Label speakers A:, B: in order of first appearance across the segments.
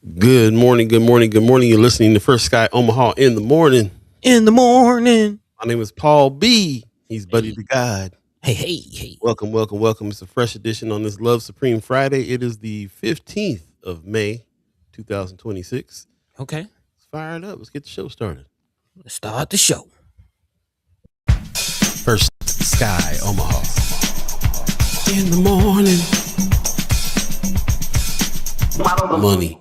A: Good morning, good morning, good morning. You're listening to First Sky Omaha in the morning.
B: In the morning.
A: My name is Paul B. He's Buddy
B: Hey,
A: the God.
B: hey.
A: Welcome, welcome, welcome. It's a fresh edition on this Love Supreme Friday. It is the 15th of May, 2026.
B: Okay,
A: Let's fire it up. Let's get the show started.
B: let's start the show.
A: First Sky Omaha. In the morning. Money.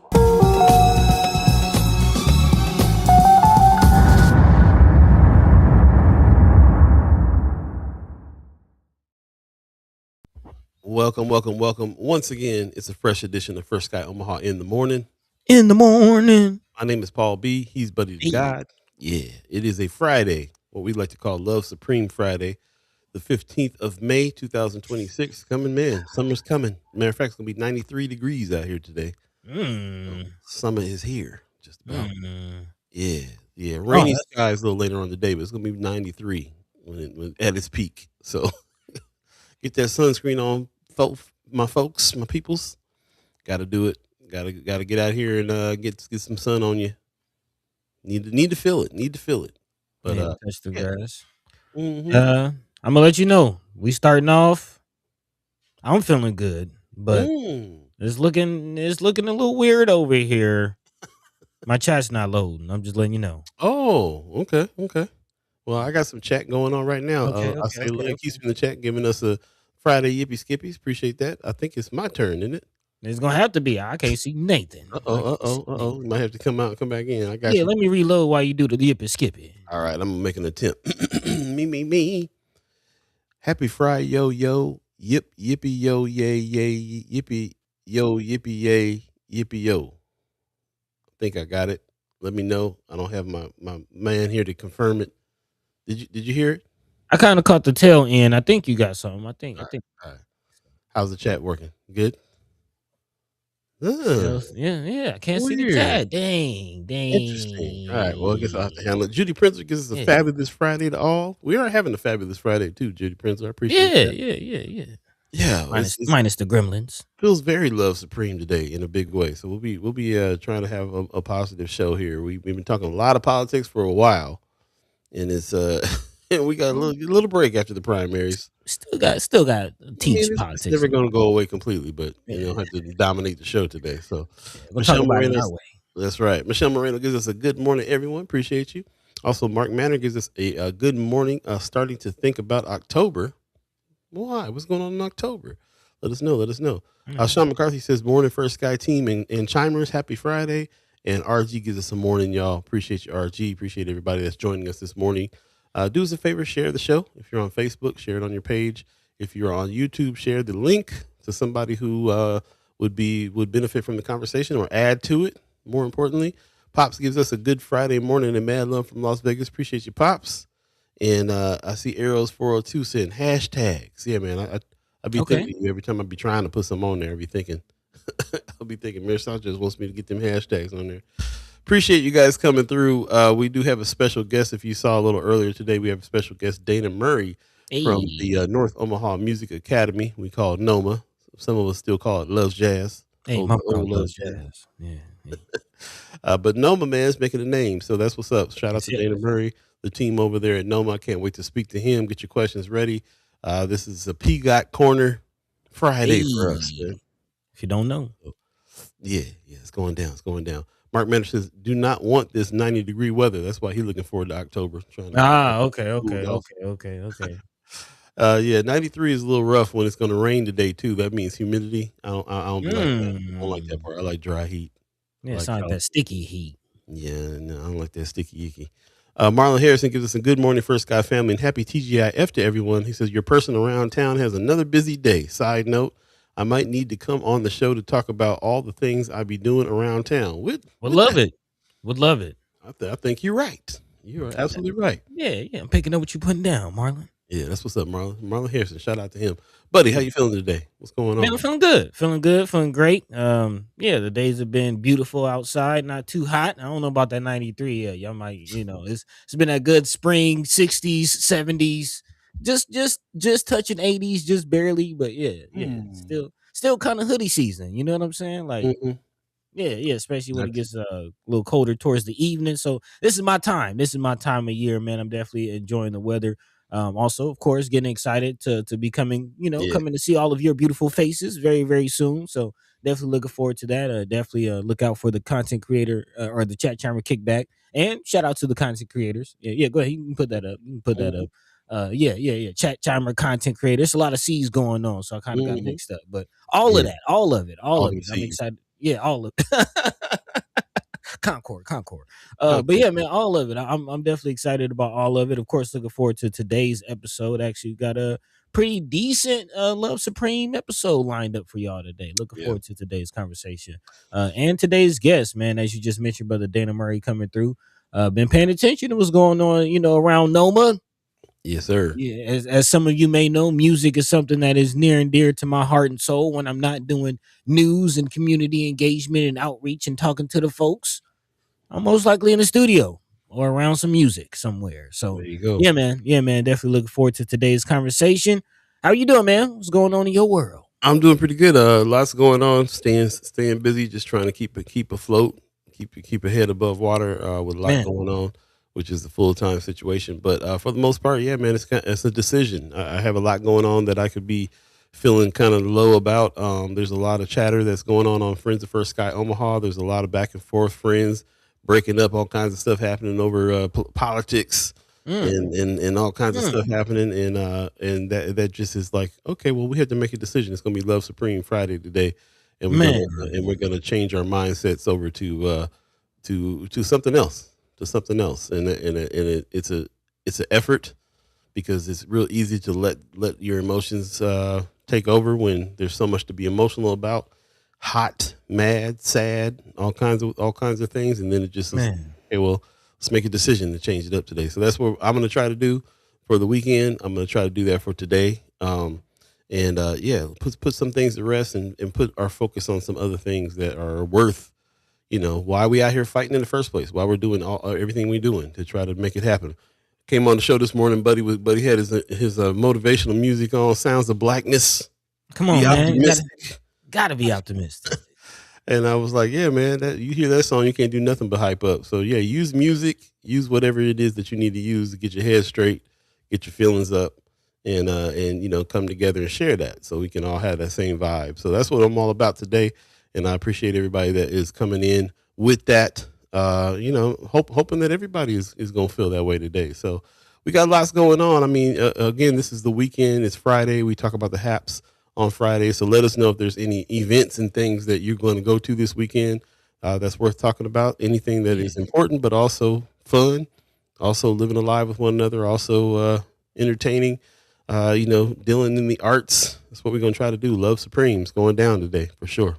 A: Welcome, welcome, welcome. Once again, it's a fresh edition of First Sky Omaha in the morning.
B: In the morning.
A: My name is Paul B. He's Buddy the
B: Hey.
A: God. Yeah, it is a Friday, what we like to call Love Supreme Friday, the 15th of May, 2026. Coming, man. Summer's coming. Matter of fact, it's going to be 93 degrees out here today. Summer is here, just about. Yeah. Rainy skies a little later on the day, but it's going to be 93 when at its peak. So get that sunscreen on, my folks, my peoples. Got to do it. Got to get out here and get some sun on you. Need to feel it. Need to feel it. But
B: touch the
A: yeah.
B: grass.
A: Mhm.
B: I'm gonna let you know. We starting off. I'm feeling good, but it's looking a little weird over here. My chat's not loading. I'm just letting you know.
A: Oh, okay. Well, I got some chat going on right now. I say Keith's in the chat giving us a Friday yippee skippies. Appreciate that. I think it's my turn, isn't it?
B: It's gonna have to be. I can't see Nathan.
A: Uh-oh. You might have to come out and come back in. I got you.
B: Let me reload while you do the yippee skippy.
A: All right, I'm gonna make an attempt. me. Happy Friday, yo. Yip, yippee, yo, yay, yippee, yo, yippee, yay, yippee, yo. I think I got it. Let me know. I don't have my man here to confirm it. Did you hear it?
B: I kind of caught the tail end. I think you got something. I think.
A: All right. How's the chat working? Good.
B: Yeah. I can't see the chat. Dang.
A: Interesting. All right. Well, I guess I'll have to handle it. Judy Prince gives us a fabulous Friday to all. We are having a fabulous Friday too, Judy Prince. I appreciate that.
B: Yeah.
A: Yeah.
B: Minus the gremlins.
A: Feels very Love Supreme today in a big way. So we'll be trying to have a positive show here. We've been talking a lot of politics for a while, and it's we got a little break after the primaries.
B: Still got teach politics.
A: It's never going to go away completely, but you don't have to dominate the show today. So
B: we'll talk about it our way.
A: That's right. Michelle Moreno gives us a good morning, everyone. Appreciate you. Also, Mark Manor gives us a good morning. Starting to think about October. Why? What's going on in October? Let us know. Sean McCarthy says, morning, First Sky team and Chimers. Happy Friday. And RG gives us a morning, y'all. Appreciate you, RG. Appreciate everybody that's joining us this morning. Do us a favor, share the show. If you're on Facebook, share it on your page. If you're on YouTube, share the link to somebody who would benefit from the conversation or add to it. More importantly, Pops gives us a good Friday morning and mad love from Las Vegas. Appreciate you, Pops. And I see Arrows 402 saying hashtags. Yeah, man. I be thinking of you every time I be trying to put some on there. I'll be thinking Mirsal just wants me to get them hashtags on there. Appreciate you guys coming through. We do have a special guest. If you saw a little earlier today, we have a special guest, Dana Murray from the North Omaha Music Academy. We call it NOMA. Some of us still call it Loves Jazz.
B: Hey, my loves jazz. Yeah.
A: But NOMA, man, is making a name. So that's what's up. Shout out to Dana Murray, the team over there at NOMA. I can't wait to speak to him. Get your questions ready. This is a PGOT Corner Friday for us, man.
B: If you don't know.
A: Yeah, it's going down. Mark Manor says, do not want this 90-degree weather. That's why he's looking forward to October.
B: Okay.
A: Yeah, 93 is a little rough when it's going to rain today too. That means humidity. I don't like that. I don't like that part. I like dry heat.
B: Yeah, it's like that sticky heat.
A: Yeah, no, I don't like that sticky icky. Marlon Harrison gives us a good morning, First Sky family, and happy TGIF to everyone. He says, your person around town has another busy day. Side note, I might need to come on the show to talk about all the things I be doing around town. Would love it. I think you're right. You are absolutely right.
B: Yeah. I'm picking up what you're putting down, Marlon.
A: Yeah, that's what's up, Marlon. Marlon Harrison. Shout out to him. Buddy, how you feeling today? What's going on?
B: Man, I'm feeling good. Feeling great. The days have been beautiful outside, not too hot. I don't know about that 93. Yeah, y'all might, it's been a good spring, 60s, 70s. Just touching 80s, just barely, but still kind of hoodie season. You know what I'm saying? Like, Yeah, especially when it
A: Got you.
B: gets a little colder towards the evening. So this is my time. This is my time of year, man. I'm definitely enjoying the weather. Also, of course, getting excited to be coming,
A: Yeah.
B: coming to see all of your beautiful faces very, very soon. So definitely looking forward to that. Definitely look out for the content creator or the chat chamber kickback. And shout out to the content creators. Yeah. Go ahead. You can put that up. You can put that
A: Hmm.
B: up. Yeah. Chat chimer content creator. There's a lot of C's going on, so I kind of got
A: Hmm.
B: mixed up. But all of
A: Yeah.
B: that, all of it, all
A: All
B: of
A: them
B: it. I'm
A: seeds.
B: excited. Yeah, all of Concord. But
A: Okay.
B: yeah, man, all of it. I'm definitely excited about all of it. Of course, looking forward to today's episode. Actually, got a pretty decent Love Supreme episode lined up for y'all today. Looking
A: Yeah.
B: forward to today's conversation. And today's guest, man, as you just mentioned, brother Dana Murray coming through. Been paying attention to what's going on, around NOMA.
A: Yes, sir.
B: Yeah, as some of you may know, music is something that is near and dear to my heart and soul. When I'm not doing news and community engagement and outreach and talking to the folks, I'm most likely in the studio or around some music somewhere.
A: There
B: So
A: you go.
B: yeah, man, definitely looking forward to today's conversation. How you doing, man? What's going on in your world?
A: I'm doing pretty good. Lots going on. Staying busy. Just trying to keep afloat. Keep a head above water. With a lot
B: Man,
A: going on, which is the full time situation. But for the most part, yeah, man, it's a decision. I have a lot going on that I could be feeling kind of low about. There's a lot of chatter that's going on Friends of First Sky Omaha. There's a lot of back and forth, friends breaking up, all kinds of stuff happening over politics
B: mm,
A: and all kinds of stuff
B: mm,
A: happening, and that just is like, okay, well, we have to make a decision. It's gonna be Love Supreme Friday today, and
B: man,
A: we're gonna change our mindsets over to something else, it's an effort, because it's real easy to let your emotions take over when there's so much to be emotional about, hot, mad, sad, all kinds of things, and then it just is,
B: man.
A: okay, well, let's make a decision to change it up today. So that's what I'm going to try to do for the weekend. I'm going to try to do that for today. And yeah, put some things to rest, and put our focus on some other things that are worth, why we out here fighting in the first place, why we're doing everything we're doing to try to make it happen. Came on the show this morning, buddy had his motivational music on, Sounds of Blackness,
B: Come
A: Be
B: on, man. You
A: Optimistic.
B: gotta be optimistic.
A: And I was like, yeah, man, that you hear that song, you can't do nothing but hype up. So yeah, use music, use whatever it is that you need to use to get your head straight, get your feelings up, and come together and share that, so we can all have that same vibe. So that's what I'm all about today, and I appreciate everybody that is coming in with that. Hoping that everybody is gonna feel that way today. So we got lots going on. I mean, again, this is the weekend. It's Friday. We talk about the haps on Friday. So let us know if there's any events and things that you're going to go to this weekend that's worth talking about. Anything that
B: Yeah,
A: is important, but also fun, also living alive with one another, also entertaining, dealing in the arts. That's what we're going to try to do. Love Supreme's going down today for sure.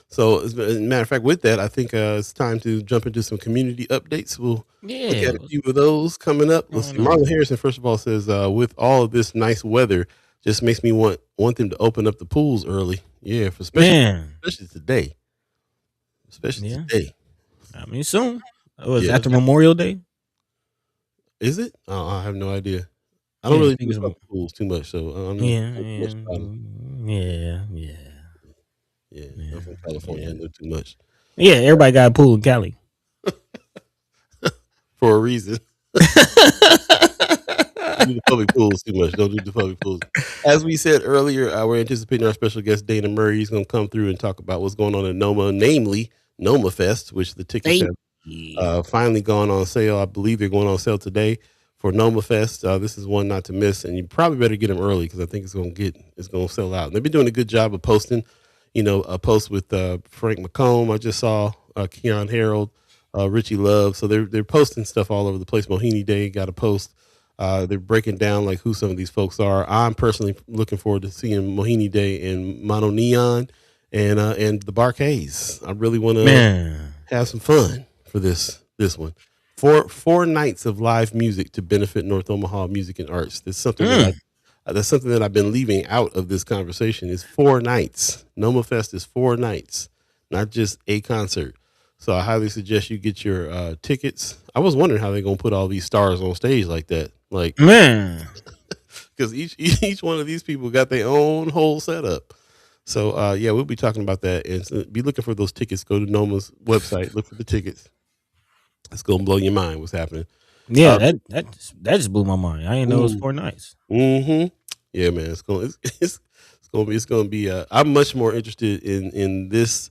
A: So, as a matter of fact, with that, I think it's time to jump into some community updates. We'll look
B: yeah.
A: at a
B: What's
A: few of those coming up. Let's see.
B: going
A: Marlon
B: on?
A: Harrison, first of all, says, with all of this nice weather, just makes me want them to open up the pools early. Yeah, for
B: Man,
A: especially today. Especially
B: yeah.
A: today.
B: I mean, soon. It was
A: Yeah.
B: after Memorial Day.
A: Is it? Oh, I have no idea. I don't
B: Yeah, I
A: really
B: think
A: do
B: it's.
A: about the pools too much, so I don't
B: Yeah,
A: know too much
B: yeah,
A: about them. Yeah,
B: yeah,
A: I'm from California. I
B: yeah.
A: know too much
B: Yeah, everybody got a pool in Cali.
A: for a reason. Do the public pools too much. Don't do the public pools. As we said earlier, we're anticipating our special guest Dana Murray. He's going to come through and talk about what's going on in NOMA, namely NOMA Fest, which the tickets
B: Hey,
A: have finally gone on sale. I believe they're going on sale today for NOMA Fest. This is one not to miss, and you probably better get them early, because I think it's going to sell out. And they've been doing a good job of posting. A post with Frank McComb. I just saw Keon Harold, Richie Love. So they're posting stuff all over the place. Mohini Day got a post. They're breaking down like who some of these folks are. I'm personally looking forward to seeing Mohini Day and Mono Neon and the Barkays. I really want to
B: man.
A: have some fun for this one. Four nights of live music to benefit North Omaha music and arts.
B: Mm.
A: That's something that I've been leaving out of this conversation. Is 4 nights. NOMA Fest is 4 nights, not just a concert. So I highly suggest you get your tickets. I was wondering how they're gonna put all these stars on stage like that, like,
B: Man.
A: because each one of these people got their own whole setup. So yeah, we'll be talking about that and be looking for those tickets. Go to NOMA's website, look for the tickets. It's gonna blow your mind what's happening.
B: Yeah,
A: Uh,
B: that just blew my mind. I didn't know it was
A: mm,
B: 4 nights.
A: hmm Yeah, man, it's gonna be. I'm much more interested in this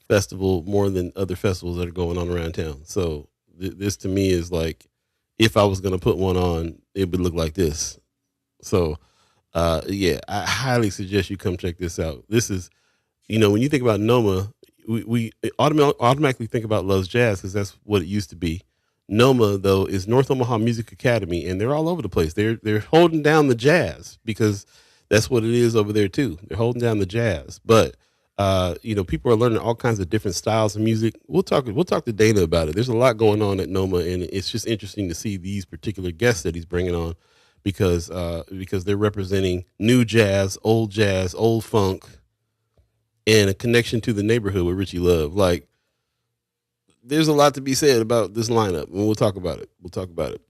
A: festival more than other festivals that are going on around town. So this to me is like, if I was gonna put one on, it would look like this. So yeah, I highly suggest you come check this out. This is, when you think about NOMA, we automatically think about Love's Jazz because that's what it used to be. NOMA though is North Omaha Music Academy, and they're all over the place. They're holding down the jazz because that's what it is over there too. They're holding down the jazz, but people are learning all kinds of different styles of music. We'll talk to Dana about it. There's a lot going on at NOMA, and it's just interesting to see these particular guests that he's bringing on because they're representing new jazz, old funk, and a connection to the neighborhood with Richie Love. Like, there's a lot to be said about this lineup, and we'll talk about it.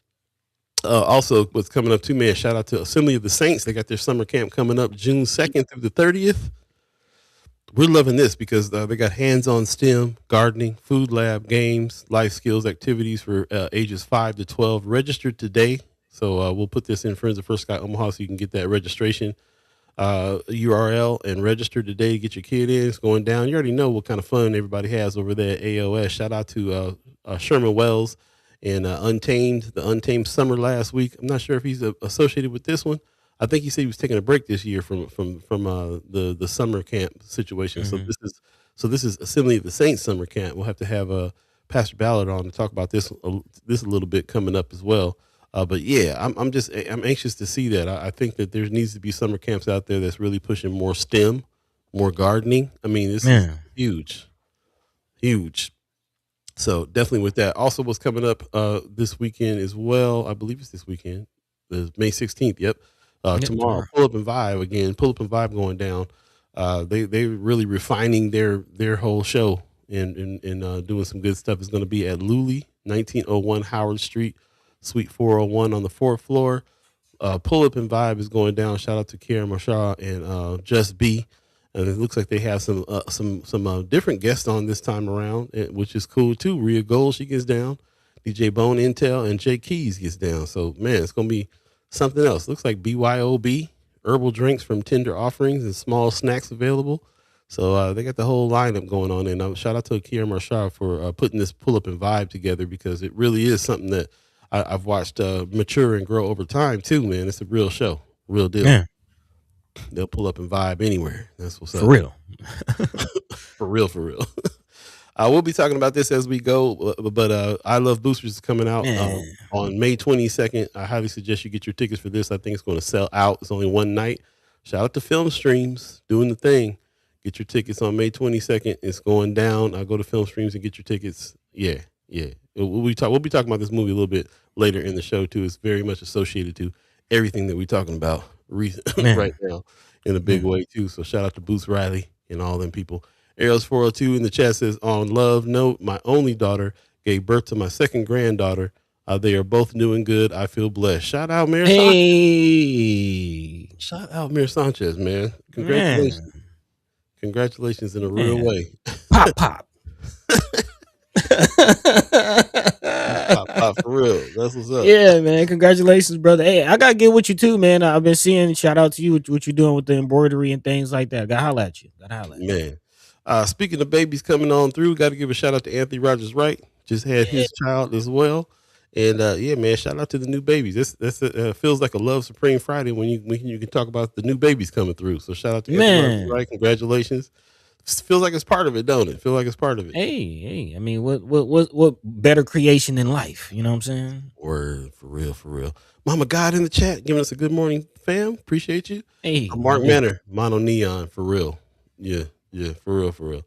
A: Also, what's coming up too, man, shout out to Assembly of the Saints. They got their summer camp coming up June 2nd through the 30th. We're loving this because they got hands-on STEM, gardening, food lab, games, life skills, activities for ages 5 to 12. Registered today. So we'll put this in Friends of First Sky Omaha so you can get that registration URL and register today. Get your kid in. It's going down. You already know what kind of fun everybody has over there at AOS. Shout out to Sherman Wells and the Untamed Summer last week. I'm not sure if he's associated with this one. I think he said he was taking a break this year from the summer camp situation.
B: Mm-hmm.
A: So this is Assembly of the Saints summer camp. We'll have to have Pastor Ballard on to talk about this a little bit coming up as well. But yeah, I'm anxious to see that. I think that there needs to be summer camps out there that's really pushing more STEM, more gardening. I mean, this is
B: Man.
A: huge, huge. So definitely with that. Also, what's coming up this weekend as well? I believe it's this weekend, May 16th. Yep,
B: Yep,
A: tomorrow.
B: tomorrow.
A: Pull up and vibe again. Pull up and vibe going down. They really refining their whole show and doing some good stuff. It's going to be at Lully, 1901 Howard Street, Suite 401 on the 4th floor. Pull up and vibe is going down. Shout out to Karen Marshall and Just B. And it looks like they have some different guests on this time around, which is cool too. Rhea Gold, she gets down. DJ Bone Intel and Jay Keys gets down. So man, it's gonna be something else. Looks like BYOB, herbal drinks from tender offerings and small snacks available. So they got the whole lineup going on. And shout out to Kier Marshall for putting this pull up and vibe together because it really is something that I've watched mature and grow over time too, man. It's a real show, real deal.
B: Man,
A: They'll pull up and vibe anywhere. That's what's
B: for
A: up.
B: real.
A: For real, for real. We'll be talking about this as we go, but I Love Boosters is coming out
B: Man.
A: on May 22nd. I highly suggest you get your tickets for this. I think it's going to sell out. It's only one night. Shout out to Film Streams doing the thing. Get your tickets on May 22nd. It's going down. I'll go to Film Streams and get your tickets. Yeah, yeah. We'll be talking about this movie a little bit later in the show too. It's very much associated to everything that we're talking about
B: Man.
A: right now in a big
B: Man.
A: way too. So shout out to Boots Riley and all them people. Ariel's 402 in the chat says, on love note, my only daughter gave birth to my second granddaughter. They are both doing good. I feel blessed. Shout out, Mayor Sanchez.
B: Hey.
A: Shout out, Mayor Sanchez, man.
B: Man.
A: Congratulations. Congratulations in a real
B: Man.
A: way.
B: Pop pop.
A: Pop, for real. That's what's up.
B: Yeah, man. Congratulations, brother. Hey, I gotta get with you too, man. I've been seeing. Shout out to you what you're doing with the embroidery and things like that. Gotta holla at you.
A: Man. Speaking of babies coming on through, got to give a shout out to Anthony Rogers Wright. Just had his child as well. And yeah, man, shout out to the new babies. This feels like a Love Supreme Friday when you can talk about the new babies coming through. So shout out to Anthony Rogers Wright. Congratulations. Feels like it's part of it, don't it? Feel like it's part of it.
B: Hey. I mean, what better creation in life? You know what I'm saying?
A: Word, for real, for real. Mama God in the chat, giving us a good morning, fam. Appreciate you.
B: Hey,
A: Mark Manor, Mono Neon, for real. Yeah, for real, for real.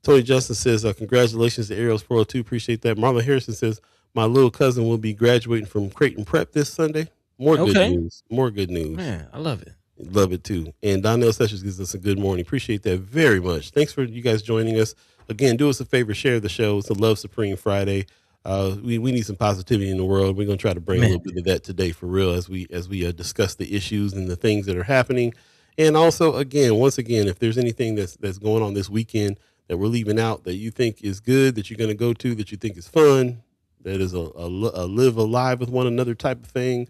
A: Tony Justin says, congratulations to Ariel's 402. Appreciate that. Marlon Harrison says, my little cousin will be graduating from Creighton Prep this Sunday. More good news. More good news.
B: Man, I love it.
A: Love it too. And Donnell Sessions gives us a good morning. Appreciate that very much. Thanks for you guys joining us. Again, do us a favor, share the show. It's a Love Supreme Friday. We need some positivity in the world. We're gonna try to bring a little bit of that today for real as we discuss the issues and the things that are happening And also, again, once again, if there's anything that's going on this weekend that we're leaving out that you think is good, that you're going to go to, that you think is fun, that is a live alive with one another type of thing,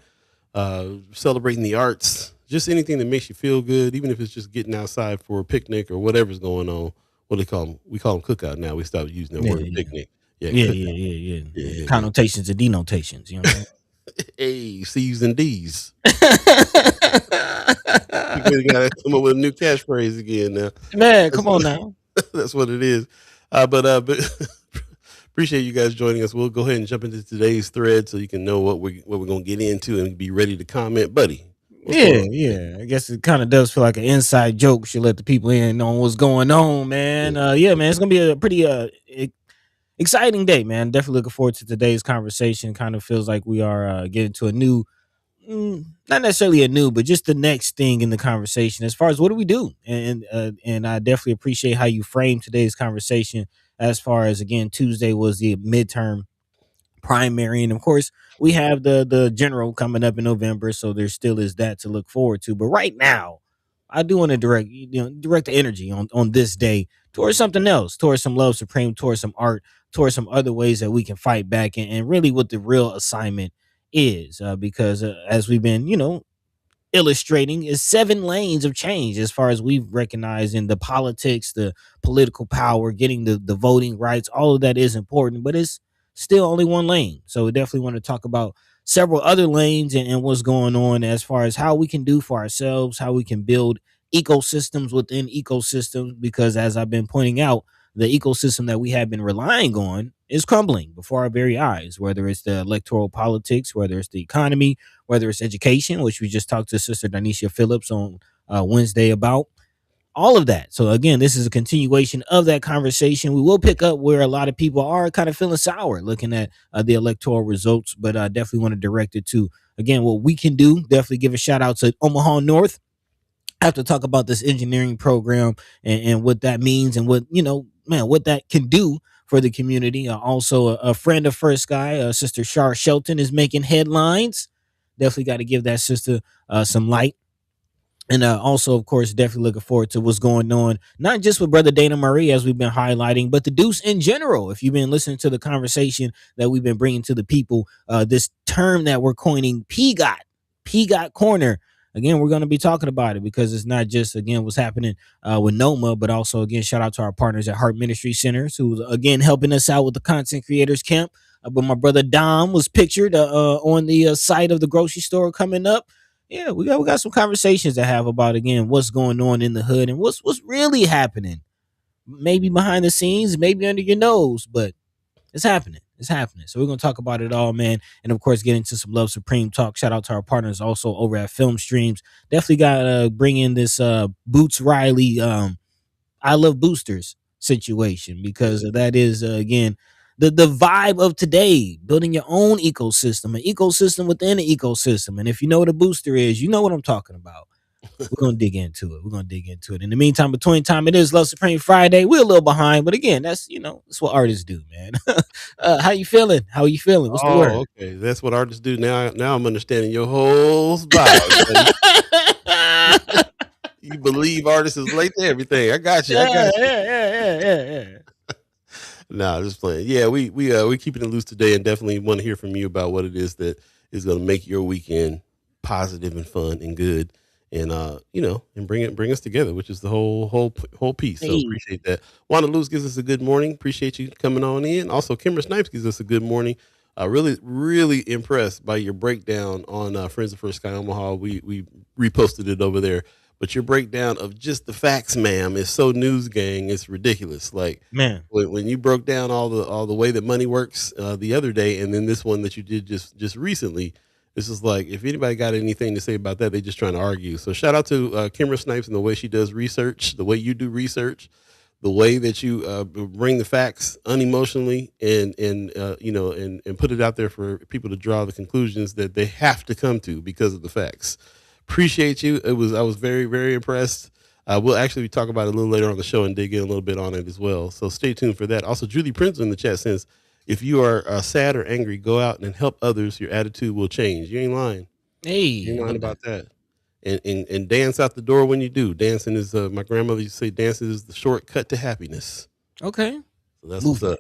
A: celebrating the arts, just anything that makes you feel good, even if it's just getting outside for a picnic or whatever's going on. What do they call them? We call them cookout now. We stopped using that
B: Yeah,
A: word
B: yeah,
A: picnic. Yeah,
B: yeah,
A: cookout.
B: yeah, yeah, yeah.
A: Yeah, yeah, yeah.
B: Connotations and denotations. You know what
A: Hey, C's and D's.
B: I'm
A: We got to come up with a new catchphrase again now.
B: saying? Man,
A: That's
B: come on now.
A: that's what it is. But appreciate you guys joining us. We'll go ahead and jump into today's thread so you can know what we're gonna get into and be ready to comment, buddy. What's going
B: Yeah,
A: on today?
B: yeah. I guess it kind of does feel like an inside joke. Should let the people in on what's going on, man. Yeah, man. It's gonna be a pretty exciting day, man. Definitely looking forward to today's conversation. Kind of feels like we are getting to a new, not necessarily a new, but just the next thing in the conversation as far as what do we do, and I definitely appreciate how you framed today's conversation. As far as again, Tuesday was the midterm primary, and of course we have the general coming up in November, so there still is that to look forward to. But right now, I do want to direct the energy on this day towards something else, towards some love supreme, towards some art, towards some other ways that we can fight back, and really what the real assignment is, because as we've been illustrating, is 7 lanes of change as far as we've recognized in the politics, the political power, getting the voting rights. All of that is important, but it's still only 1 lane. So we definitely want to talk about several other lanes, and what's going on as far as how we can do for ourselves, how we can build ecosystems within ecosystems, because as I've been pointing out, the ecosystem that we have been relying on is crumbling before our very eyes, whether it's the electoral politics, whether it's the economy, whether it's education, which we just talked to Sister Danisha Phillips on Wednesday about all of that. So again, this is a continuation of that conversation. We will pick up where a lot of people are kind of feeling sour looking at the electoral results, but I definitely want to direct it to again what we can do. Definitely give a shout out to Omaha North. I have to talk about this engineering program, and what that means, and what man, what that can do for the community. Also, a friend of First Sky, Sister Shar Shelton, is making headlines. Definitely got to give that sister some light. And also, of course, definitely looking forward to what's going on, not just with Brother Dana Marie, as we've been highlighting, but the Deuce in general. If you've been listening to the conversation that we've been bringing to the people, this term that we're coining, PGOT Corner. Again, we're going to be talking about it because it's not just, again, what's happening with NOMA, but also, again, shout out to our partners at Heart Ministry Centers, who's, again, helping us out with the Content Creators Camp. But my brother Dom was pictured on the site of the grocery store coming up. Yeah, we got some conversations to have about, again, what's going on in the hood and what's really happening. Maybe behind the scenes, maybe under your nose, but it's happening. It's happening. So we're gonna talk about it all, man. And of course, get into some Love Supreme talk. Shout out to our partners also over at Film Streams. Definitely gotta bring in this Boots Riley I Love Boosters situation, because that is again the vibe of today, building your own ecosystem, an ecosystem within an ecosystem. And if you know what a booster is, you know what I'm talking about. We're gonna dig into it. We're gonna dig into it. In the meantime, between time, it is Love Supreme Friday. We're a little behind, but again, that's what artists do, man. How you feeling? How you feeling? What's the
A: Oh,
B: word?
A: okay. That's what artists do now. Now I'm understanding your whole vibe, buddy. You believe artists is late to everything. I got you. I
B: Yeah,
A: got you.
B: yeah, yeah, yeah, yeah.
A: Nah, just playing. Yeah, we keeping it loose today, and definitely want to hear from you about what it is that is going to make your weekend positive and fun and good, and and bring us together, which is the whole piece. So
B: Hey,
A: appreciate that. Wanda Luz gives us a good morning. Appreciate you coming on in. Also, Kimber Snipes gives us a good morning. Really impressed by your breakdown on Friends of First Sky Omaha. We reposted it over there. But your breakdown of just the facts, ma'am, is so news gang. It's ridiculous. Like
B: man.
A: when you broke down all the way that money works the other day, and then this one that you did just recently, this is like, if anybody got anything to say about that, they just trying to argue. So shout out to Kimra Snipes and the way she does research, the way you do research, the way that you bring the facts unemotionally and put it out there for people to draw the conclusions that they have to come to because of the facts. Appreciate you. I was very impressed. We'll actually talk about it a little later on the show and dig in a little bit on it as well. So stay tuned for that. Also, Julie Prince in the chat says, if you are sad or angry, go out and help others. Your attitude will change. You ain't lying. You
B: Hey,
A: ain't
B: how
A: lying
B: about that?
A: about that. and dance out the door when you do. Dancing is my grandmother used to say dancing is the shortcut to happiness.
B: Okay.
A: So that's what's up.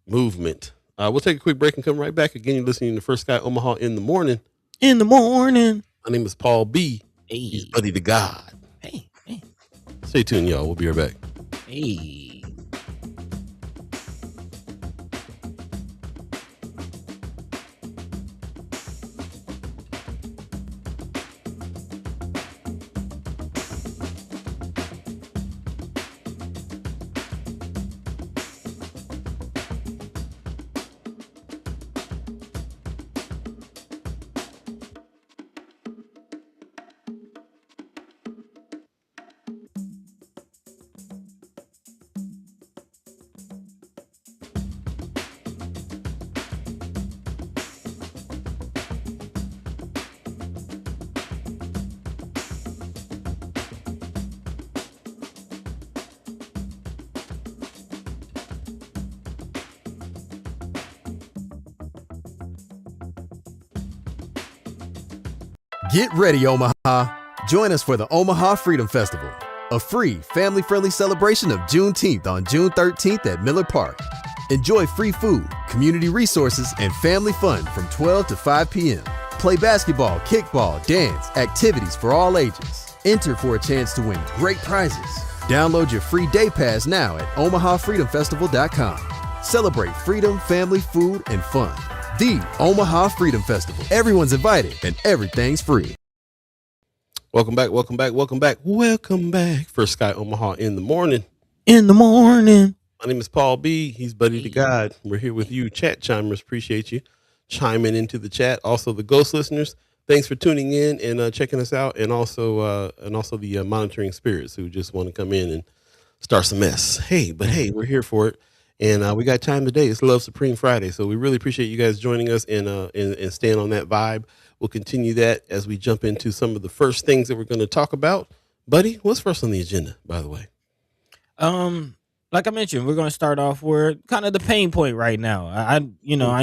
B: Movement.
A: Movement. We'll take a quick break and come right back. Again, you're listening to First Guy Omaha in the morning.
B: In the morning.
A: My name is Paul B. He's
B: Hey.
A: Buddy the God.
B: Hey. Hey.
A: Stay tuned, y'all. We'll be right back.
B: Hey.
C: Get ready, Omaha. Join us for the Omaha Freedom Festival, a free, family-friendly celebration of Juneteenth on June 13th at Miller Park. Enjoy free food, community resources, and family fun from 12 to 5 p.m. Play basketball, kickball, dance, activities for all ages. Enter for a chance to win great prizes. Download your free day pass now at omahafreedomfestival.com. Celebrate freedom, family, food, and fun. The Omaha Freedom Festival. Everyone's invited and everything's free.
A: Welcome back. Welcome back. Welcome back. Welcome back. First Guy Omaha in the morning.
B: In the morning.
A: My name is Paul B. He's Buddy the God. We're here with you, chat chimers. Appreciate you chiming into the chat. Also, the ghost listeners, thanks for tuning in and checking us out, and also the monitoring spirits who just want to come in and start some mess. Hey, we're here for it, and we got time today. It's Love Supreme Friday, so we really appreciate you guys joining us and staying on that vibe. We'll continue that as we jump into some of the first things that we're going to talk about. Buddy, what's first on the agenda, by the way?
B: Like I mentioned, we're going to start off where kind of the pain point right now. I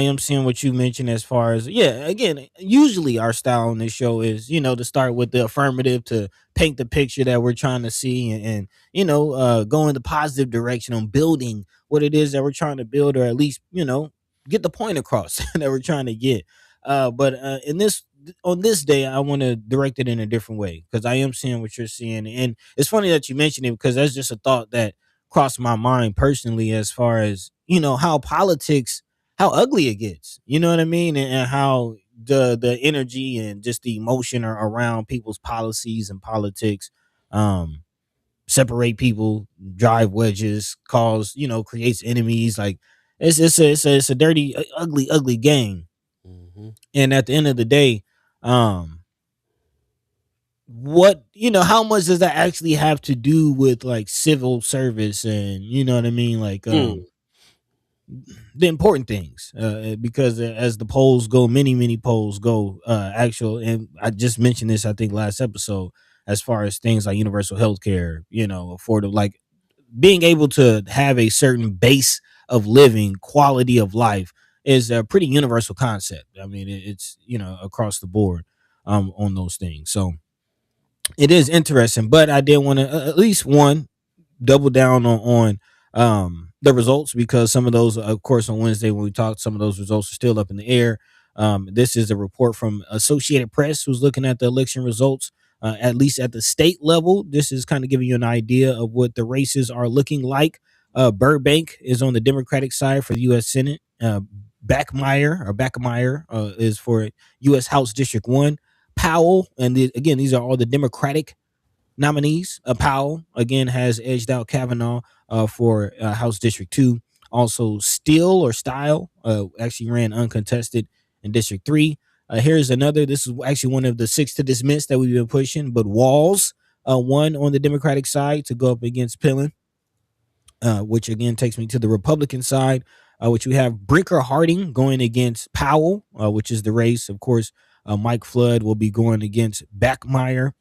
B: am seeing what you mentioned as far as, again, usually our style on this show is, to start with the affirmative, to paint the picture that we're trying to see and go in the positive direction on building what it is that we're trying to build, or at least, get the point across that we're trying to get. But on this day, I want to direct it in a different way, because I am seeing what you're seeing. And it's funny that you mentioned it, because that's just a thought that crossed my mind personally, as far as how politics, how ugly it gets, you know what I mean, and how the energy and just the emotion around people's policies and politics separate people, drive wedges, cause creates enemies. Like it's a dirty, ugly game.
A: Mm-hmm.
B: And at the end of the day, what how much does that actually have to do with like civil service, and you know what I mean, like the important things, because as the polls go, many polls go, actual, and I just mentioned this, I think, last episode, as far as things like universal health care, affordable, like being able to have a certain base of living, quality of life, is a pretty universal concept. I mean, it's across the board on those things. So it is interesting, but I did want to at least double down on the results, because some of those, of course, on Wednesday when we talked, some of those results are still up in the air. This is a report from Associated Press, who's looking at the election results, at least at the state level. This is kind of giving you an idea of what the races are looking like. Burbank is on the Democratic side for the U.S. Senate. Backmeyer is for U.S. House District 1. Powell, and again, these are all the Democratic nominees. Powell, again, has edged out Kavanaugh for House District 2. Also, Style actually ran uncontested in District 3. Here's another. This is actually one of the 6 to dismiss that we've been pushing, but Walls won on the Democratic side to go up against Pillin, which again takes me to the Republican side, which we have Brinker Harding going against Powell, which is the race. Of course, Mike Flood will be going against Backmeyer,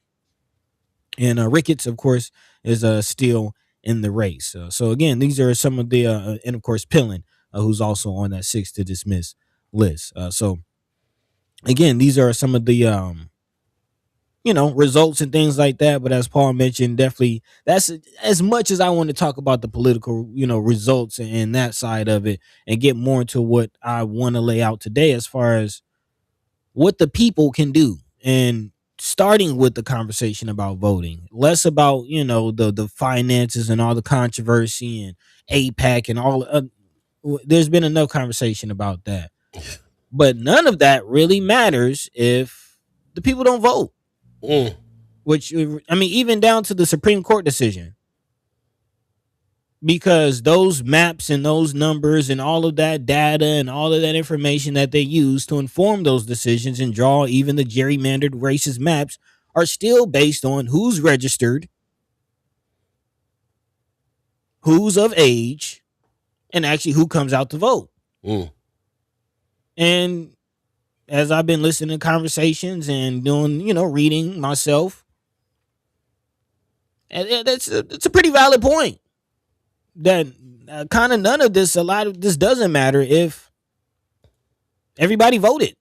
B: and Ricketts, of course, is still in the race. So again, these are some of the, and of course, Pillin, who's also on that 6 to dismiss list. So again, these are some of the results and things like that. But as Paul mentioned, definitely that's as much as I want to talk about the political, results and that side of it, and get more into what I want to lay out today as far as what the people can do, and starting with the conversation about voting, less about the finances and all the controversy and APAC and all. There's been enough conversation about that, but none of that really matters if the people don't vote.
A: Mm.
B: Which, I mean, even down to the Supreme Court decision, because those maps and those numbers and all of that data and all of that information that they use to inform those decisions and draw even the gerrymandered racist maps are still based on who's registered, who's of age, and actually who comes out to vote.
A: Mm.
B: And as I've been listening to conversations and doing, reading myself, and it's a pretty valid point that kind of none of this, a lot of this doesn't matter if everybody voted.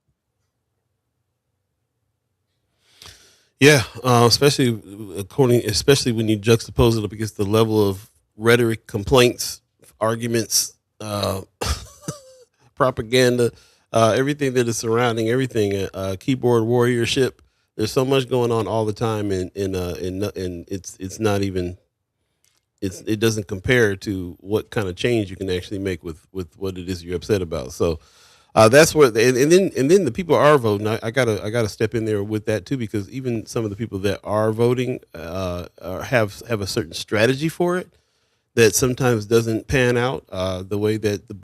A: Yeah, especially when you juxtapose it up against the level of rhetoric, complaints, arguments, propaganda, everything that is surrounding everything, keyboard warriorship. There's so much going on all the time, and it's not even. It doesn't compare to what kind of change you can actually make with what it is you're upset about. So that's what, and then the people are voting. I gotta step in there with that too, because even some of the people that are voting have a certain strategy for it that sometimes doesn't pan out the way that the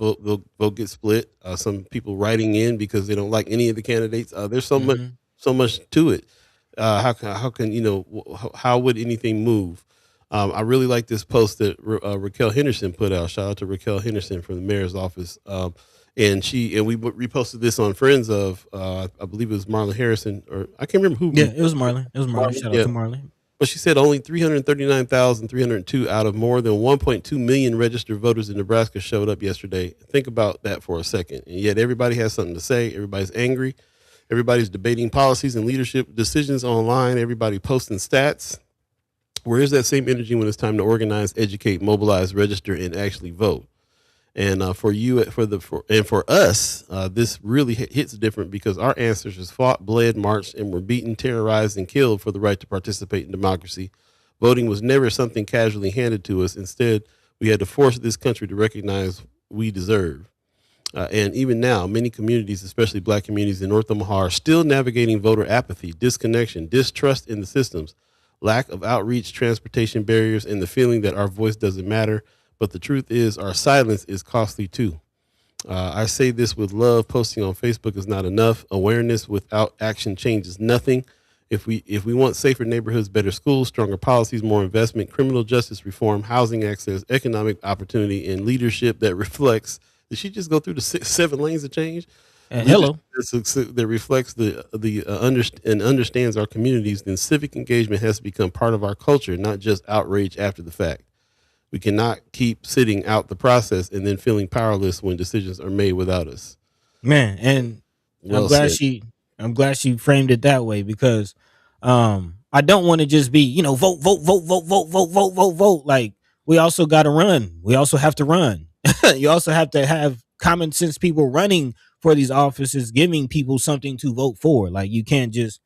A: vote gets split. Some people writing in because they don't like any of the candidates. There's so much to it. How can how would anything move? I really like this post that Raquel Henderson put out. Shout out to Raquel Henderson from the mayor's office. And we reposted this on Friends of, I believe it was Marlon Harrison, or I can't remember who.
B: Yeah, it was Marlon. Shout out to Marlon.
A: But she said only 339,302 out of more than 1.2 million registered voters in Nebraska showed up yesterday. Think about that for a second. And yet everybody has something to say. Everybody's angry. Everybody's debating policies and leadership decisions online. Everybody posting stats. Where is that same energy when it's time to organize, educate, mobilize, register, and actually vote? And for us, this really hits different because our ancestors fought, bled, marched, and were beaten, terrorized, and killed for the right to participate in democracy. Voting was never something casually handed to us. Instead, we had to force this country to recognize we deserve. And even now, many communities, especially Black communities in North Omaha, are still navigating voter apathy, disconnection, distrust in the systems, lack of outreach, transportation barriers, and the feeling that our voice doesn't matter. But the truth is our silence is costly too. I say this with love. Posting on Facebook is not enough. Awareness without action changes nothing. If we want safer neighborhoods, better schools, stronger policies, more investment, criminal justice reform, housing access, economic opportunity, and leadership that reflects. Did she just go through the 7 lanes of change?
B: Hello.
A: That reflects and understands our communities. Then civic engagement has to become part of our culture, not just outrage after the fact. We cannot keep sitting out the process and then feeling powerless when decisions are made without us.
B: Man, and I'm glad she framed it that way, because I don't want to just be, vote, vote, vote, vote, vote, vote, vote, vote, vote. Like, we also got to run. We also have to run. You also have to have common sense people running for these offices, giving people something to vote for. Like, you can't just.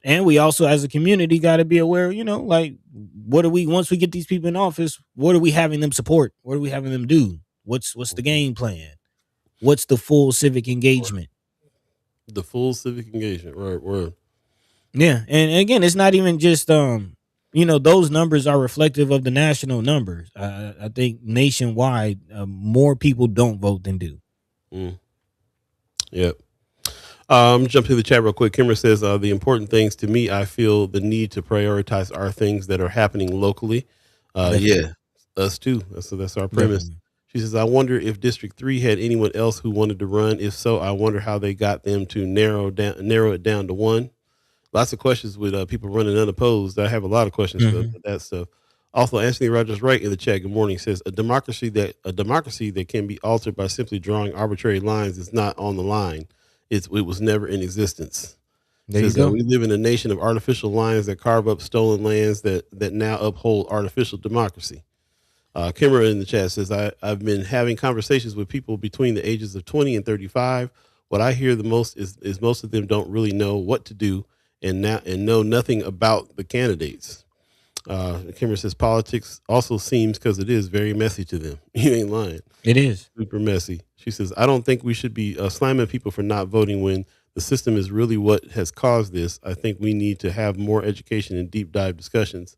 B: And we also, as a community, got to be aware, like, once we get these people in office, what are we having them support? What are we having them do? What's the game plan? What's the full civic engagement?
A: The full civic engagement, right? Word.
B: Yeah, and again, it's not even just those numbers are reflective of the national numbers. I think nationwide, more people don't vote than do.
A: Yep. Jump to the chat real quick. Kimmer says, the important things to me, I feel the need to prioritize are things that are happening locally. Yeah, us too. That's our premise. Definitely. She says, I wonder if District 3 had anyone else who wanted to run. If so, I wonder how they got them to narrow it down to one. Lots of questions with people running unopposed. I have a lot of questions about that stuff. Also, Anthony Rogers Wright in the chat, good morning, says a democracy that can be altered by simply drawing arbitrary lines is not on the line. It was never in existence.
B: There you
A: Says
B: go.
A: we live in a nation of artificial lines that carve up stolen lands that now uphold artificial democracy. Kimmer in the chat says, I've been having conversations with people between the ages of 20 and 35. What I hear the most is most of them don't really know what to do and know nothing about the candidates. Kimmer says politics also seems, because it is, very messy to them. You ain't lying.
B: It is.
A: Super messy. She says, I don't think we should be slamming people for not voting when the system is really what has caused this. I think we need to have more education and deep dive discussions.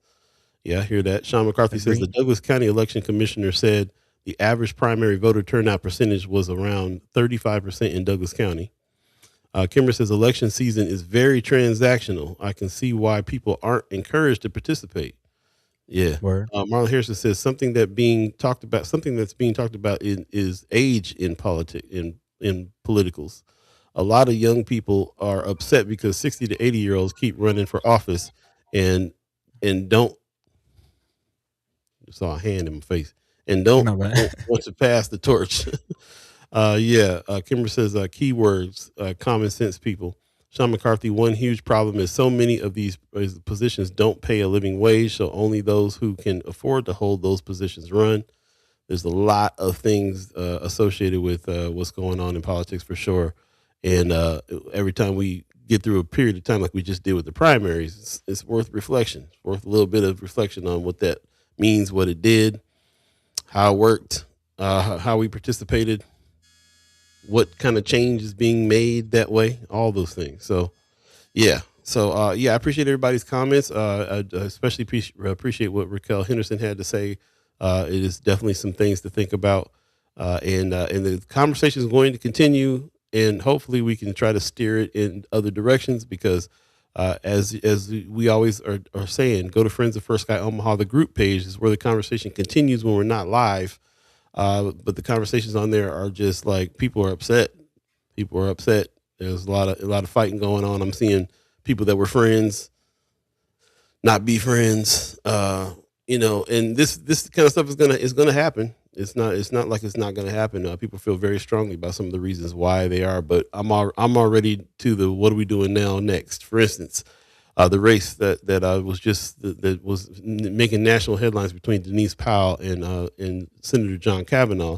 A: Yeah, I hear that. Sean McCarthy says the Douglas County Election Commissioner said the average primary voter turnout percentage was around 35% in Douglas County. Kimber says election season is very transactional. I can see why people aren't encouraged to participate. Yeah. Marlon Harrison says something that's being talked about is age in politics, in politicals. A lot of young people are upset because 60 to 80-year-olds keep running for office and don't saw a hand in my face and don't want to pass the torch. Kimber says keywords, common sense people. Sean McCarthy, one huge problem is so many of these positions don't pay a living wage, so only those who can afford to hold those positions run. There's a lot of things associated with what's going on in politics for sure. And every time we get through a period of time like we just did with the primaries, it's worth reflection. It's worth a little bit of reflection on what that means, what it did, how it worked, how we participated, what kind of change is being made that way, all those things. So, yeah. I appreciate everybody's comments. I especially appreciate what Raquel Henderson had to say. It is definitely some things to think about. And the conversation is going to continue, and hopefully we can try to steer it in other directions because as we always are saying, go to Friends of First Guy Omaha. The group page is where the conversation continues when we're not live. But the conversations on there are just like people are upset. People are upset. There's a lot of fighting going on. I'm seeing people that were friends not be friends. And this kind of stuff is gonna happen. It's not like it's not gonna happen. People feel very strongly about some of the reasons why they are. But I'm already to the what are we doing now next? For instance, the race that was making national headlines between Denise Powell and Senator John Kavanaugh.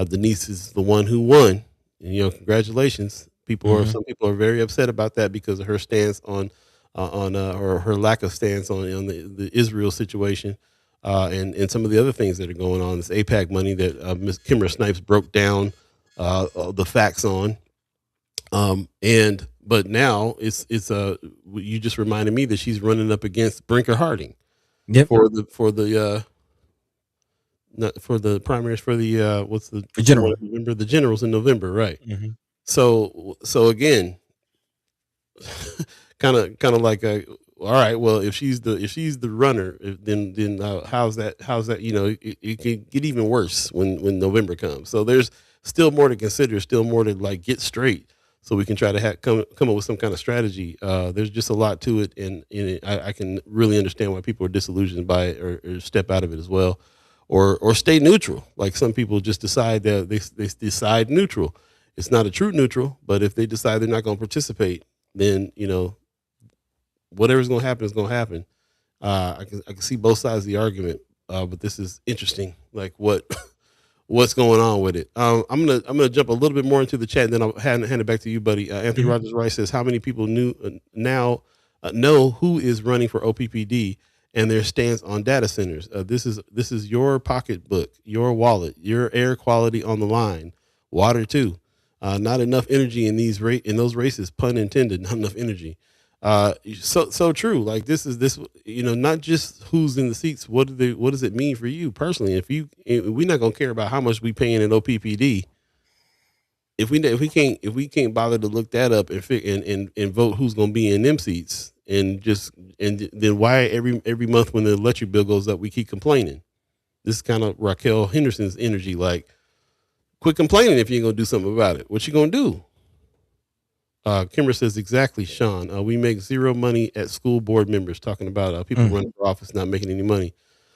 A: Denise is the one who won, and congratulations. Some people are very upset about that because of her stance on her lack of stance on the Israel situation, and some of the other things that are going on. This AIPAC money that Ms. Kimmer Snipes broke down the facts on. But now it's you just reminded me that she's running up against Brinker Harding for the primaries for the what's the
B: general.
A: Remember the generals in November, right?
B: Mm-hmm.
A: So again, kind of like all right, well, if she's the runner, then how's that it can get even worse when November comes. So there's still more to consider, still more to like get straight. So we can try to come up with some kind of strategy. There's just a lot to it, and I can really understand why people are disillusioned by it or step out of it as well, or stay neutral. Like some people just decide that they decide neutral. It's not a true neutral, but if they decide they're not going to participate, then whatever's going to happen is going to happen. I can see both sides of the argument, but this is interesting. Like what's going on with it. I'm gonna jump a little bit more into the chat, and then I'll hand it back to you, buddy. Anthony Rogers Rice says, how many people now know who is running for OPPD and their stance on data centers? This is your pocketbook, your wallet, your air quality on the line, water too. Not enough energy in those races, pun intended. Not enough energy. So true. Like this, not just who's in the seats. What does it mean for you personally? We're not gonna care about how much we paying in OPPD. If we can't bother to look that up and vote who's gonna be in them seats, and then why every month when the electric bill goes up we keep complaining? This is kind of Raquel Henderson's energy. Like, quit complaining if you ain't gonna do something about it. What you gonna do? Kimber says, exactly, Sean. We make zero money at school board members, talking about people running for office not making any money.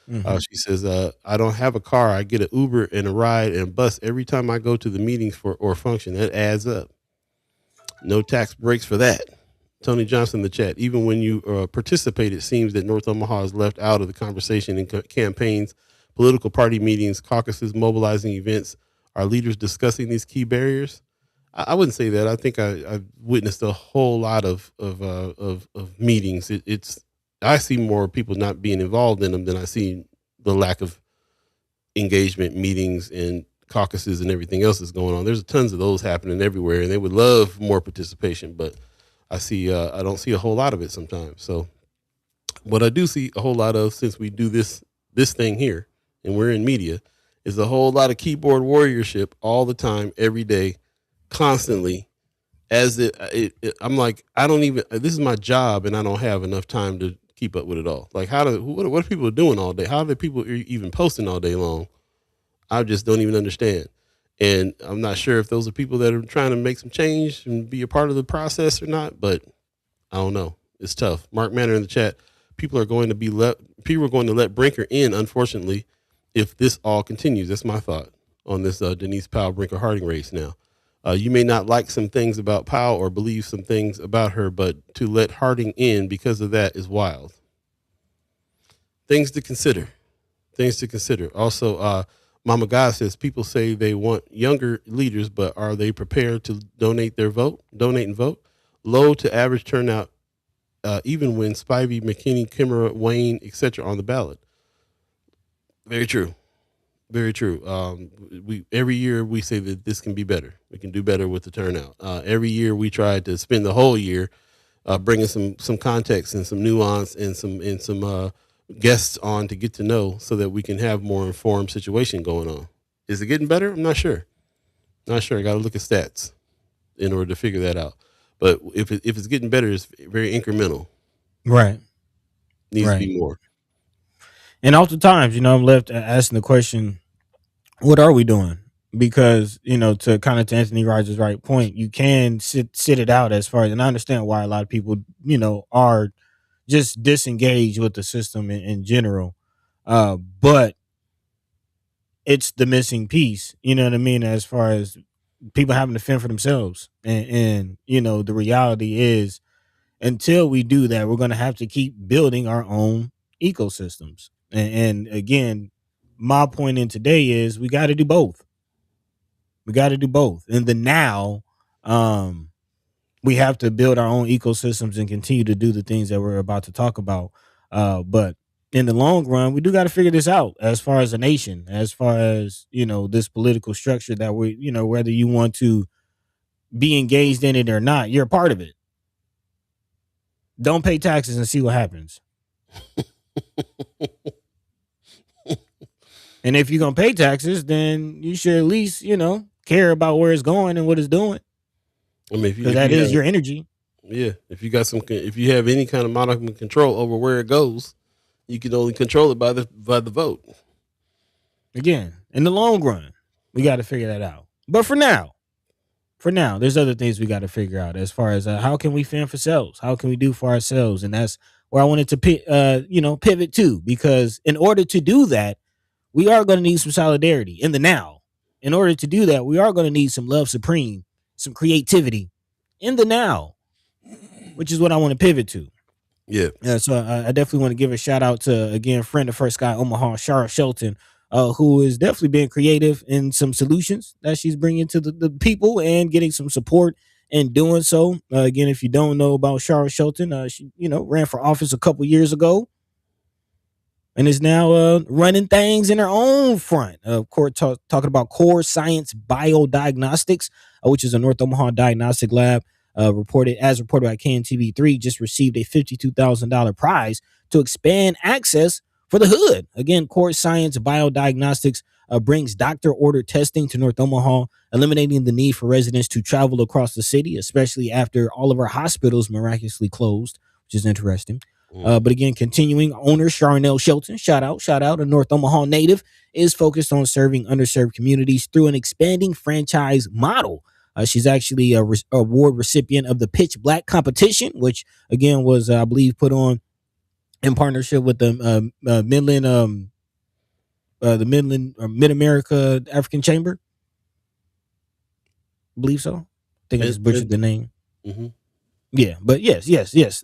A: She says, I don't have a car. I get an Uber and a ride and a bus every time I go to the meetings or function. That adds up. No tax breaks for that. Tony Johnson in the chat. Even when you participate, it seems that North Omaha is left out of the conversation in campaigns, political party meetings, caucuses, mobilizing events. Are leaders discussing these key barriers? I wouldn't say that. I think I've witnessed a whole lot of meetings. I see more people not being involved in them than I see the lack of engagement, meetings, and caucuses and everything else that's going on. There's tons of those happening everywhere, and they would love more participation, but I don't see a whole lot of it sometimes. So what I do see a whole lot of, since we do this thing here and we're in media, is a whole lot of keyboard warriorship all the time, every day, constantly. I'm like, this is my job, and I don't have enough time to keep up with it all. Like, what are people doing all day? How are people even posting all day long? I just don't even understand. And I'm not sure if those are people that are trying to make some change and be a part of the process or not, but I don't know. It's tough. Mark Manor in the chat. People are going to let Brinker in, unfortunately, if this all continues. That's my thought on this Denise Powell Brinker Harding race now. You may not like some things about Powell or believe some things about her, but to let Harding in because of that is wild. Things to consider. Also, Mama God says people say they want younger leaders, but are they prepared to donate and vote? Low to average turnout, even when Spivey, McKinney, Kimmerer, Wayne, etc. on the ballot. Very true. Very true. Every year we say that this can be better. We can do better with the turnout. Every year we try to spend the whole year bringing some context and some nuance and some guests on to get to know, so that we can have more informed situation going on. Is it getting better? I'm not sure. I got to look at stats in order to figure that out. But if it's getting better, it's very incremental.
B: Right.
A: Needs to be more.
B: And oftentimes, I'm left asking the question, what are we doing? Because, to kind of to Anthony Rogers' right point, you can sit it out as far as, and I understand why a lot of people, are just disengaged with the system in general. But it's the missing piece, you know what I mean? As far as people having to fend for themselves. And the reality is, until we do that, we're going to have to keep building our own ecosystems. And again, my point in today is we got to do both. In the now, we have to build our own ecosystems and continue to do the things that we're about to talk about. But in the long run, we do got to figure this out as far as a nation, as far as, this political structure that we, whether you want to be engaged in it or not, you're a part of it. Don't pay taxes and see what happens. And if you're going to pay taxes, then you should at least, care about where it's going and what it's doing.
A: I mean,
B: because that is your energy.
A: Yeah. If you have any kind of modicum of control over where it goes, you can only control it by the vote.
B: Again, in the long run, we got to figure that out. But for now, there's other things we got to figure out as far as how can we fend for ourselves? How can we do for ourselves? And that's where I wanted to pivot to, because in order to do that, we are going to need some solidarity in the now. In order to do that, we are going to need some love supreme, some creativity in the now, which is what I want to pivot to.
A: Yeah.
B: So I definitely want to give a shout out to, again, friend of First Guy Omaha, Shara Shelton, who is definitely being creative in some solutions that she's bringing to the people and getting some support in doing so. Again, if you don't know about Shara Shelton, she ran for office a couple years ago and is now running things in her own front. Of course, talking about Core Science Biodiagnostics, which is a North Omaha diagnostic lab. Reported by KNTV3, just received a $52,000 prize to expand access for the hood. Again, Core Science Biodiagnostics brings doctor-ordered testing to North Omaha, eliminating the need for residents to travel across the city, especially after all of our hospitals miraculously closed, which is interesting. But again, continuing, owner Charnel Shelton, shout out, a North Omaha native, is focused on serving underserved communities through an expanding franchise model. She's actually a award recipient of the Pitch Black competition, which again was, I believe, put on in partnership with the Mid-America African Chamber. I believe so. I think I just butchered the name.
A: Mm-hmm.
B: Yeah, but yes,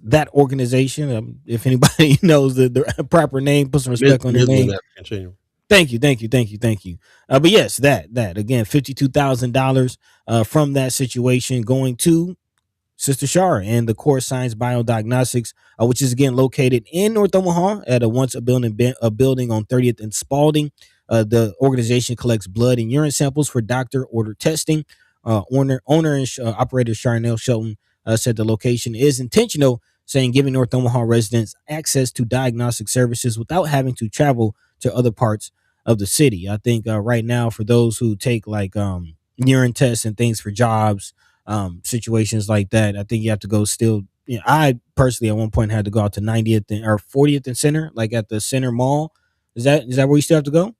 B: that organization. If anybody knows the proper name, put some respect on their
A: Midland
B: name.
A: African Chamber.
B: Thank you. But yes, that again, $52,000 from that situation going to Sister Shar and the Core Science Biodiagnostics, which is again located in North Omaha at a building on 30th and Spalding. The organization collects blood and urine samples for doctor order testing. Owner and operator Charnel Shelton said the location is intentional, saying giving North Omaha residents access to diagnostic services without having to travel to other parts of the city. I think right now, for those who take like urine tests and things for jobs, situations like that, I think you have to go still. You know, I personally at one point had to go out to 90th or 40th and Center, like at the Center Mall. Is that where you still have to go?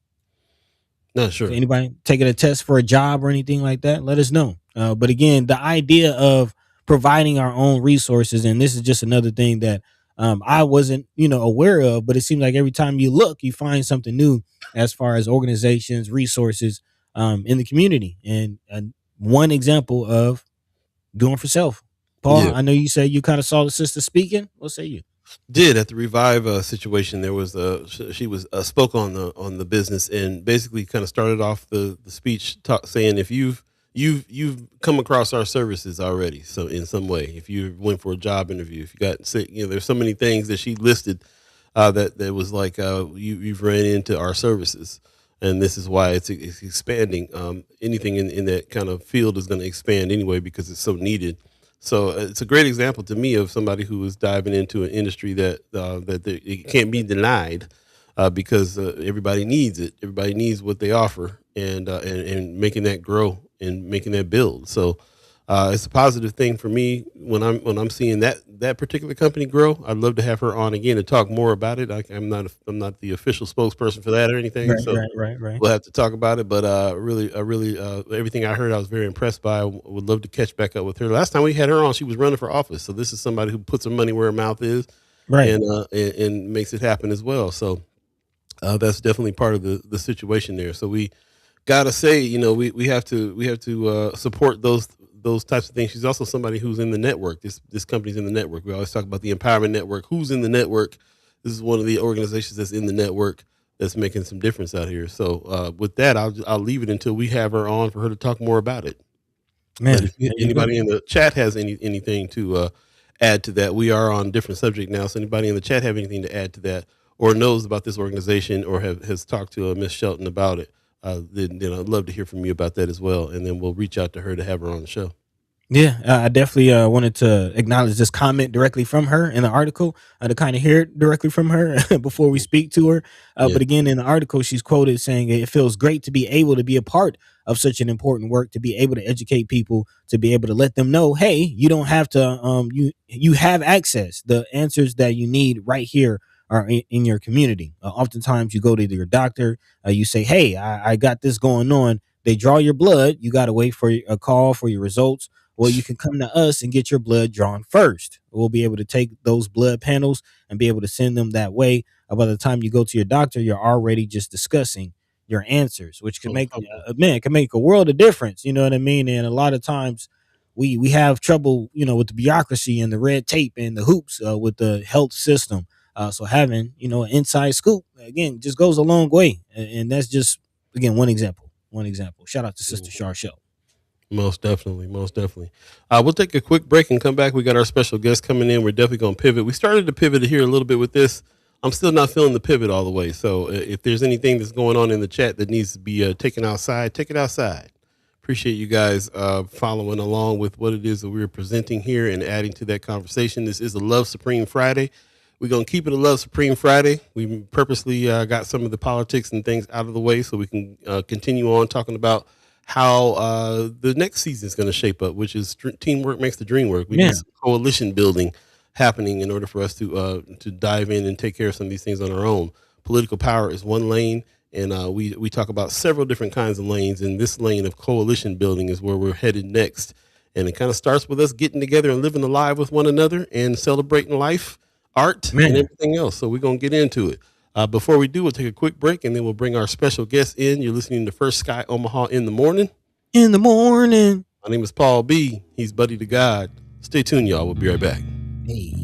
A: Not
B: If
A: sure.
B: anybody taking a test for a job or anything like that, let us know. But again, the idea of providing our own resources, and this is just another thing that I wasn't, aware of, but it seems like every time you look, you find something new as far as organizations, resources in the community. And one example of doing for self. Paul,
A: Yeah.
B: I know you said you kind of saw the sister speaking. What say you?
A: Did at the Revive situation, there was she was spoke on the business and basically kind of started off the speech saying if you've come across our services already, so in some way, if you went for a job interview, if you got sick, there's so many things that she listed that was like you've ran into our services, and this is why it's expanding. Anything in that kind of field is going to expand anyway because it's so needed. So it's a great example to me of somebody who is diving into an industry it can't be denied because everybody needs it. Everybody needs what they offer, and making that grow and making that build. So it's a positive thing for me when I'm seeing that particular company grow. I'd love to have her on again to talk more about it. I'm not the official spokesperson for that or anything.
B: Right,
A: So
B: right, right, right.
A: we'll have to talk about it, but really, everything I heard, I was very impressed by. I would love to catch back up with her. Last time we had her on, she was running for office, so this is somebody who puts her money where her mouth is,
B: Right.
A: and makes it happen as well. So that's definitely part of the situation there. So we gotta say, we have to support those types of things. She's also somebody who's in the network. This company's in the network. We always talk about the Empowerment Network. Who's in the network? This is one of the organizations that's in the network that's making some difference out here. So with that, I'll leave it until we have her on for her to talk more about it. But
B: Man,
A: if
B: there you go.
A: anybody in the chat has anything to add to that, we are on different subject now. So anybody in the chat have anything to add to that, or knows about this organization, or has talked to Miss Shelton about it, then I'd love to hear from you about that as well. And then we'll reach out to her to have her on the show.
B: Yeah, I definitely wanted to acknowledge this comment directly from her in the article, to kind of hear it directly from her before we speak to her.
A: Yeah.
B: But again, in the article, she's quoted saying it feels great to be able to be a part of such an important work, to be able to educate people, to be able to let them know, hey, you don't have to, you have access. The answers that you need right here are in your community. Oftentimes, you go to your doctor, you say, hey, I got this going on. They draw your blood. You got to wait for a call for your results. Well, you can come to us and get your blood drawn first. We'll be able to take those blood panels and be able to send them that way. By the time you go to your doctor, you're already just discussing your answers, which can
A: Oh,
B: make
A: humble.
B: man, can make a world of difference. You know what I mean? And a lot of times we have trouble, with the bureaucracy and the red tape and the hoops with the health system. So having an inside scoop again just goes a long way, and that's just again one example. One example. Shout out to Sister Charshel.
A: Most definitely, most definitely. We'll take a quick break and come back. We got our special guest coming in. We're definitely going to pivot. We started to pivot here a little bit with this. I'm still not feeling the pivot all the way. So if there's anything that's going on in the chat that needs to be taken outside, take it outside. Appreciate you guys following along with what it is that we're presenting here and adding to that conversation. This is a Love Supreme Friday. We're going to keep it a Love Supreme Friday. We purposely got some of the politics and things out of the way so we can continue on talking about how the next season is going to shape up, which is teamwork makes the dream work. We
B: Yeah.
A: need some coalition building happening in order for us to dive in and take care of some of these things on our own. Political power is one lane, and we talk about several different kinds of lanes, and this lane of coalition building is where we're headed next. And it kind of starts with us getting together and living alive with one another and celebrating life, art,
B: Man.
A: and everything else. So we're going to get into it. Before we do, we'll take a quick break, and then we'll bring our special guest in. You're listening to First Sky Omaha in the morning.
B: In the morning.
A: My name is Paul B. He's Buddy to God. Stay tuned, y'all. We'll be right back.
B: Hey.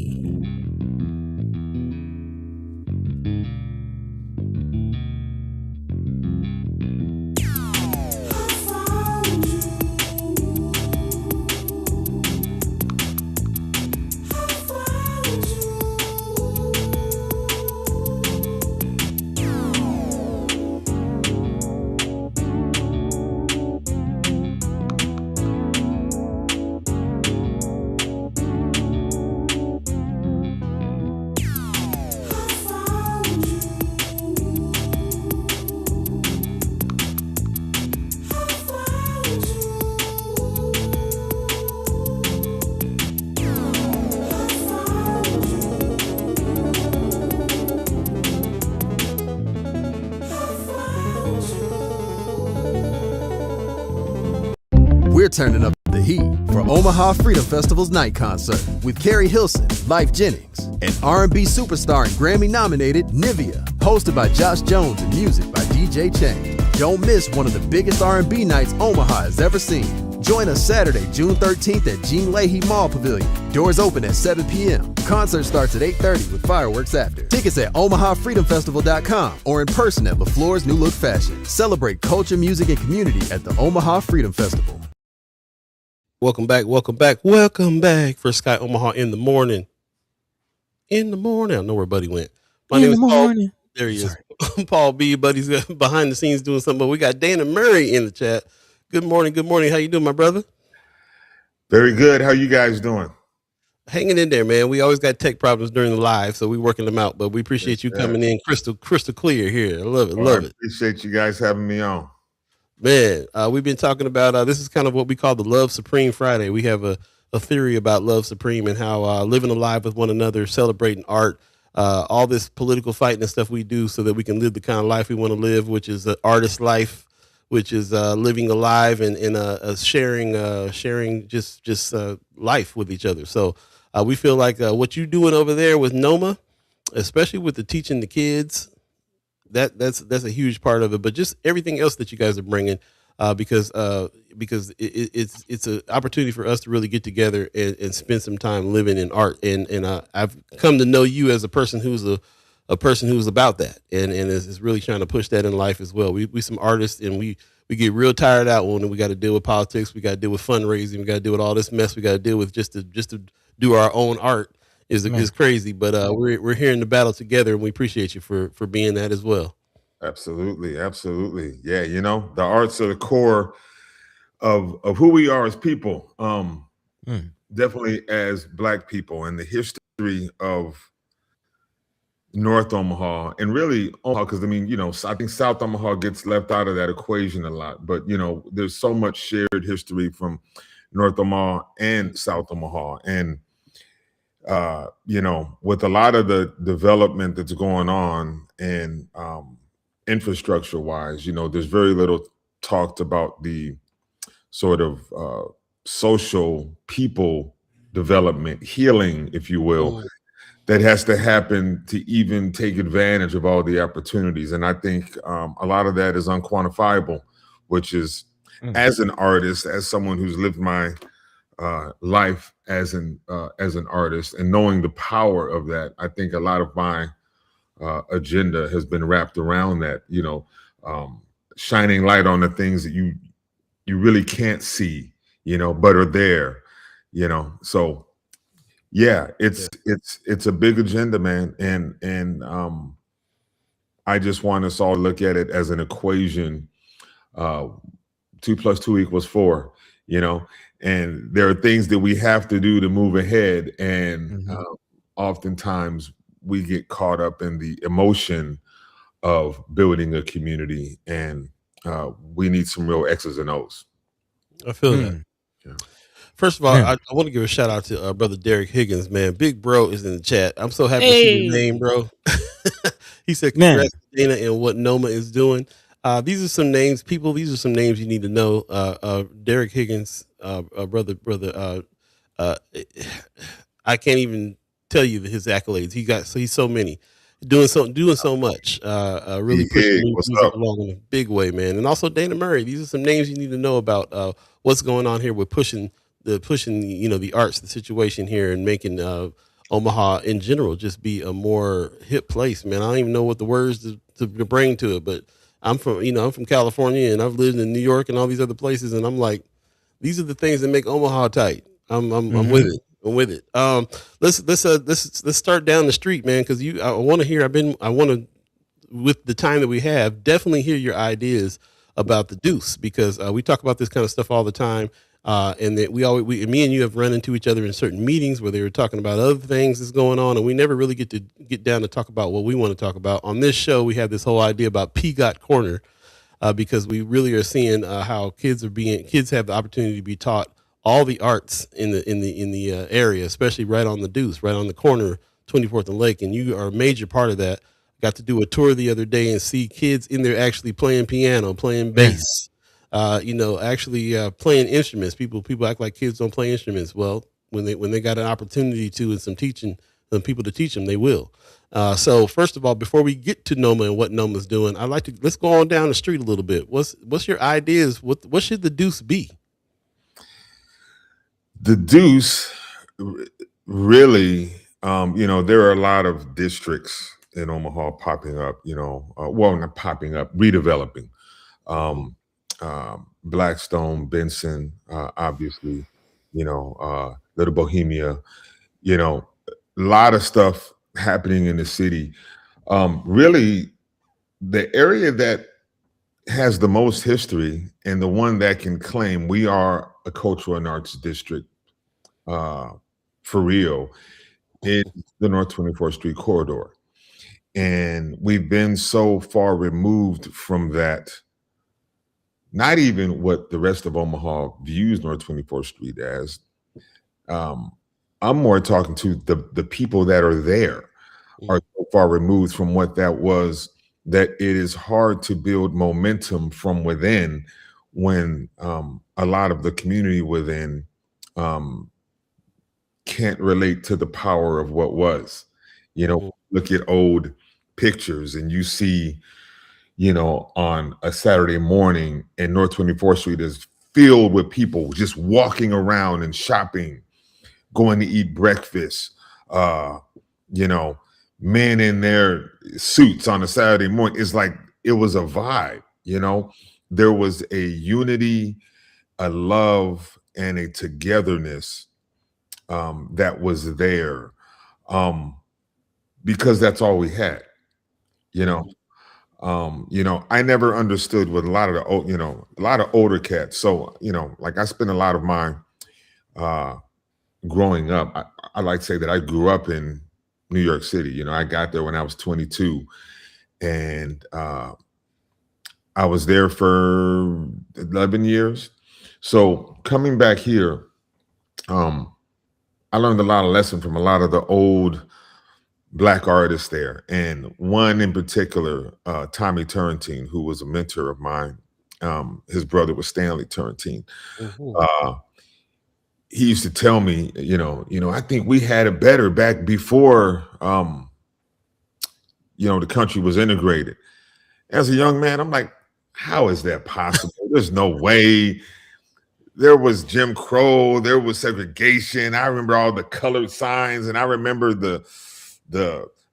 C: We're turning up the heat for Omaha Freedom Festival's night concert with Carrie Hilson, Life Jennings, and R&B superstar and Grammy-nominated Nivea, hosted by Josh Jones and music by DJ Chain. Don't miss one of the biggest R&B nights Omaha has ever seen. Join us Saturday, June 13th at Gene Leahy Mall Pavilion. Doors open at 7 p.m. Concert starts at 8:30 with fireworks after. Tickets at OmahaFreedomFestival.com or in person at LaFleur's New Look Fashion. Celebrate culture, music, and community at the Omaha Freedom Festival.
A: Welcome back for Sky Omaha in the morning. I don't know where Buddy went. My name is Paul. There he is. Paul B. Buddy's behind the scenes doing something, but we got Dana Murray in the chat. Good morning. How you doing, my brother?
D: Very good. How you guys doing?
A: Hanging in there, man. We always got tech problems during the live, so we're working them out, but we appreciate you coming in crystal clear here. I love it.
D: I appreciate you guys having me on.
A: Man, we've been talking about this is kind of what we call the Love Supreme Friday. We have a theory about Love Supreme and how living alive with one another, celebrating art, all this political fighting and stuff we do so that we can live the kind of life we want to live, which is an artist life, which is living alive and sharing just life with each other. So we feel like what you're doing over there with NOMA, especially with the teaching the kids, that's a huge part of it, but just everything else that you guys are bringing, because it's an opportunity for us to really get together and spend some time living in art. And I've come to know you as a person who's a person who's about that and is really trying to push that in life as well. We some artists and we get real tired out when we got to deal with politics, we got to deal with fundraising, we got to deal with all this mess we got to deal with just to do our own art. Is crazy, but we're here in the battle together, and we appreciate you for being that as well.
D: Absolutely. Yeah, the arts are the core of who we are as people. Definitely as Black people, and the history of North Omaha and really Omaha, because I think South Omaha gets left out of that equation a lot. But there's so much shared history from North Omaha and South Omaha, and with a lot of the development that's going on and infrastructure wise, there's very little talked about the sort of social people development, healing, if you will, that has to happen to even take advantage of all the opportunities. And I think a lot of that is unquantifiable, which is as an artist, as someone who's lived my life as an artist and knowing the power of that, I think a lot of my agenda has been wrapped around that, shining light on the things that you really can't see, but are there, so yeah, it's a big agenda, man. And I just want us all to look at it as an equation. 2 + 2 = 4, and there are things that we have to do to move ahead. And oftentimes we get caught up in the emotion of building a community, and we need some real X's and O's.
A: I feel that. Yeah. First of all, I want to give a shout out to brother Derek Higgins, man. Big bro is in the chat. I'm so happy to see your name, bro. He said, congrats to Dana and what NOMA is doing. These are some names, people. These are some names you need to know. Derek Higgins, brother. I can't even tell you his accolades. He's so many, doing so much. Really pushing music along in a big way, man. And also Dana Murray. These are some names you need to know about what's going on here with pushing pushing the arts, the situation here, and making Omaha in general just be a more hip place, man. I don't even know what the words to bring to it, but I'm from California, and I've lived in New York and all these other places, and I'm like, these are the things that make Omaha tight. I'm with it. I'm with it. Let's start down the street, man, because I want to hear. I want to, with the time that we have, definitely hear your ideas about the Deuce, because we talk about this kind of stuff all the time. And that me and you have run into each other in certain meetings where they were talking about other things that's going on, and we never really get down to talk about what we want to talk about. On this show, we have this whole idea about Got Corner, because we really are seeing how kids have the opportunity to be taught all the arts in the area, especially right on the Deuce, right on the corner, 24th and Lake, and you are a major part of that. Got to do a tour the other day and see kids in there actually playing piano, playing bass, actually playing instruments. People act like kids don't play instruments. Well, when they got an opportunity to, and some people to teach them, they will. So first of all, before we get to NOMA and what NOMA's doing, let's go on down the street a little bit. What's your ideas? What should the Deuce be?
D: The Deuce, really, there are a lot of districts in Omaha popping up, not popping up, redeveloping. Blackstone, Benson, obviously, Little Bohemia, a lot of stuff happening in the city. Really, the area that has the most history and the one that can claim we are a cultural and arts district for real is the North 24th Street corridor. And we've been so far removed from that, not even what the rest of Omaha views North 24th Street as. I'm more talking to the people that are there are so far removed from what that was, that it is hard to build momentum from within when a lot of the community within can't relate to the power of what was. Look at old pictures and you see, on a Saturday morning and North 24th Street is filled with people just walking around and shopping, going to eat breakfast, men in their suits on a Saturday morning. It's like, it was a vibe, there was a unity, a love, and a togetherness that was there, because that's all we had, I never understood with a lot of the older cats. So, like I spent a lot of my growing up, I like to say that I grew up in New York City. I got there when I was 22, and I was there for 11 years. So coming back here, I learned a lot of lessons from a lot of the old Black artists there. And one in particular, Tommy Turrentine, who was a mentor of mine. His brother was Stanley Turrentine. He used to tell me, I think we had it better back before, the country was integrated. As a young man, I'm like, how is that possible? There's no way. There was Jim Crow, there was segregation. I remember all the colored signs, and I remember the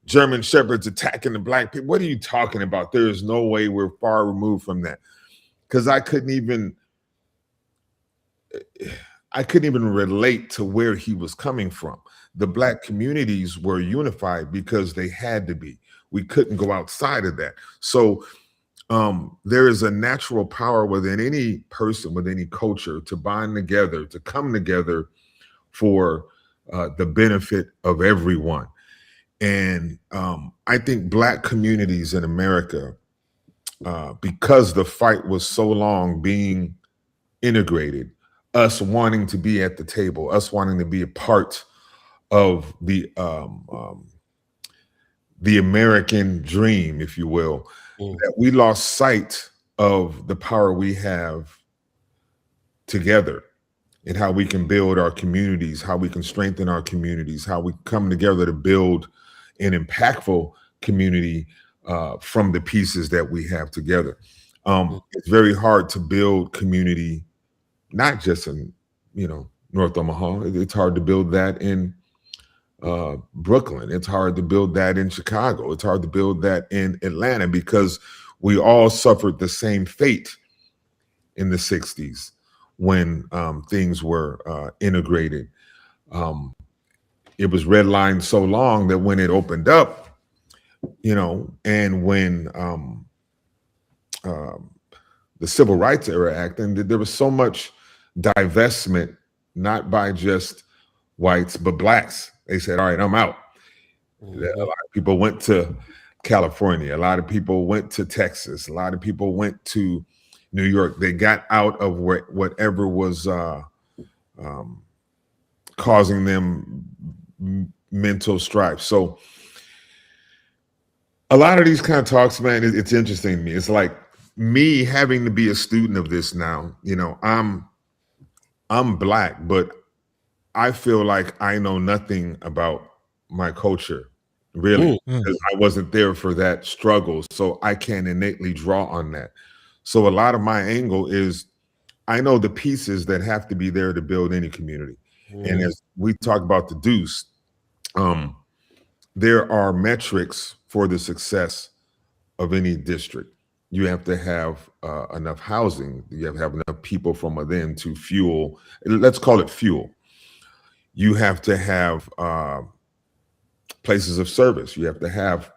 D: German shepherds attacking the Black people. What are you talking about? There is no way, we're far removed from that. Because I couldn't even relate to where he was coming from. The Black communities were unified because they had to be. We couldn't go outside of that. So there is a natural power within any person, with any culture, to bind together, to come together for the benefit of everyone. And I think Black communities in America, because the fight was so long being integrated, us wanting to be at the table, us wanting to be a part of the American dream, if you will, that we lost sight of the power we have together, and how we can build our communities, how we can strengthen our communities, how we come together to build an impactful community from the pieces that we have together. It's very hard to build community, not just in, North Omaha. It's hard to build that in Brooklyn. It's hard to build that in Chicago. It's hard to build that in Atlanta because we all suffered the same fate in the 60s when things were integrated. It was redlined so long that when it opened up, and when the Civil Rights Era Act, and there was so much divestment, not by just whites, but blacks. They said, all right, I'm out.
A: Mm-hmm.
D: A lot of people went to California. A lot of people went to Texas. A lot of people went to New York. They got out of whatever was causing them mental strife. So a lot of these kind of talks, man, it's interesting to me. It's like me having to be a student of this now. I'm Black, but I feel like I know nothing about my culture, really, because I wasn't there for that struggle. So I can't innately draw on that. So a lot of my angle is I know the pieces that have to be there to build any community. And as we talk about the Deuce, there are metrics for the success of any district. You have to have enough housing. You have to have enough people from within to fuel. Let's call it fuel. You have to have places of service. You have to have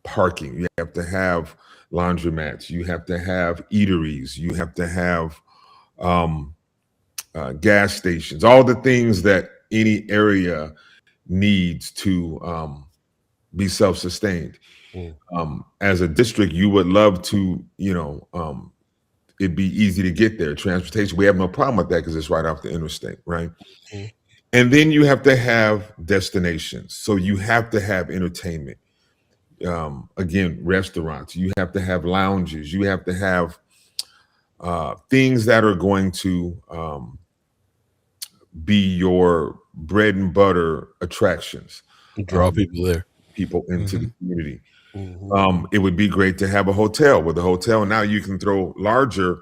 D: parking. You have to have laundromats. You have to have eateries. You have to have gas stations. All the things that any area needs to be self-sustained. As a district, you would love to, it'd be easy to get there. Transportation, we have no problem with that because it's right off the interstate, right? And then you have to have destinations. So you have to have entertainment. Again, restaurants. You have to have lounges. You have to have things that are going to be your bread and butter attractions.
A: Draw people there.
D: People into the community. It would be great to have a hotel. With a hotel, now you can throw larger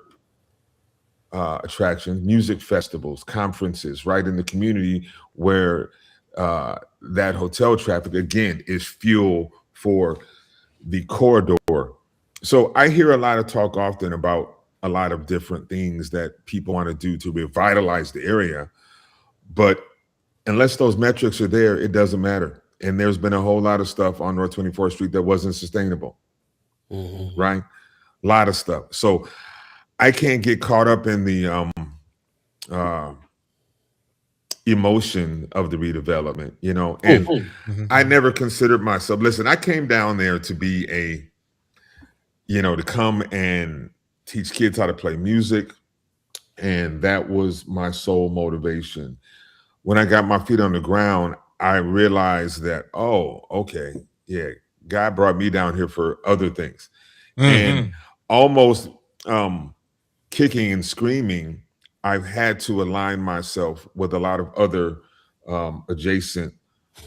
D: attractions, music festivals, conferences right in the community where that hotel traffic, again, is fuel for the corridor. So I hear a lot of talk often about a lot of different things that people want to do to revitalize the area. But unless those metrics are there, it doesn't matter. And there's been a whole lot of stuff on North 24th Street that wasn't sustainable, right? A lot of stuff. So I can't get caught up in the emotion of the redevelopment, and I never considered myself, listen, I came down there to be to come and teach kids how to play music. And that was my sole motivation. When I got my feet on the ground, I realized that, okay, yeah, God brought me down here for other things. And almost kicking and screaming, I've had to align myself with a lot of other adjacent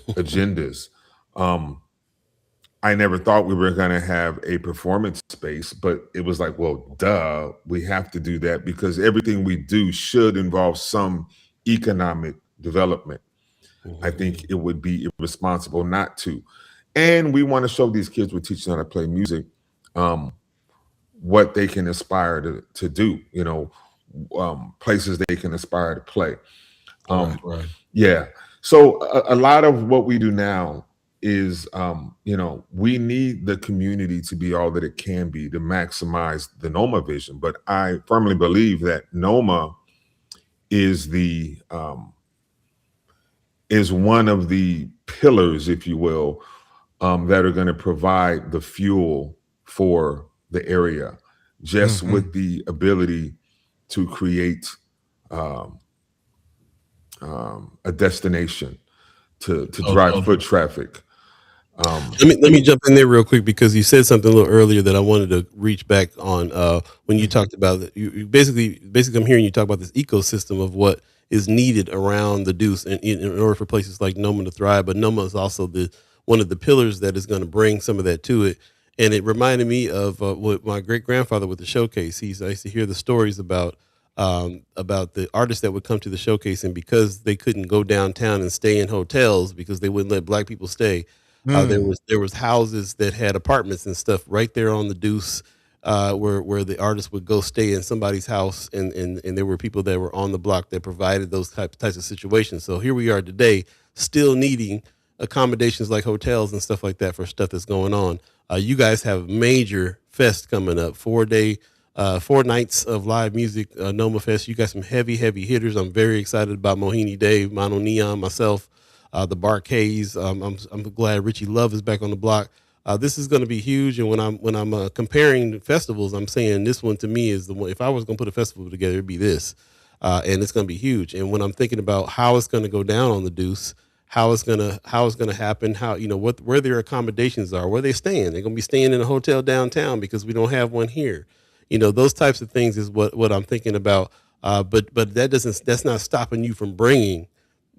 D: agendas. I never thought we were going to have a performance space, but it was like, well, duh, we have to do that because everything we do should involve some economic development. I think it would be irresponsible not to. And we want to show these kids we're teaching how to play music, what they can aspire to do, places they can aspire to play.
A: Right.
D: Yeah. So a lot of what we do now is, we need the community to be all that it can be to maximize the NOMA vision. But I firmly believe that NOMA is is one of the pillars, if you will, that are going to provide the fuel for the area, just with the ability to create a destination to drive foot traffic.
A: Let me jump in there real quick because you said something a little earlier that I wanted to reach back on when you talked about that. You basically I'm hearing you talk about this ecosystem of what is needed around the Deuce in order for places like NOMA to thrive. But NOMA is also one of the pillars that is going to bring some of that to it. And it reminded me of what my great grandfather with the showcase. I used to hear the stories about about the artists that would come to the showcase, and because they couldn't go downtown and stay in hotels because they wouldn't let black people stay,
B: Mm.
A: there was houses that had apartments and stuff right there on the Deuce, where the artists would go stay in somebody's house, and there were people that were on the block that provided those types of situations. So here we are today, still needing accommodations like hotels and stuff like that for stuff that's going on. You guys have major fest coming up, 4 day, 4 nights of live music, NOMA Fest. You got some heavy hitters. I'm very excited about Mohini Day, Mono Neon, myself, the Barcades. I'm glad Richie Love is back on the block. This is going to be huge. And when I'm comparing festivals, I'm saying this one to me is the one. If I was going to put a festival together, it'd be this, and it's going to be huge. And when I'm thinking about how it's going to go down on the Deuce, how it's gonna happen, how what where their accommodations are, where they staying. They're gonna be staying in a hotel downtown because we don't have one here. Those types of things is what I'm thinking about. But that's not stopping you from bringing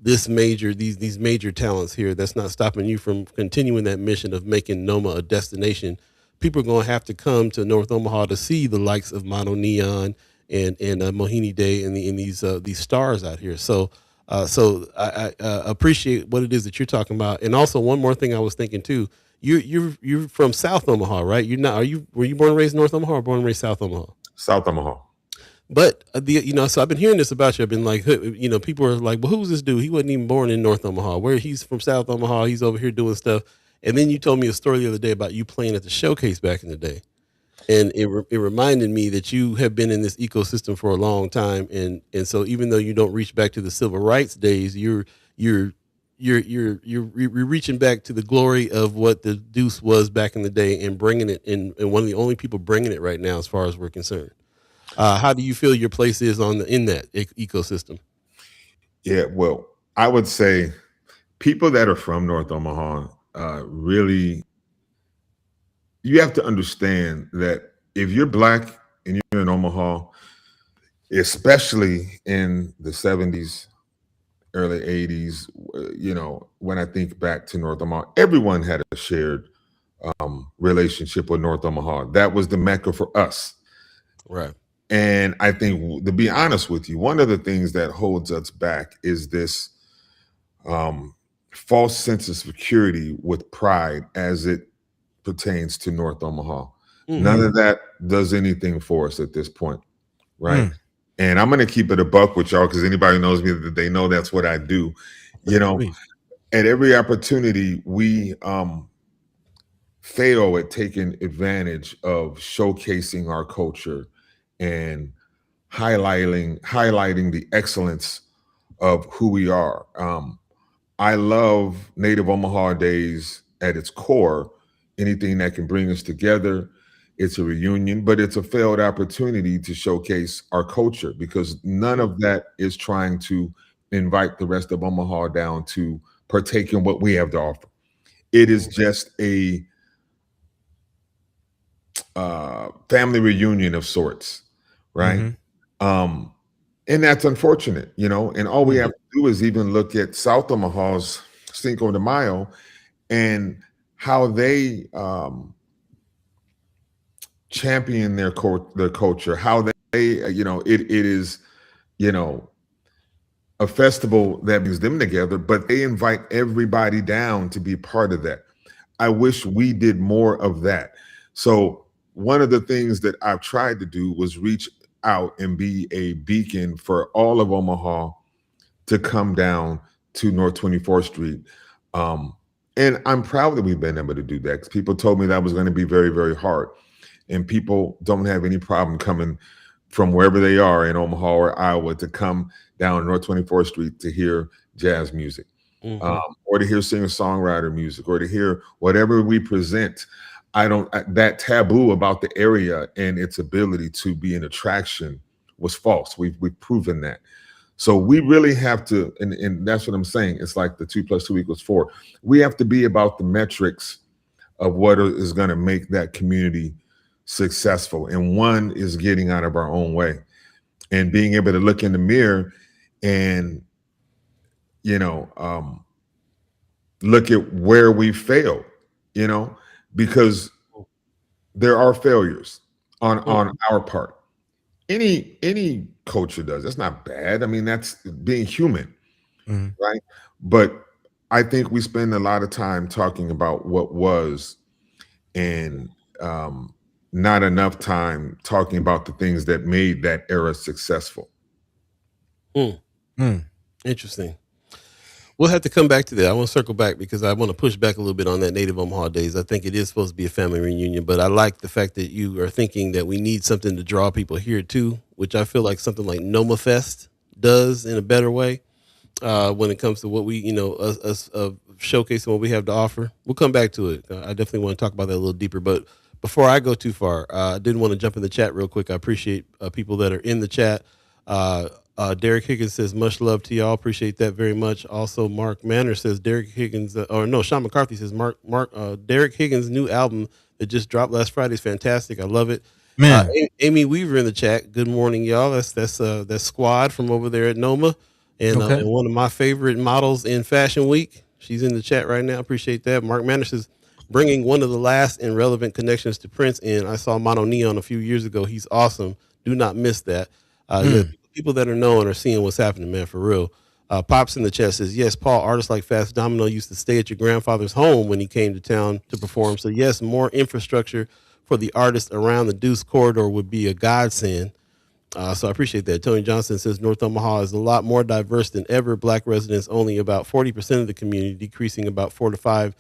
A: these major talents here. That's not stopping you from continuing that mission of making NOMA a destination. People are going to have to come to North Omaha to see the likes of Mono Neon and Mohini Day and these stars out here. So I appreciate what it is that you're talking about. And also one more thing I was thinking too. You're from South Omaha, right? You're not. Were you born and raised in North Omaha or born and raised South Omaha?
D: South Omaha.
A: But so I've been hearing this about you. I've been like, people are like, well, who's this dude? He wasn't even born in North Omaha. Where he's from South Omaha, he's over here doing stuff. And then you told me a story the other day about you playing at the showcase back in the day, and it reminded me that you have been in this ecosystem for a long time, and so even though you don't reach back to the civil rights days, you're reaching back to the glory of what the Deuce was back in the day and bringing it in, and one of the only people bringing it right now, as far as we're concerned. How do you feel your place is in that ecosystem?
D: Yeah, well, I would say people that are from North Omaha really, you have to understand that if you're black and you're in Omaha, especially in the 70s, early 80s, when I think back to North Omaha, everyone had a shared relationship with North Omaha. That was the Mecca for us.
A: Right.
D: And I think, to be honest with you, one of the things that holds us back is this false sense of security with pride as it pertains to North Omaha.
A: Mm-hmm.
D: None of that does anything for us at this point, right? And I'm going to keep it a buck with y'all because anybody knows me, that they know that's what I do. At every opportunity, we fail at taking advantage of showcasing our culture and highlighting the excellence of who we are. I love Native Omaha Days at its core. Anything that can bring us together, it's a reunion, but it's a failed opportunity to showcase our culture because none of that is trying to invite the rest of Omaha down to partake in what we have to offer. It is just a family reunion of sorts, right? And that's unfortunate, and all we have to do is even look at South Omaha's Cinco de Mayo and how they champion their culture, how they, it is, a festival that brings them together, but they invite everybody down to be part of that. I wish we did more of that. So one of the things that I've tried to do was reach out and be a beacon for all of Omaha to come down to North 24th Street. And I'm proud that we've been able to do that because people told me that was going to be very, very hard. And people don't have any problem coming from wherever they are in Omaha or Iowa to come down North 24th Street to hear jazz music, or to hear singer-songwriter music, or to hear whatever we present. That taboo about the area and its ability to be an attraction was false. We've proven that. So we really have to, and that's what I'm saying. It's like the 2 + 2 = 4. We have to be about the metrics of what is going to make that community successful. And one is getting out of our own way and being able to look in the mirror and, look at where we failed, because there are failures on our part. any culture does. That's not bad. I mean, that's being human,
B: Mhm.
D: right? But I think we spend a lot of time talking about what was, and not enough time talking about the things that made that era successful.
B: Mm.
A: Interesting. We'll have to come back to that. I want to circle back because I want to push back a little bit on that Native Omaha Days. I think it is supposed to be a family reunion, but I like the fact that you are thinking that we need something to draw people here too, which I feel like something like NOMA Fest does in a better way when it comes to what we, us showcasing what we have to offer. We'll come back to it. I definitely want to talk about that a little deeper, but before I go too far, I did want to jump in the chat real quick. I appreciate people that are in the chat. Derek Higgins says, much love to y'all. Appreciate that very much. Also, Mark Manor says, Derek Higgins, Sean McCarthy says, Derek Higgins' new album that just dropped last Friday is fantastic. I love it.
B: Man.
A: Amy Weaver in the chat. Good morning, y'all. That's Squad from over there at NOMA, and
B: Okay.
A: and one of my favorite models in Fashion Week. She's in the chat right now. Appreciate that. Mark Manor says, bringing one of the last and relevant connections to Prince in. I saw Mono Neon a few years ago. He's awesome. Do not miss that. Yeah, people that are known are seeing what's happening, man, for real. Pops in the chat says, yes, Paul, artists like Fats Domino used to stay at your grandfather's home when he came to town to perform. So, yes, more infrastructure for the artists around the Deuce corridor would be a godsend. So I appreciate that. Tony Johnson says North Omaha is a lot more diverse than ever. Black residents only about 40% of the community, decreasing about 4 to 5%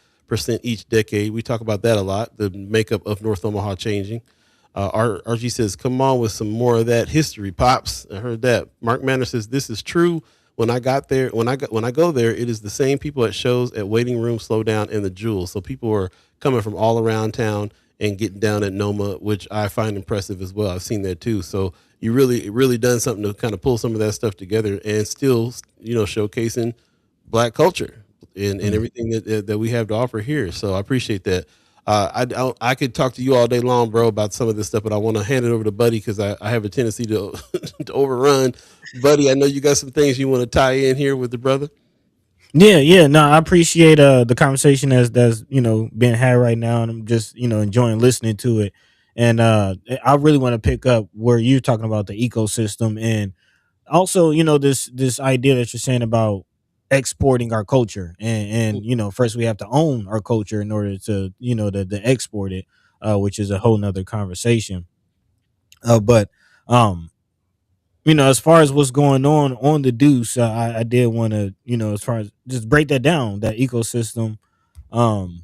A: each decade. We talk about that a lot, the makeup of North Omaha changing. RG says, come on with some more of that history, Pops. I heard that. Mark Manor says, this is true. When I go there, it is the same people at shows, at waiting room, slow down, and the Jewels. So people are coming from all around town and getting down at NOMA, which I find impressive as well. I've seen that too. So you really done something to kind of pull some of that stuff together and still, showcasing Black culture and everything that we have to offer here. So I appreciate that. I could talk to you all day long, bro, about some of this stuff, but I want to hand it over to Buddy because I have a tendency to to overrun. Buddy, I know you got some things you want to tie in here with the brother.
B: Yeah. No, I appreciate the conversation that's being had right now, and I'm just enjoying listening to it. And I really want to pick up where you're talking about the ecosystem, and also this idea that you're saying about exporting our culture, and first we have to own our culture in order to to export it, which is a whole nother conversation. But as far as what's going on the Deuce, I did want to, as far as just break that down, that ecosystem. Um,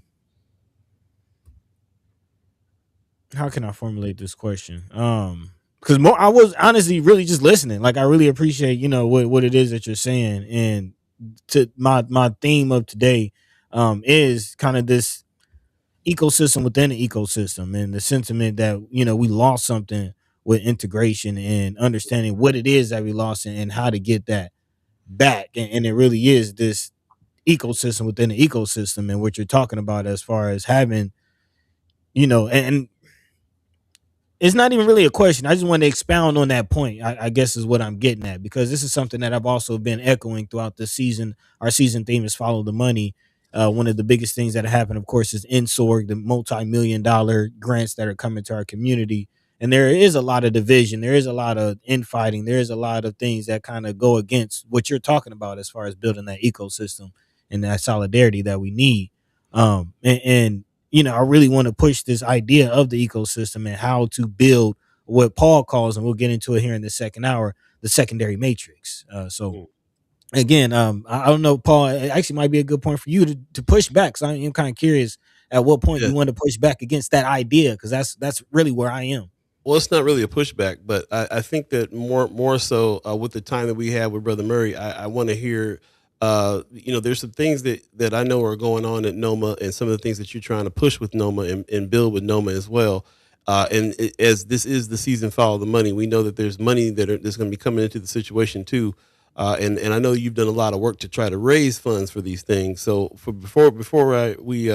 B: how can I formulate this question? Because more, I was honestly really just listening. Like, I really appreciate, what it is that you're saying, and to my theme of today, is kind of this ecosystem within the ecosystem, and the sentiment that we lost something with integration and understanding what it is that we lost, and how to get that back. And it really is this ecosystem within the ecosystem, and what you're talking about as far as having and it's not even really a question. I just want to expound on that point. I guess is what I'm getting at, because this is something that I've also been echoing throughout the season. Our season theme is follow the money. One of the biggest things that happen, of course, is NSORG, the multi-million-dollar grants that are coming to our community. And there is a lot of division. There is a lot of infighting. There is a lot of things that kind of go against what you're talking about as far as building that ecosystem and that solidarity that we need. And I really want to push this idea of the ecosystem and how to build what Paul calls, and we'll get into it here in the second hour, the secondary matrix. So again, I don't know, Paul, it actually might be a good point for you to push back. So I am kind of curious at what point you want to push back against that idea, because that's really where I am.
A: Well, it's not really a pushback, but I think that more so with the time that we have with Brother Murray, I want to hear, there's some things that I know are going on at NOMA, and some of the things that you're trying to push with NOMA and build with NOMA as well. As this is the season, follow the money. We know that there's money that's going to be coming into the situation too, and I know you've done a lot of work to try to raise funds for these things. So before we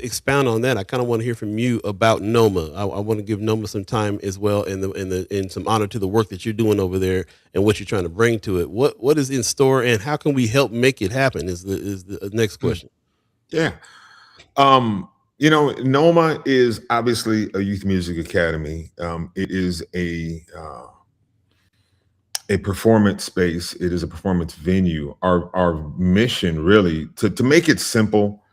A: expound on that, I kind of want to hear from you about NOMA. I want to give NOMA some time as well, and some honor to the work that you're doing over there and what you're trying to bring to it. What is in store, and how can we help make it happen? Is the next question.
D: Yeah. Um, NOMA is obviously a youth music academy. It is a performance space. It is a performance venue. Our mission, really, to make it simple.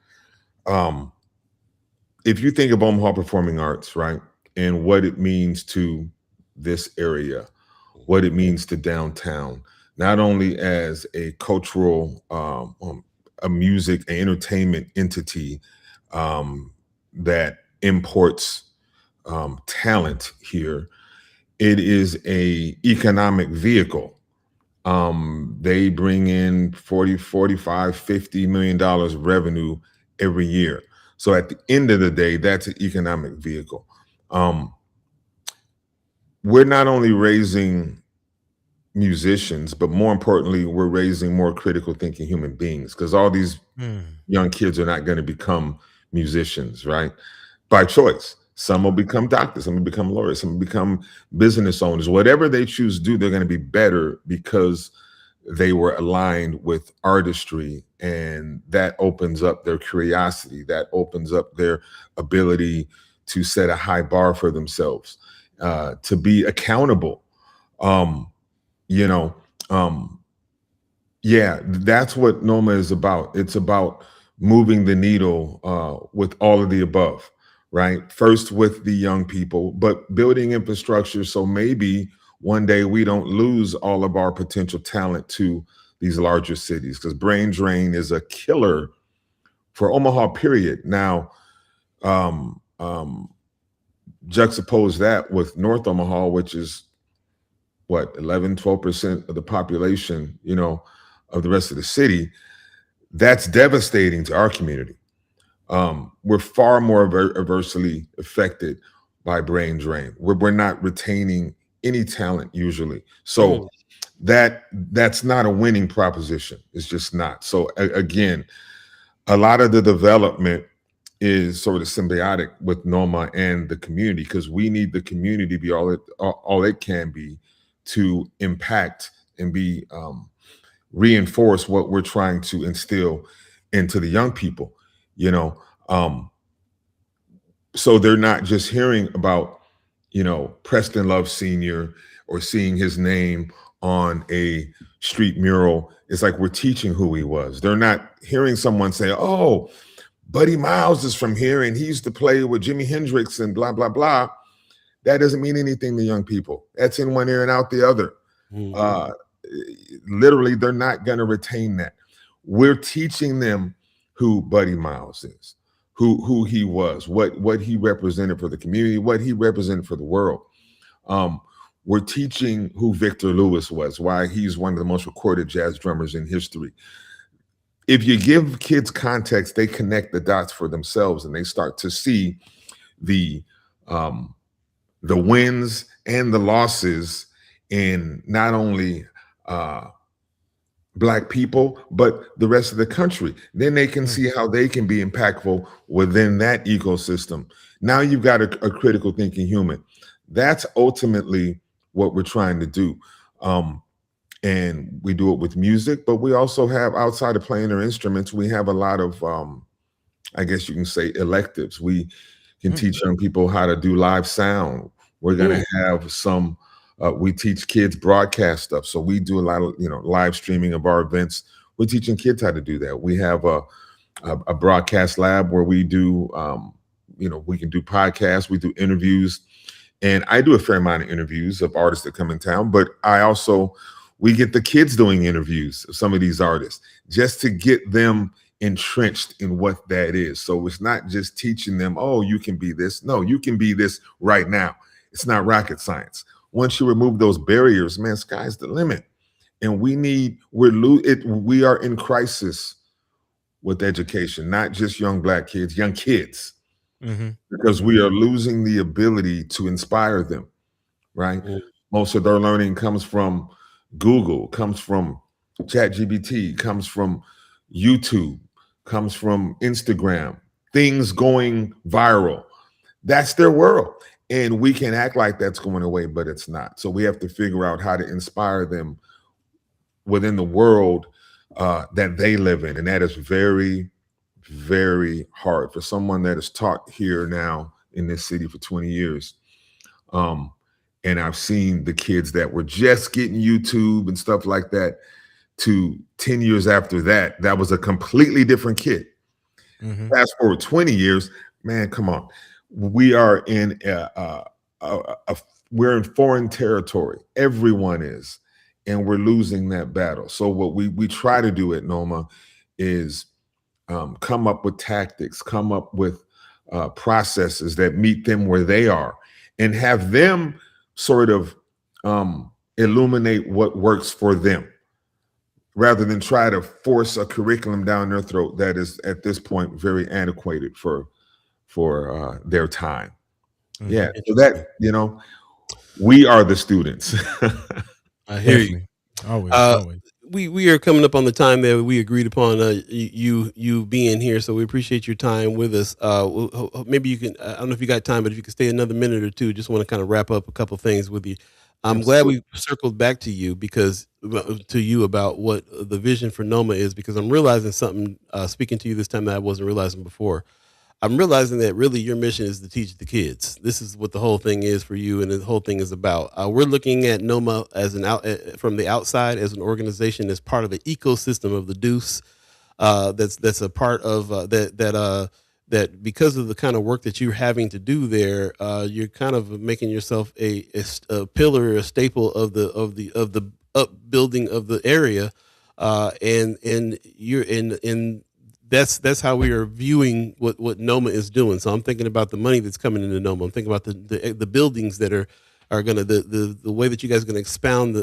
D: If you think of Omaha Performing Arts, right, and what it means to this area, what it means to downtown, not only as a cultural, a music, an entertainment entity that imports talent here, it is a economic vehicle. They bring in 40, 45, $50 million of revenue every year. So at the end of the day, that's an economic vehicle. We're not only raising musicians, but more importantly, we're raising more critical thinking human beings, because all these young kids are not going to become musicians, right? By choice. Some will become doctors, some will become lawyers, some will become business owners. Whatever they choose to do, they're going to be better because they were aligned with artistry, and that opens up their curiosity, that opens up their ability to set a high bar for themselves, to be accountable. Yeah, that's what NOMA is about. It's about moving the needle with all of the above, right? First with the young people, but building infrastructure so maybe one day we don't lose all of our potential talent to these larger cities, because brain drain is a killer for Omaha, period. Now, juxtapose that with North Omaha, which is what, 11, 12% of the population, of the rest of the city. That's devastating to our community. We're far more adversely affected by brain drain. We're not retaining any talent usually. So that's not a winning proposition. It's just not. So again, a lot of the development is sort of symbiotic with NOMA and the community, because we need the community to be all it can be to impact and be reinforce what we're trying to instill into the young people, so they're not just hearing about, Preston Love Sr. or seeing his name on a street mural. It's like we're teaching who he was. They're not hearing someone say, oh, Buddy Miles is from here and he used to play with Jimi Hendrix and blah, blah, blah. That doesn't mean anything to young people. That's in one ear and out the other. Literally, they're not going to retain that. We're teaching them who Buddy Miles is, who he was, what he represented for the community, what he represented for the world. We're teaching who Victor Lewis was, why he's one of the most recorded jazz drummers in history. If you give kids context, they connect the dots for themselves, and they start to see the wins and the losses in not only Black people, but the rest of the country. Then they can see how they can be impactful within that ecosystem. Now you've got a critical thinking human. That's ultimately what we're trying to do. And we do it with music, but we also have, outside of playing their instruments, we have a lot of, I guess you can say, electives. We can teach young people how to do live sound. We're going to have some, we teach kids broadcast stuff. So we do a lot of, live streaming of our events. We're teaching kids how to do that. We have a broadcast lab where we do, we can do podcasts, we do interviews. And I do a fair amount of interviews of artists that come in town, but we get the kids doing interviews of some of these artists just to get them entrenched in what that is. So it's not just teaching them, oh, you can be this. No, you can be this right now. It's not rocket science. Once you remove those barriers, man, sky's the limit. And we are in crisis with education, not just young Black kids, young kids, because we are losing the ability to inspire them, right? Most of their learning comes from Google, comes from ChatGPT, comes from YouTube, comes from Instagram, things going viral. That's their world. And we can act like that's going away, but it's not. So we have to figure out how to inspire them within the world that they live in. And that is very, very hard for someone that is taught here now in this city for 20 years. And I've seen the kids that were just getting YouTube and stuff like that to 10 years after that, that was a completely different kid.
B: Mhm.
D: Fast forward 20 years, man, come on. We are in we're in foreign territory. Everyone is, and we're losing that battle. So what we try to do at NOMA is come up with tactics, come up with processes that meet them where they are, and have them sort of illuminate what works for them, rather than try to force a curriculum down their throat that is at this point very antiquated for their time.
B: Mhm.
D: Yeah, so that, we are the students.
A: I hear you.
B: Definitely. Always.
A: We are coming up on the time that we agreed upon you being here, so we appreciate your time with us. Maybe you can, I don't know if you got time, but if you could stay another minute or two, just want to kind of wrap up a couple things with you. I'm glad we circled back to you about what the vision for NOMA is, because I'm realizing something, speaking to you this time, that I wasn't realizing before. I'm realizing that really your mission is to teach the kids. This is what the whole thing is for you, and the whole thing is about. We're looking at NOMA as from the outside, as an organization, as part of the ecosystem of the Deuce. That's a part of that because of the kind of work that you're having to do there. You're kind of making yourself a pillar, a staple of the upbuilding of the area, and you're in. That's how we are viewing what NOMA is doing. So I'm thinking about the money that's coming into NOMA. I'm thinking about the buildings that are going to the way that you guys are going to expand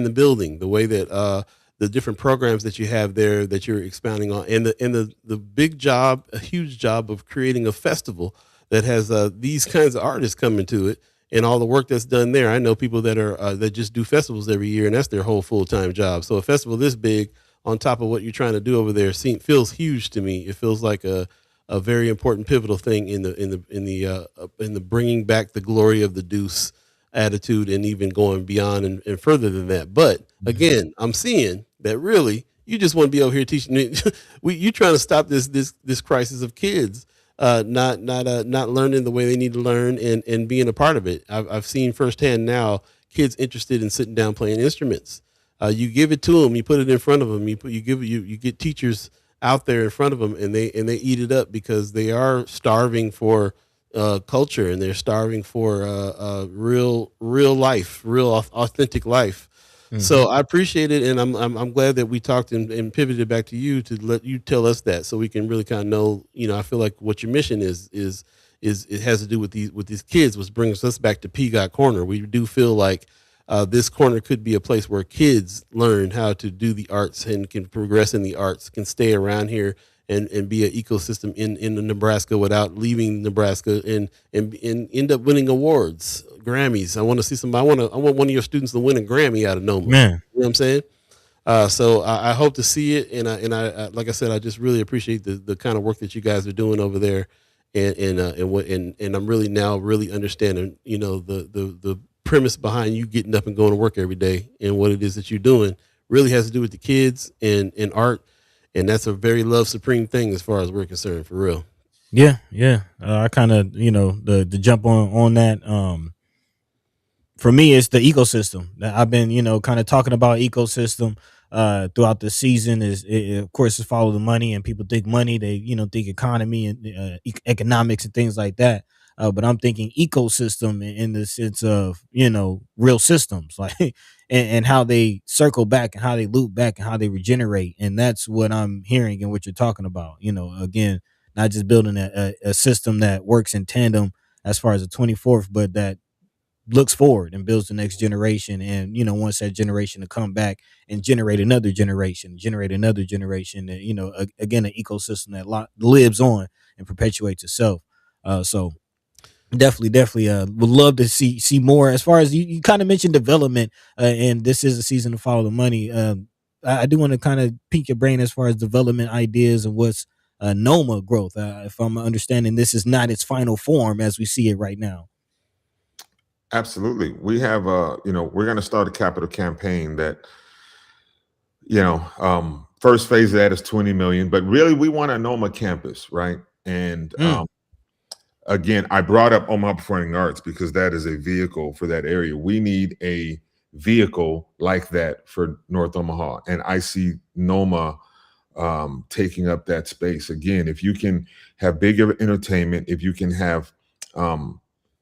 A: the building, the way that the different programs that you have there that you're expounding on, and the big job, a huge job of creating a festival that has these kinds of artists coming to it, and all the work that's done there. I know people that are that just do festivals every year, and that's their whole full-time job. So a festival this big, on top of what you're trying to do over there, feels huge to me. It feels like a very important, pivotal thing in the bringing back the glory of the Deuce attitude, and even going beyond and further than that. But again, I'm seeing that really you just want to be over here teaching. You trying to stop this crisis of kids not learning the way they need to learn, and being a part of it. I've seen firsthand now kids interested in sitting down playing instruments. You give it to them, you put it in front of them, you get teachers out there in front of them, and they eat it up, because they are starving for culture, and they're starving for real life, real authentic life. Mm-hmm. So I appreciate it, and I'm glad that we talked and pivoted back to you to let you tell us that, so we can really kind of know. I feel like what your mission is it has to do with these kids, which brings us back to Peacock Corner. We do feel like this corner could be a place where kids learn how to do the arts and can progress in the arts, can stay around here and be an ecosystem in Nebraska without leaving Nebraska, and end up winning awards, Grammys. I want to see somebody. I want one of your students to win a Grammy out of NOMA.
B: Man,
A: you know what I'm saying? So I hope to see it, and I like I said, I just really appreciate the kind of work that you guys are doing over there, and I'm really now really understanding, the premise behind you getting up and going to work every day, and what it is that you're doing really has to do with the kids and art, and that's a very love supreme thing as far as we're concerned, for real.
B: Yeah. I kind of the jump on that. For me, it's the ecosystem that I've been kind of talking about. Ecosystem throughout the season of course, is follow the money, and people think money, they think economy and economics and things like that. But I'm thinking ecosystem in the sense of real systems, like and how they circle back, and how they loop back, and how they regenerate. And that's what I'm hearing and what you're talking about. Again, not just building a system that works in tandem as far as the 24th, but that looks forward and builds the next generation, and wants that generation to come back and generate another generation, and again, an ecosystem that lives on and perpetuates itself. So definitely would love to see more. As far as you kind of mentioned development, and this is a season to follow the money. I do want to kind of pique your brain as far as development ideas and what's NOMA growth. If I'm understanding, this is not its final form as we see it right now.
D: Absolutely. We have we're going to start a capital campaign that First phase of that is 20 million, but really we want a NOMA campus, right? And again, I brought up Omaha Performing Arts because that is a vehicle for that area. We need a vehicle like that for North Omaha, and I see NOMA taking up that space. Again, if you can have bigger entertainment, if you can have,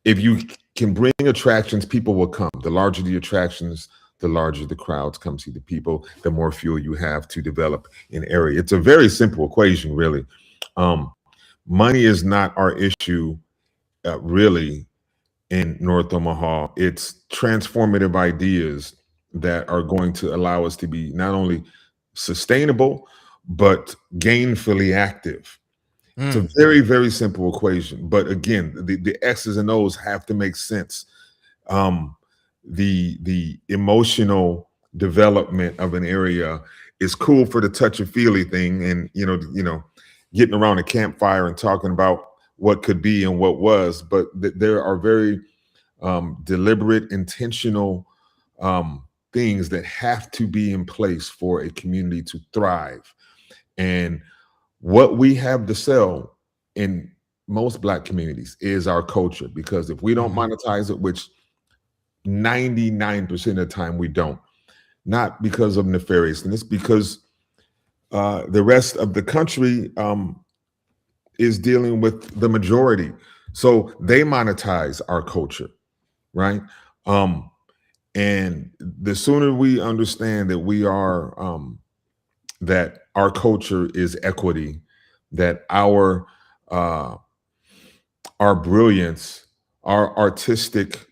D: if you can bring attractions, people will come. The larger the attractions, the larger the crowds come see the people, the more fuel you have to develop an area. It's a very simple equation, really. Money is not our issue, really, in North Omaha. It's transformative ideas that are going to allow us to be not only sustainable, but gainfully active. It's a very, very simple equation. But again, the X's and O's have to make sense. The emotional development of an area is cool for the touchy-feely thing, and getting around a campfire and talking about what could be and what was. But there are very deliberate, intentional things that have to be in place for a community to thrive. And what we have to sell in most Black communities is our culture, because if we don't monetize it, which 99% of the time we don't, not because of nefariousness, because the rest of the country is dealing with the majority. So they monetize our culture, right? And the sooner we understand that we are, that our culture is equity, that our brilliance, our artistic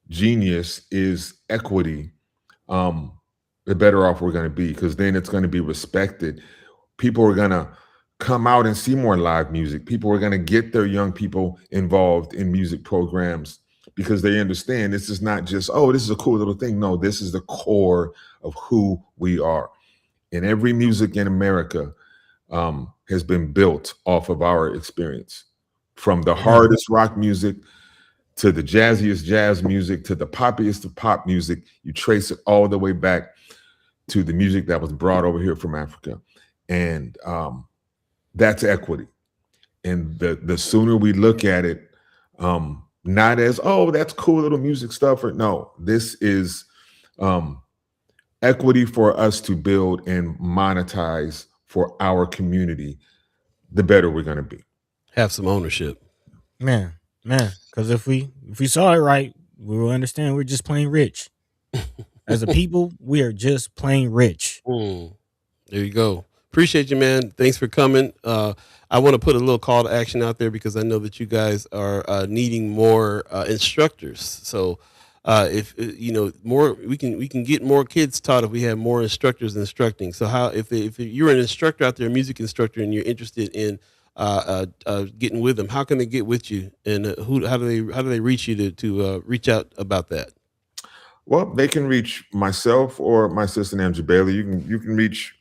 D: genius is equity, the better off we're going to be, because then it's going to be respected. People are going to come out and see more live music. People are going to get their young people involved in music programs because they understand this is not just, oh, this is a cool little thing. No, this is the core of who we are. And every music in America has been built off of our experience, from the hardest rock music to the jazziest jazz music to the poppiest of pop music. You trace it all the way back to the music that was brought over here from Africa. And that's equity. And the sooner we look at it, not as, oh, that's cool little music stuff, or no, this is equity for us to build and monetize for our community, the better we're going to be.
A: Have some ownership.
B: Man, because if we saw it right, we will understand we're just plain rich. As a people, we are just plain rich.
A: There you go. Appreciate you, man. Thanks for coming. I want to put a little call to action out there because I know that you guys are needing more instructors. So if more, we can get more kids taught if we have more instructors instructing. So how if you're an instructor out there, a music instructor, and you're interested in getting with them, how can they get with you, and how do they reach you to reach out about that?
D: Well, they can reach myself or my assistant Andrew Bailey. You can reach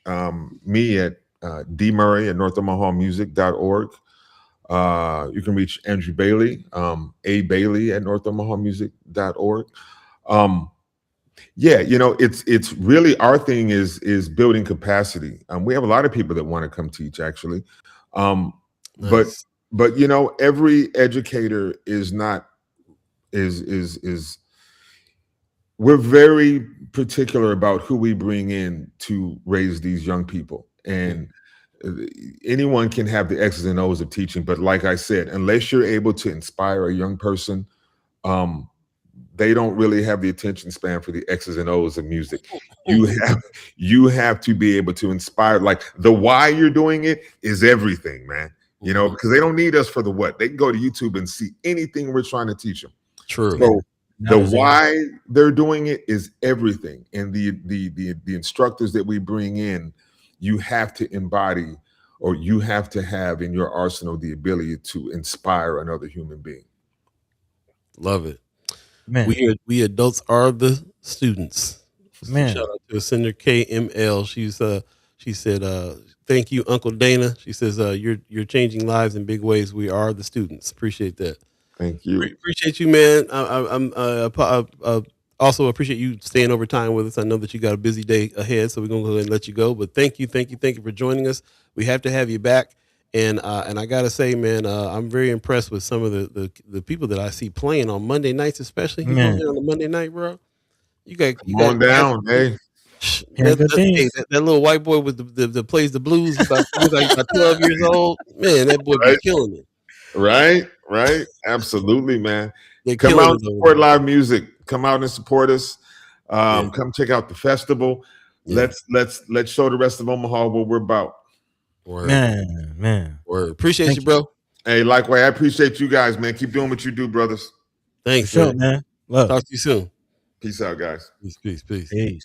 D: me at dmurray@northomahamusic.org. You can reach Andrew Bailey, Bailey at northomahamusic.org. It's really, our thing is building capacity. We have a lot of people that want to come teach, actually.
A: Nice.
D: But every educator is not we're very particular about who we bring in to raise these young people. And anyone can have the X's and O's of teaching, but like I said, unless you're able to inspire a young person, they don't really have the attention span for the X's and O's of music. You have to be able to inspire. Like, the why you're doing it is everything, man. Because they don't need us for the what. They can go to YouTube and see anything we're trying to teach them.
A: True.
D: So the why they're doing it is everything. And the instructors that we bring in, you have to embody, or you have to have in your arsenal the ability to inspire another human being.
A: Love it.
B: Man.
A: We adults are the students.
B: Man.
A: Shout out to Senator KML. She said, thank you, Uncle Dana. She says, you're changing lives in big ways. We are the students. Appreciate that.
D: Thank you.
A: Appreciate you, man. I'm Also appreciate you staying over time with us. I know that you got a busy day ahead, so we're gonna go ahead and let you go. But thank you for joining us. We have to have you back. And I gotta say, man, I'm very impressed with some of the people that I see playing on Monday nights, especially. You go
B: Man,
A: there on a Monday night, bro. You
D: Come
A: got
D: on down, hey.
B: hearing good
A: hey,
B: things.
A: that little white boy with that plays the blues. He's like about 12 years old. Man, that boy be
D: Right,
A: killing it.
D: right. Absolutely, man.
A: They're
D: Come
A: killing
D: out and
A: it over
D: support
A: there.
D: live music. Come out and support us.
A: Yeah,
D: Come check out the festival.
A: yeah.
D: Let's show the rest of Omaha what we're about.
A: Word,
B: Man.
A: word. Appreciate you,
B: Thank you.
A: bro.
D: Hey, likewise, I appreciate you guys, man. Keep doing what you do, brothers.
B: For
A: Thanks,
B: sure,
A: man.
B: man. Love.
A: Talk to you soon.
D: Peace out, guys.
A: Peace.
B: Peace. Hey.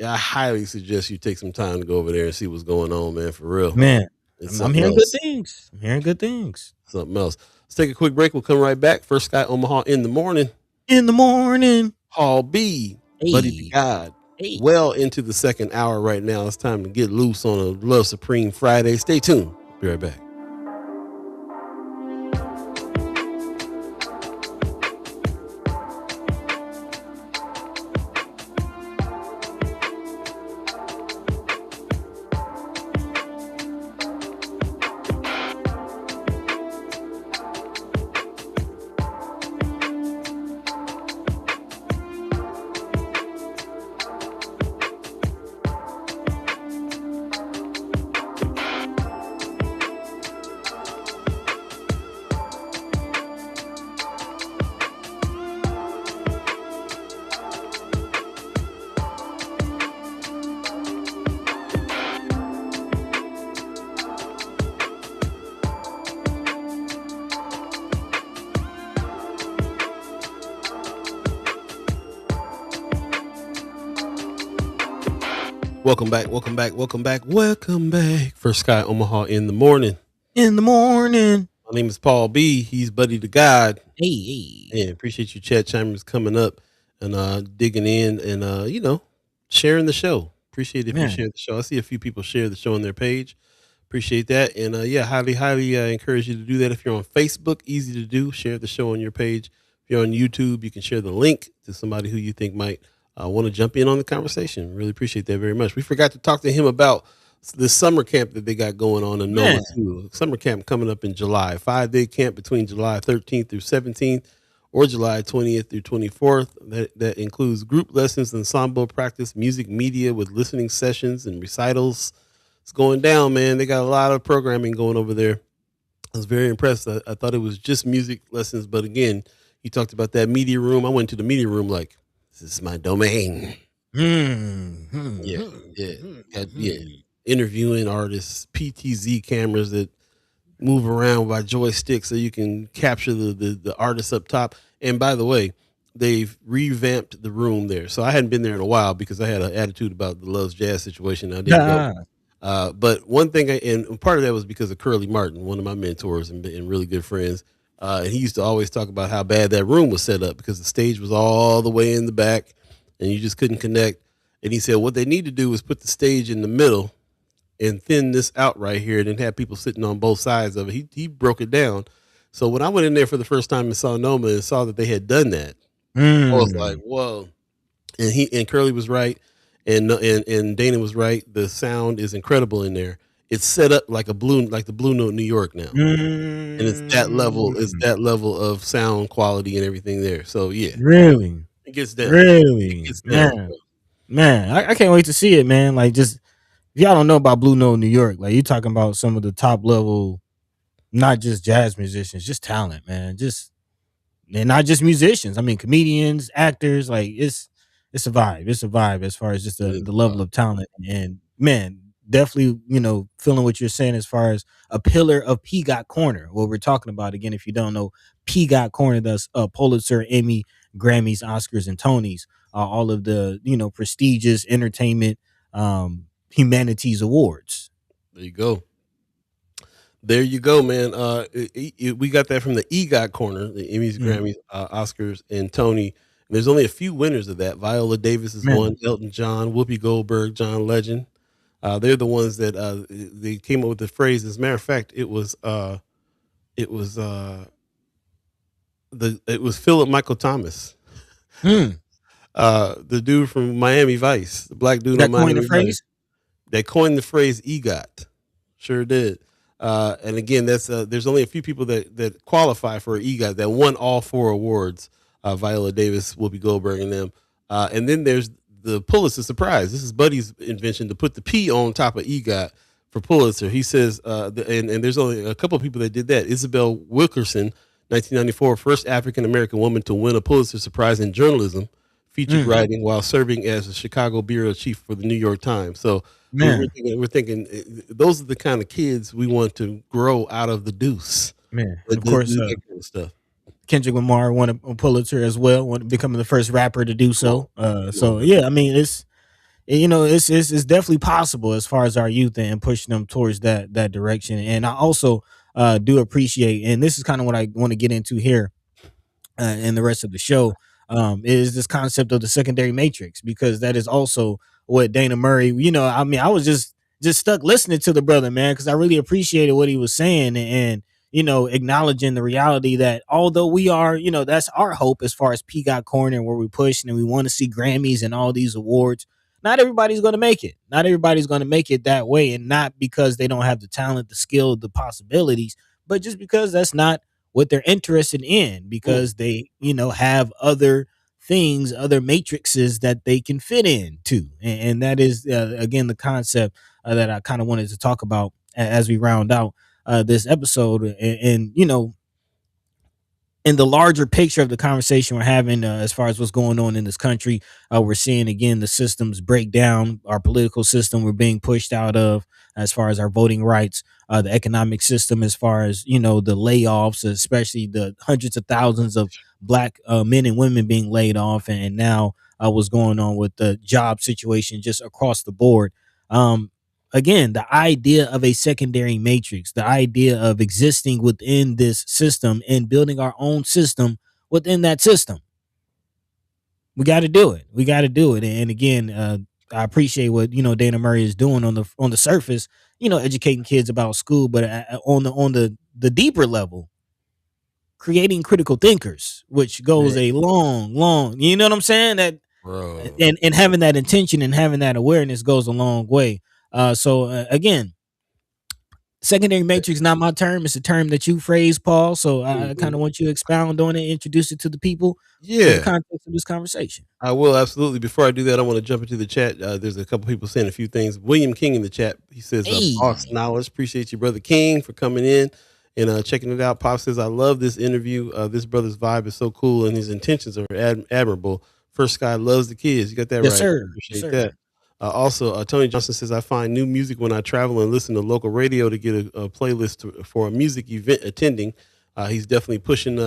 A: I highly suggest you take some time to go over there and see what's going on, man. For real,
B: Man,
A: it's
B: I'm
A: something
B: hearing good
A: else.
B: things. I'm hearing good things.
A: Something else. Let's take a quick break. We'll come right back. First Sky Omaha in the morning.
B: In the morning.
A: Hall B, Buddy to
B: Hey.
A: God.
B: Hey.
A: Well into the second hour right now. It's time to get loose on a Love Supreme Friday. Stay tuned. Be right back. Welcome back. First Sky Omaha in the morning.
B: In the morning.
A: My name is Paul B. He's Buddy to God.
B: Hey.
A: Yeah, appreciate you, Chat Chimers, coming up and digging in and sharing the show. Appreciate it if you share the show. I see a few people share the show on their page. Appreciate that. And highly encourage you to do that. If you're on Facebook, easy to do. Share the show on your page. If you're on YouTube, you can share the link to somebody who you think might want to jump in on the conversation. Really appreciate that very much. We forgot to talk to him about the summer camp that they got going on in NOMA too. Summer camp coming up in July. 5-day camp between July 13th through 17th or July 20th through 24th. That includes group lessons, ensemble practice, music media with listening sessions and recitals. It's going down, man. They got a lot of programming going over there. I was very impressed. I thought it was just music lessons, but again, he talked about that media room. I went to the media room like, this is my domain. Yeah. Interviewing artists, PTZ cameras that move around by joystick so you can capture the artists up top. And by the way, they've revamped the room there. So I hadn't been there in a while because I had an attitude about the Love's Jazz situation. I didn't go. But one thing, and part of that was because of Curly Martin, one of my mentors and really good friends. And he used to always talk about how bad that room was set up because the stage was all the way in the back and you just couldn't connect. And he said, what they need to do is put the stage in the middle and thin this out right here and then have people sitting on both sides of it. He broke it down. So when I went in there for the first time and saw NOMA and saw that they had done that, I was like, whoa. And Curly was right. And Dana was right. The sound is incredible in there. It's set up like the Blue Note New York now. And it's that level of sound quality and everything there. So yeah.
B: Really?
A: It gets down.
B: Really?
A: It gets down.
B: Man, I can't wait to see it, man. Like, just if y'all don't know about Blue Note New York, like, you're talking about some of the top level, not just jazz musicians, just talent, man. And not just musicians. I mean, comedians, actors, like it's a vibe. It's a vibe as far as just the level of talent. And man, definitely, feeling what you're saying as far as a pillar of Peacock Corner. What we're talking about, again, if you don't know, Peacock Corner, that's Pulitzer, Emmy, Grammys, Oscars, and Tonys, all of the prestigious entertainment humanities awards.
A: There you go, man. We got that from the EGOT Corner, the Emmys, Grammys, Oscars, and Tony. And there's only a few winners of that. Viola Davis is one, Elton John, Whoopi Goldberg, John Legend. They're the ones that they came up with the phrase. As a matter of fact, it was it was Philip Michael Thomas,
B: Hmm.
A: the dude from Miami Vice, the black dude on
B: That coined the
A: Miami Vice.
B: phrase.
A: They coined the phrase EGOT. Sure did. And again, that's there's only a few people that qualify for EGOT that won all 4 awards. Viola Davis, Whoopi Goldberg, and them. And then there's the Pulitzer Prize. This is Buddy's invention to put the P on top of EGOT for Pulitzer. He says, and there's only a couple of people that did that. Isabel Wilkerson, 1994, first African American woman to win a Pulitzer Prize in journalism, featured writing while serving as a Chicago bureau chief for the New York Times. So we're thinking those are the kind of kids we want to grow out of the Deuce.
B: Man, of course,
A: that kind of stuff.
B: Kendrick Lamar won a Pulitzer as well, becoming the first rapper to do so. So yeah, I mean, it's definitely possible as far as our youth and pushing them towards that direction. And I also do appreciate, and this is kind of what I want to get into here in the rest of the show, is this concept of the secondary matrix, because that is also what Dana Murray. I mean, I was just stuck listening to the brother, man, because I really appreciated what he was saying, and acknowledging the reality that although we are, that's our hope as far as Peacock Corner, where we push and we want to see Grammys and all these awards. Not everybody's going to make it. Not everybody's going to make it that way, and not because they don't have the talent, the skill, the possibilities, but just because that's not what they're interested in, because they, have other things, other matrices that they can fit into. And that is, again, the concept that I kind of wanted to talk about as we round out this episode. And in the larger picture of the conversation we're having, as far as what's going on in this country, we're seeing again the systems break down. Our political system we're being pushed out of, as far as our voting rights, the economic system, as far as the layoffs, especially the hundreds of thousands of black men and women being laid off, and now what's going on with the job situation just across the board. Again, the idea of a secondary matrix, the idea of existing within this system and building our own system within that system. We got to do it. We got to do it. And again, I appreciate what Dana Murray is doing on the surface, educating kids about school, but on the deeper level, creating critical thinkers, which goes a long, you know what I'm saying? That
A: Bro.
B: And having that intention and having that awareness goes a long way. So again, secondary matrix, not my term. It's a term that you phrased, Paul. So I kind of want you to expound on it, introduce it to the people in the context of this conversation.
A: I will, absolutely. Before I do that, I want to jump into the chat. There's a couple people saying a few things. William King in the chat, he says, Boss Knowledge, appreciate you, Brother King, for coming in and checking it out. Pop says, I love this interview. This brother's vibe is so cool and his intentions are admirable. First Guy loves the kids. You got that right.
B: Sir.
A: Appreciate that. Also, Tony Johnson says, I find new music when I travel and listen to local radio to get a playlist for a music event attending. He's definitely pushing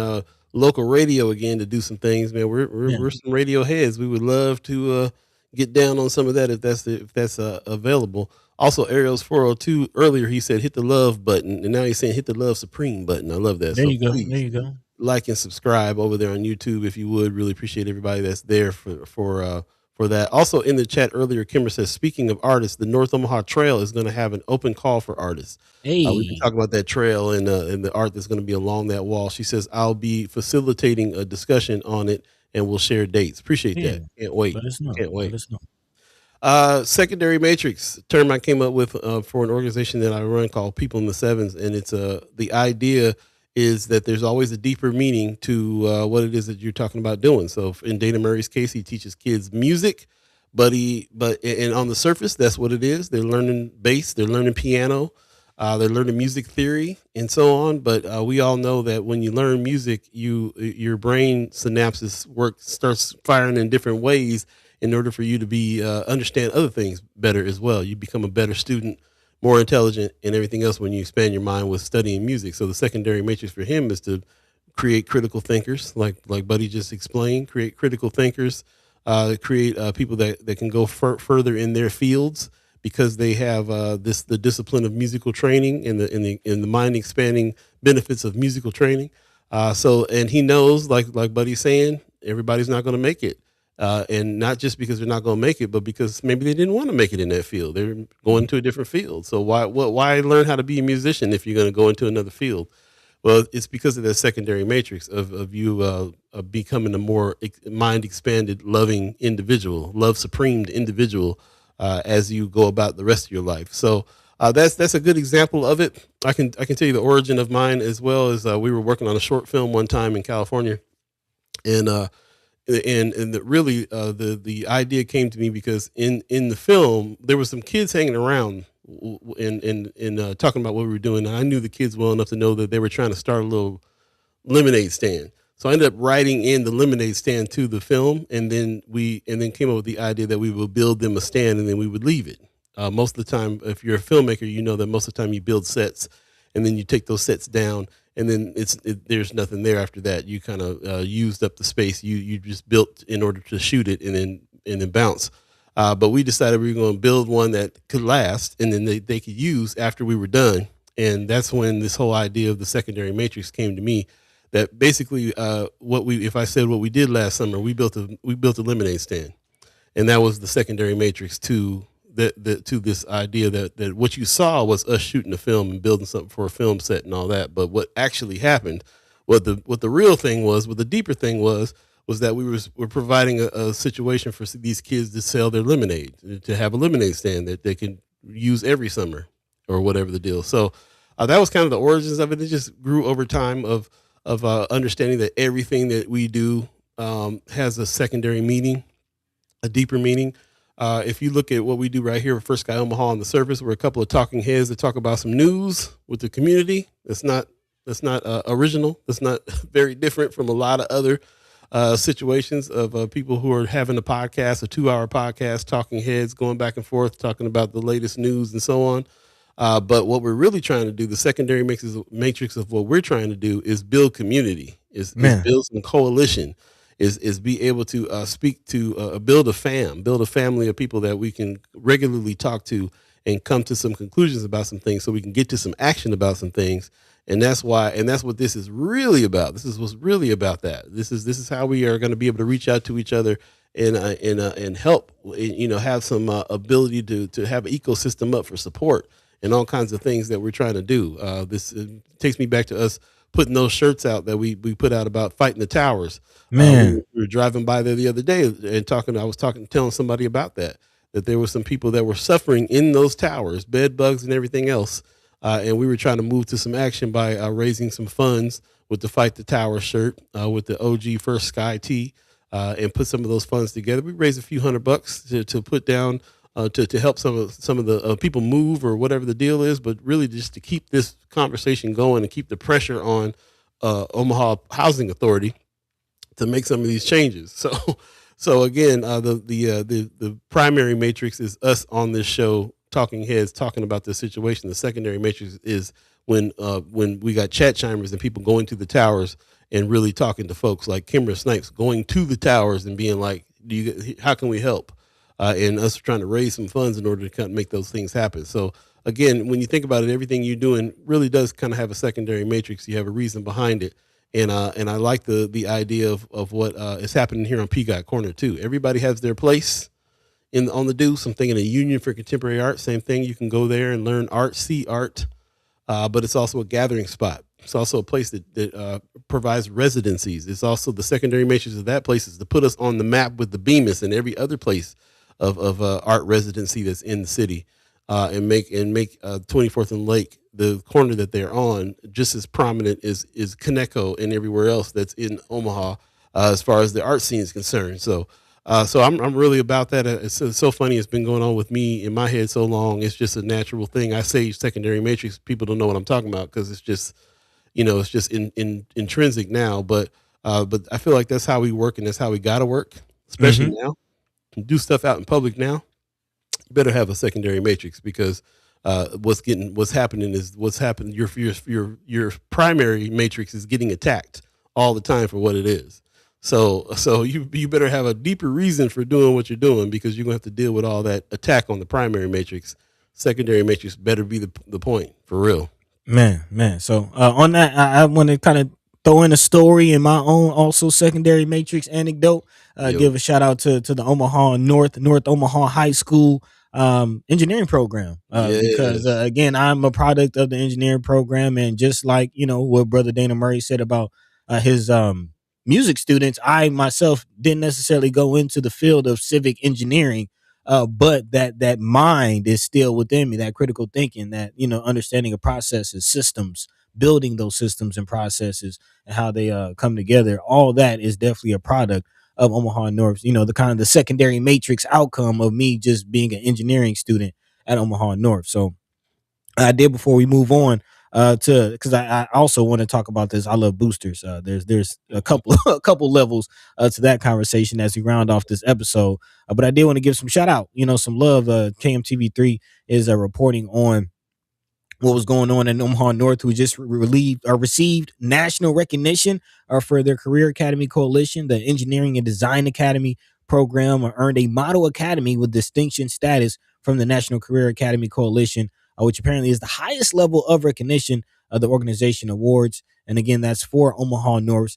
A: local radio again to do some things, man. We're some radio heads. We would love to get down on some of that if that's available. Also, Ariel's 402 earlier, he said hit the love button, and now he's saying hit the love supreme button. I love that.
B: There you go.
A: Like and subscribe over there on YouTube if you would. Really appreciate everybody that's there for that. Also in the chat earlier, Kimber says, speaking of artists, the North Omaha Trail is going to have an open call for artists. We've been talking about that trail and the art that's going to be along that wall. She says, I'll be facilitating a discussion on it and we'll share dates. Appreciate that. Can't wait. Can't wait. Secondary matrix, term I came up with for an organization that I run called People in the Sevens. And it's the idea is that there's always a deeper meaning to what it is that you're talking about doing. So in Dana Murray's case, he teaches kids music, but on the surface, that's what it is. They're learning bass, they're learning piano, they're learning music theory and so on. But we all know that when you learn music, your brain synapses starts firing in different ways in order for you to be understand other things better as well. You become a better student, more intelligent, and everything else when you expand your mind with studying music. So the secondary matrix for him is to create critical thinkers, like Buddy just explained, create critical thinkers, create people that can go further in their fields because they have the discipline of musical training and the mind expanding benefits of musical training. And he knows, like Buddy's saying, everybody's not going to make it. And not just because they're not going to make it, but because maybe they didn't want to make it in that field. They're going to a different field. So why learn how to be a musician if you're going to go into another field? Well, it's because of that secondary matrix of you becoming a more mind expanded, loving individual, love supremed individual as you go about the rest of your life. So that's a good example of it. I can tell you the origin of mine as well as we were working on a short film one time in California, and really the idea came to me because in the film there were some kids hanging around and talking about what we were doing. And I knew the kids well enough to know that they were trying to start a little lemonade stand. So I ended up writing in the lemonade stand to the film, and then came up with the idea that we would build them a stand and then we would leave it. Most of the time, if you're a filmmaker, you know that most of the time you build sets and then you take those sets down, and then there's nothing there after that. You kind of used up the space you just built in order to shoot it and then bounce. But we decided we were going to build one that could last and then they could use after we were done. And that's when this whole idea of the secondary matrix came to me. That basically, if I said what we did last summer, we built a lemonade stand, and that was the secondary matrix to this idea that what you saw was us shooting a film and building something for a film set and all that. But what actually happened, what the real thing was, what the deeper thing was that we're providing a situation for these kids to sell their lemonade, to have a lemonade stand that they can use every summer or whatever the deal. So that was kind of the origins of it. It just grew over time of understanding that everything that we do has a secondary meaning, a deeper meaning. If you look at what we do right here at First Sky Omaha on the surface, we're a couple of talking heads that talk about some news with the community. That's not original. That's not very different from a lot of other situations of people who are having a podcast, a 2-hour podcast, talking heads, going back and forth, talking about the latest news and so on. But what we're really trying to do, the secondary matrix of what we're trying to do is build community, is build some coalition, is be able to speak to, build a family of people that we can regularly talk to and come to some conclusions about some things so we can get to some action about some things. And that's what this is really about. This is what's really about that. This is how we are going to be able to reach out to each other and help, have some ability to have an ecosystem up for support and all kinds of things that we're trying to do. This takes me back to us putting those shirts out that we put out about fighting the towers.
B: Man,
A: we were driving by there the other day and telling somebody about that there were some people that were suffering in those towers, bed bugs and everything else. And we were trying to move to some action by raising some funds with the Fight the Tower shirt, with the OG First Sky tee, and put some of those funds together. We raised a few $100 to put down to help some of the people move or whatever the deal is, but really just to keep this conversation going and keep the pressure on Omaha Housing Authority to make some of these changes. So again, the primary matrix is us on this show, talking heads, talking about the situation. The secondary matrix is when we got chat chimers and people going to the towers and really talking to folks like Kimber Snipes going to the towers and being like, how can we help? And us trying to raise some funds in order to kind of make those things happen. So again, when you think about it, everything you're doing really does kind of have a secondary matrix. You have a reason behind it. And I like the idea of what is happening here on Peacock Corner too. Everybody has their place on the Deuce. I'm thinking a Union for Contemporary Art, same thing. You can go there and learn art, see art, but it's also a gathering spot. It's also a place that provides residencies. It's also the secondary matrix of that place is to put us on the map with the Bemis and every other place of art residency that's in the city, and make 24th and Lake, the corner that they're on, just as prominent as Coneco and everywhere else that's in Omaha as far as the art scene is concerned. So I'm really about that. It's so funny. It's been going on with me in my head so long. It's just a natural thing. I say secondary matrix. People don't know what I'm talking about because it's just, it's just intrinsic now. But I feel like that's how we work and that's how we got to work, especially now. Do stuff out in public now. You better have a secondary matrix because what's happening. Your primary matrix is getting attacked all the time for what it is. So you better have a deeper reason for doing what you're doing because you're gonna have to deal with all that attack on the primary matrix. Secondary matrix better be the point for real.
B: Man. So on that, I want to kind of throw in a story in my own also secondary matrix anecdote. Give a shout out to the Omaha North Omaha High School. engineering program. Because
A: Yes.
B: again, I'm a product of the engineering program, and just like what Brother Dana Murray said about his music students, I myself didn't necessarily go into the field of civic engineering, but that mind is still within me, that critical thinking, that understanding of processes, systems, building those systems and processes, and how they come together. All that is definitely a product of Omaha North. The kind of the secondary matrix outcome of me just being an engineering student at Omaha North. So I did, before we move on to, because I also want to talk about this. I love boosters. There's a couple a couple levels to that conversation as we round off this episode. But I did want to give some shout out, some love. KMTV3 is reporting on what was going on in Omaha North, who just received national recognition for their Career Academy Coalition. The Engineering and Design Academy program earned a Model Academy with distinction status from the National Career Academy Coalition, which apparently is the highest level of recognition of the organization awards. And again, that's for Omaha North's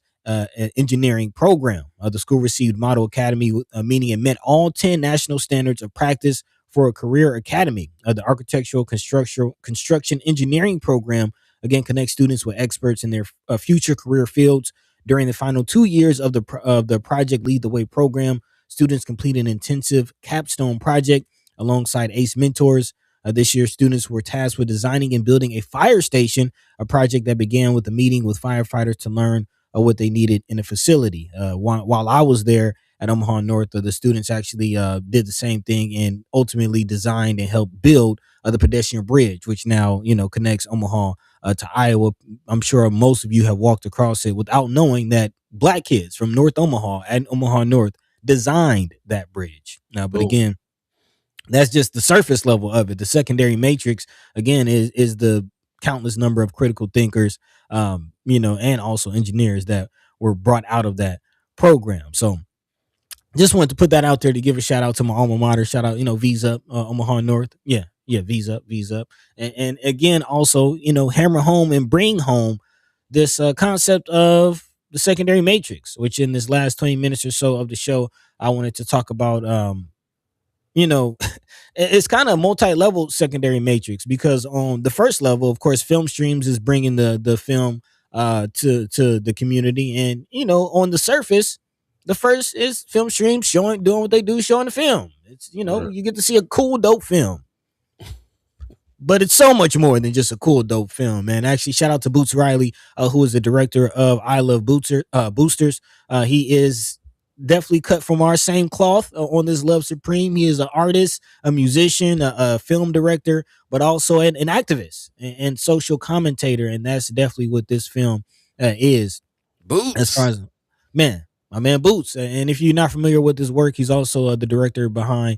B: engineering program. The school received Model Academy, meaning it met all 10 national standards of practice for a career academy. The architectural construction engineering program again connects students with experts in their future career fields. During the final 2 years of the Project Lead the Way program, students complete an intensive capstone project alongside ACE mentors. This year, students were tasked with designing and building a fire station, a project that began with a meeting with firefighters to learn what they needed in a facility. While I was there at Omaha North, the students actually did the same thing and ultimately designed and helped build the pedestrian bridge, which now connects Omaha to Iowa. I'm sure most of you have walked across it without knowing that Black kids from North Omaha and Omaha North designed that bridge. But again, that's just the surface level of it. The secondary matrix again is the countless number of critical thinkers, and also engineers that were brought out of that program. So just wanted to put that out there to give a shout out to my alma mater. Shout out, V's up, Omaha North. Yeah, V's up. And again, also, hammer home and bring home this concept of the secondary matrix, which in this last 20 minutes or so of the show, I wanted to talk about, it's kind of a multi-level secondary matrix, because on the first level, of course, Film Streams is bringing the film to the community, and on the surface, the first is Film Streams doing what they do, showing the film. It's you get to see a cool, dope film. But it's so much more than just a cool, dope film, man. Actually, shout out to Boots Riley, who is the director of I Love Boosters. He is definitely cut from our same cloth on this Love Supreme. He is an artist, a musician, a film director, but also an activist and social commentator. And that's definitely what this film is.
A: Boots.
B: As far as, man, my man Boots. And if you're not familiar with his work, he's also the director behind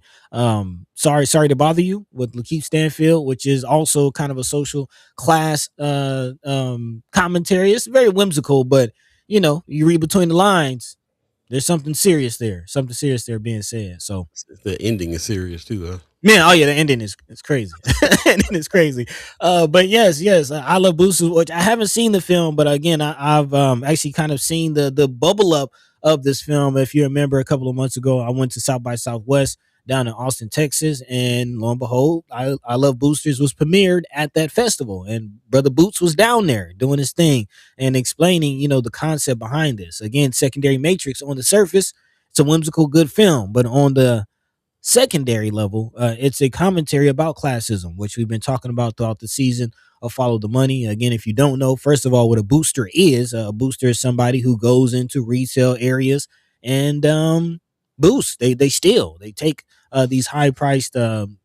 B: Sorry to Bother You with Lakeith Stanfield, which is also kind of a social class commentary. It's very whimsical, but you read between the lines, there's something serious there being said. So
A: the ending is serious too, huh?
B: Man, oh yeah, the ending is crazy. Ending is crazy. But yes, I Love Boosters, which I haven't seen the film, but again, I've actually kind of seen the bubble up of this film. If you remember, a couple of months ago, I went to South by Southwest down in Austin, Texas, and lo and behold, I Love Boosters was premiered at that festival, and Brother Boots was down there doing his thing and explaining, the concept behind this. Again, secondary matrix, on the surface, it's a whimsical, good film, but on the secondary level, it's a commentary about classism, which we've been talking about throughout the season of Follow the Money. Again, if you don't know, first of all, what a booster is somebody who goes into retail areas and boost. They steal. They take these high priced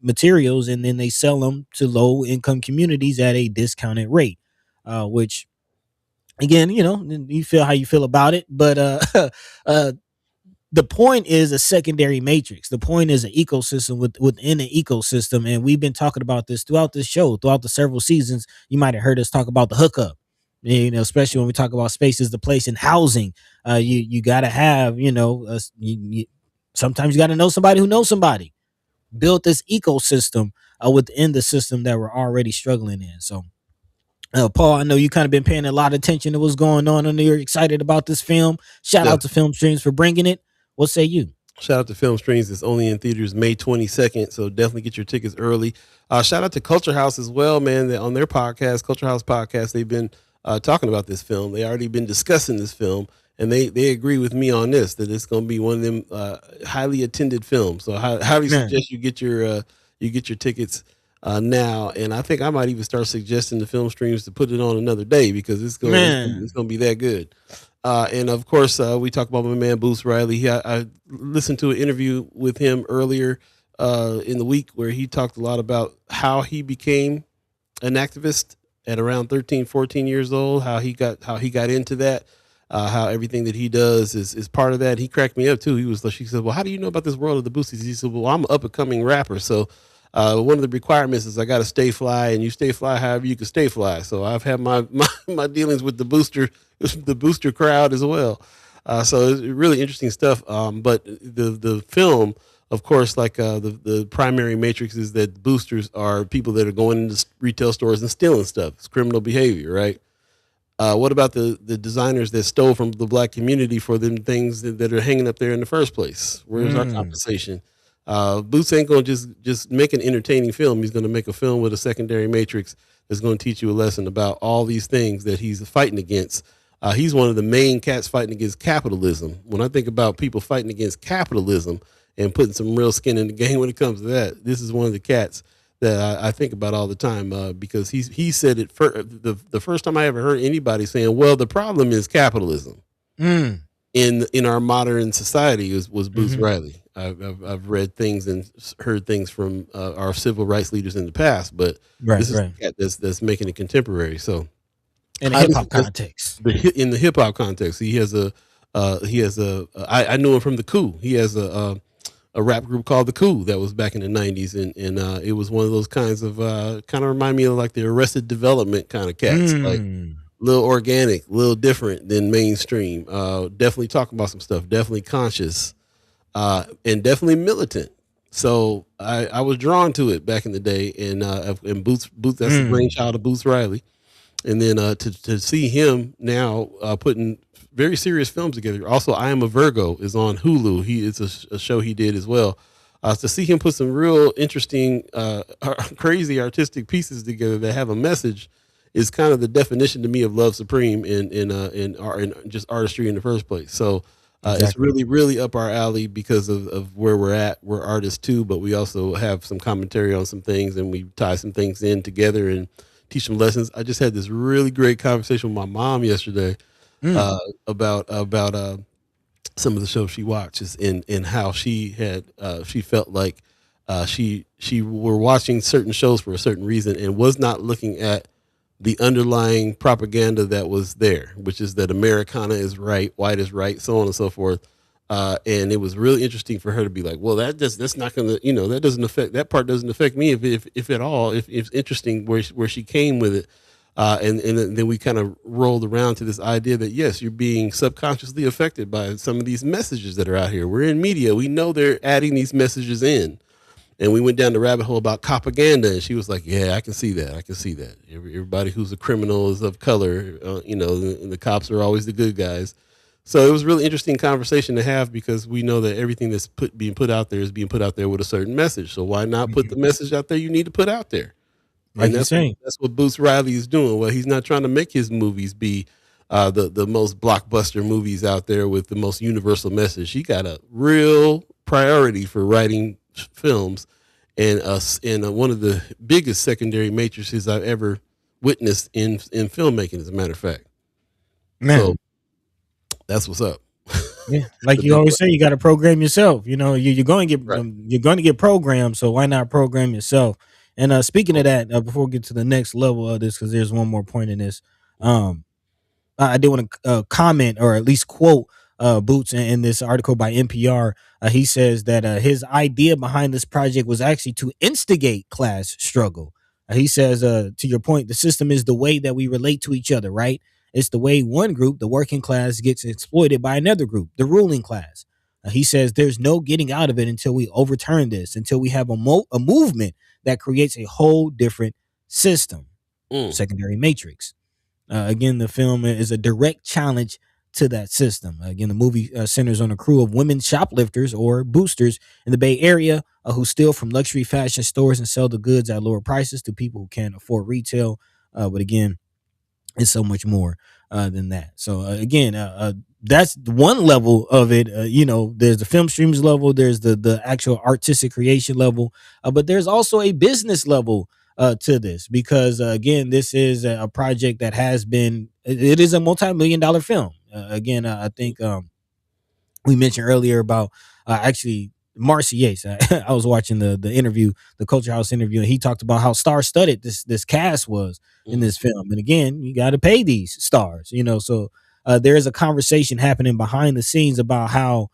B: materials, and then they sell them to low income communities at a discounted rate, which again, you feel how you feel about it, but the point is a secondary matrix. The point is an ecosystem within an ecosystem. And we've been talking about this throughout this show, throughout the several seasons. You might have heard us talk about the hookup, especially when we talk about spaces, the place, and housing. You got to have, sometimes you got to know somebody who knows somebody. Build this ecosystem within the system that we're already struggling in. So, Paul, I know you kind of been paying a lot of attention to what's going on. I know you're excited about this film. Shout out to Film Streams for bringing it. What say you?
A: Shout out to Film Streams. It's only in theaters May 22nd, so definitely get your tickets early. Shout out to Culture House as well, man. On their podcast, Culture House podcast, they've been talking about this film. They already been discussing this film, and they agree with me on this, that it's going to be one of them highly attended films. So I highly suggest you get your tickets now, and I think I might even start suggesting the Film Streams to put it on another day because it's going to be that good. And of course, we talked about my man Deuce Riley. I listened to an interview with him earlier in the week where he talked a lot about how he became an activist at around 13, 14 years old, how he got into that, how everything that he does is part of that. He cracked me up too. She said, well, how do you know about this world of the Boosties? He said, well, I'm an up and coming rapper. So one of the requirements is I got to stay fly, and you stay fly however you can stay fly. So I've had my dealings with the booster crowd as well. So it's really interesting stuff. But the film, of course, like the primary matrix is that boosters are people that are going into retail stores and stealing stuff. It's criminal behavior, right? What about the designers that stole from the black community for them things that are hanging up there in the first place? Where's our compensation? Boots ain't going to just make an entertaining film. He's going to make a film with a secondary matrix that's going to teach you a lesson about all these things that he's fighting against. He's one of the main cats fighting against capitalism. When I think about people fighting against capitalism and putting some real skin in the game when it comes to that, this is one of the cats that I think about all the time because he said it the first time I ever heard anybody saying, well, the problem is capitalism in our modern society was Boots Riley. I've read things and heard things from our civil rights leaders in the past, but this is a cat that's making it contemporary. So
B: in the hip hop context,
A: in the hip hop context, I knew him from the Coup. He has a rap group called the Coup that was back in the 90s, and it was one of those kinds of kind of remind me of like the Arrested Development kind of cats, like little organic, little different than mainstream. Definitely talking about some stuff, definitely conscious, and definitely militant. So I was drawn to it back in the day, and Boots that's the brainchild of Boots Riley. And then to see him now putting very serious films together. Also, I Am a Virgo is on Hulu. It's a show he did as well. To see him put some real interesting, crazy artistic pieces together that have a message is kind of the definition to me of love supreme in just artistry in the first place. So it's really, really up our alley because of where we're at. We're artists too, but we also have some commentary on some things, and we tie some things in together and teach some lessons. I just had this really great conversation with my mom yesterday about some of the shows she watches and how she felt like she were watching certain shows for a certain reason and was not looking at the underlying propaganda that was there, which is that Americana is right, white is right, so on and so forth. And it was really interesting for her to be like, well, that's not going to, that part doesn't affect me if at all. If it's interesting where she came with it. And then we kind of rolled around to this idea that, yes, you're being subconsciously affected by some of these messages that are out here. We're in media. We know they're adding these messages in. And we went down the rabbit hole about propaganda, and she was like, yeah, I can see that. I can see that. Everybody who's a criminal is of color, and the cops are always the good guys. So it was a really interesting conversation to have because we know that everything that's being put out there is being put out there with a certain message. So why not put the message out there you need to put out there?
B: Like
A: and that's what Boots Riley is doing. Well, he's not trying to make his movies be the most blockbuster movies out there with the most universal message. He got a real priority for writing films, and one of the biggest secondary matrices I've ever witnessed in filmmaking, as a matter of fact.
B: Man.
A: So that's what's up.
B: Yeah, like you always say, you got to program yourself. You're going to get you're going to get programmed, so why not program yourself? And speaking of that, before we get to the next level of this, because there's one more point in this, I did want to comment or at least quote Boots in this article by NPR. He says that his idea behind this project was actually to instigate class struggle. He says, to your point, the system is the way that we relate to each other, right? It's the way one group, the working class, gets exploited by another group, the ruling class. He says there's no getting out of it until we overturn this, until we have a movement that creates a whole different system. Secondary matrix. Again, the film is a direct challenge to that system. Again, the movie centers on a crew of women shoplifters or boosters in the Bay Area who steal from luxury fashion stores and sell the goods at lower prices to people who can't afford retail. But again, it's so much more than that. So again, that's one level of it. There's the film streams level, there's the actual artistic creation level, but there's also a business level to this because again, this is a project that has been. It is a multi-million-dollar film. Again, I think we mentioned earlier about actually Marcy Yates. I was watching the interview, the Culture House interview, and he talked about how star-studded this cast was in this film. And again, you got to pay these stars, So there is a conversation happening behind the scenes about how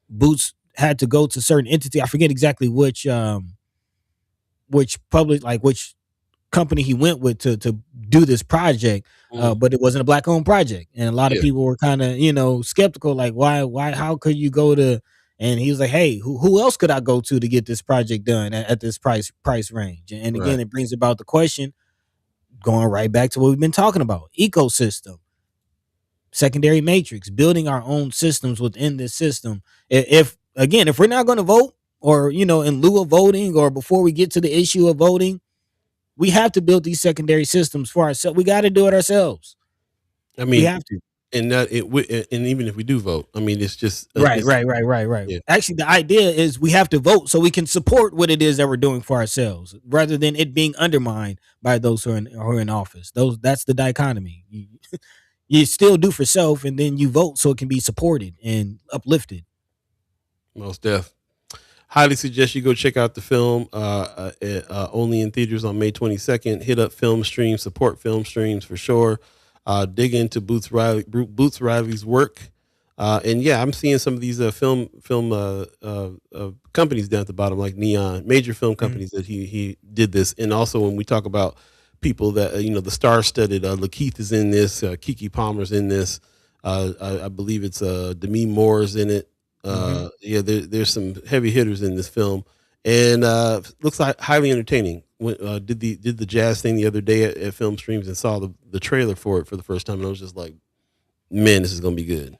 B: Boots had to go to certain entity. I forget exactly which public, like which company he went with to do this project, but it wasn't a black owned project, and a lot of people were kind of skeptical, like why how could you go to, and he was like, hey, who else could I go to get this project done at this price range? And again, it brings about the question, going right back to what we've been talking about, ecosystem, secondary matrix, building our own systems within this system. If we're not going to vote, or in lieu of voting, or before we get to the issue of voting, we have to build these secondary systems for ourselves. We got to do it ourselves.
A: I mean,
B: we have to.
A: And even if we do vote, I mean, it's just
B: right. Yeah. Actually, the idea is we have to vote so we can support what it is that we're doing for ourselves, rather than it being undermined by those who are in office. That's the dichotomy. You still do for self, and then you vote so it can be supported and uplifted.
A: Most def. Highly suggest you go check out the film. Only in theaters on May 22nd. Hit up Film Stream, support Film Streams for sure. Dig into Boots Riley's work, and yeah, I'm seeing some of these film companies down at the bottom, like Neon, major film companies that he did this. And also when we talk about people that the star-studded, Lakeith is in this, Kiki Palmer's in this. I believe it's Demi Moore's in it. There's some heavy hitters in this film, and looks like highly entertaining. Did the jazz thing the other day at Film Streams and saw the trailer for it for the first time, and I was just like, man, this is gonna be good.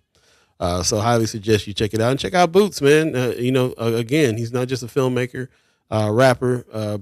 A: So highly suggest you check it out, and check out Boots, man. Again, he's not just a filmmaker, rapper, a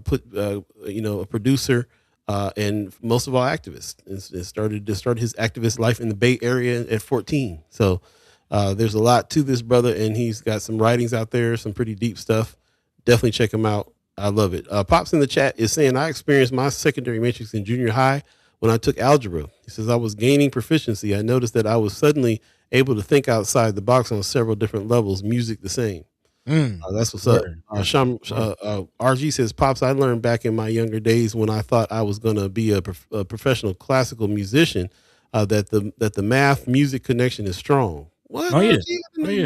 A: producer, and most of all, activist. And started his activist life in the Bay Area at 14. So. There's a lot to this brother, and he's got some writings out there, some pretty deep stuff. Definitely check him out. I love it. Pops in the chat is saying, I experienced my secondary matrix in junior high when I took algebra. He says, I was gaining proficiency. I noticed that I was suddenly able to think outside the box on several different levels, music the same. That's what's up. RG says, Pops, I learned back in my younger days when I thought I was going to be a professional classical musician that the math music connection is strong. What?
B: Oh, yeah.
A: Be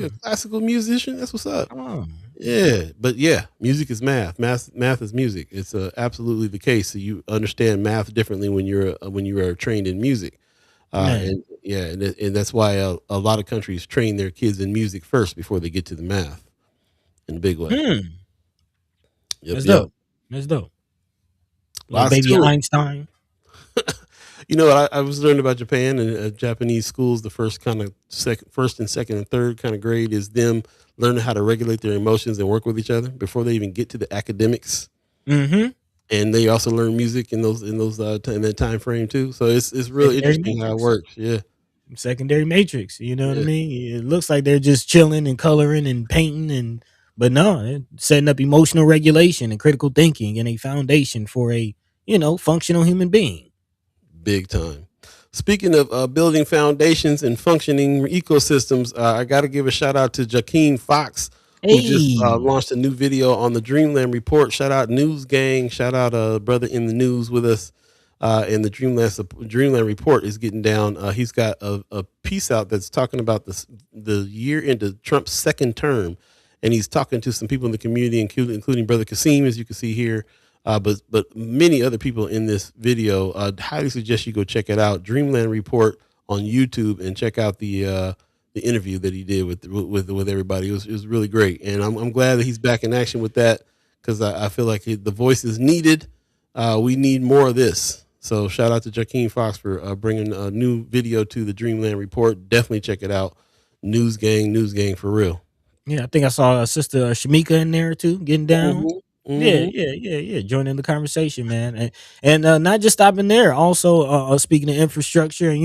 A: a classical musician? That's what's up. Yeah, but yeah, music is math. Math is music. It's absolutely the case. So you understand math differently when you are trained in music. And that's why a lot of countries train their kids in music first before they get to the math in a big way.
B: That's dope. That's dope. Like baby Einstein.
A: I was learning about Japan and Japanese schools. The first and second and third kind of grade is them learning how to regulate their emotions and work with each other before they even get to the academics. Mm-hmm. And they also learn music in that time frame too. So it's really interesting how it works. Yeah,
B: secondary matrix. You know what I mean? It looks like they're just chilling and coloring and painting, but no, they're setting up emotional regulation and critical thinking and a foundation for a functional human being.
A: Big time. Speaking of building foundations and functioning ecosystems, I got to give a shout out to Jakeem Fox, who just launched a new video on the Dreamland Report. Shout out News Gang. Shout out brother in the news with us. And the Dreamland Report is getting down. He's got a piece out that's talking about the year into Trump's second term, and he's talking to some people in the community, including Brother Kasim, as you can see here. But many other people in this video. Highly suggest you go check it out. Dreamland Report on YouTube, and check out the interview that he did with everybody. It was really great, and I'm glad that he's back in action with that, because I feel like the voice is needed. We need more of this. So shout out to Jakeem Fox for bringing a new video to the Dreamland Report. Definitely check it out. News gang for real.
B: Yeah, I think I saw Sister Shamika in there too, getting down. Yeah,
A: Mm-hmm.
B: yeah. Joining the conversation, man, and not just stopping there. Also, speaking of infrastructure and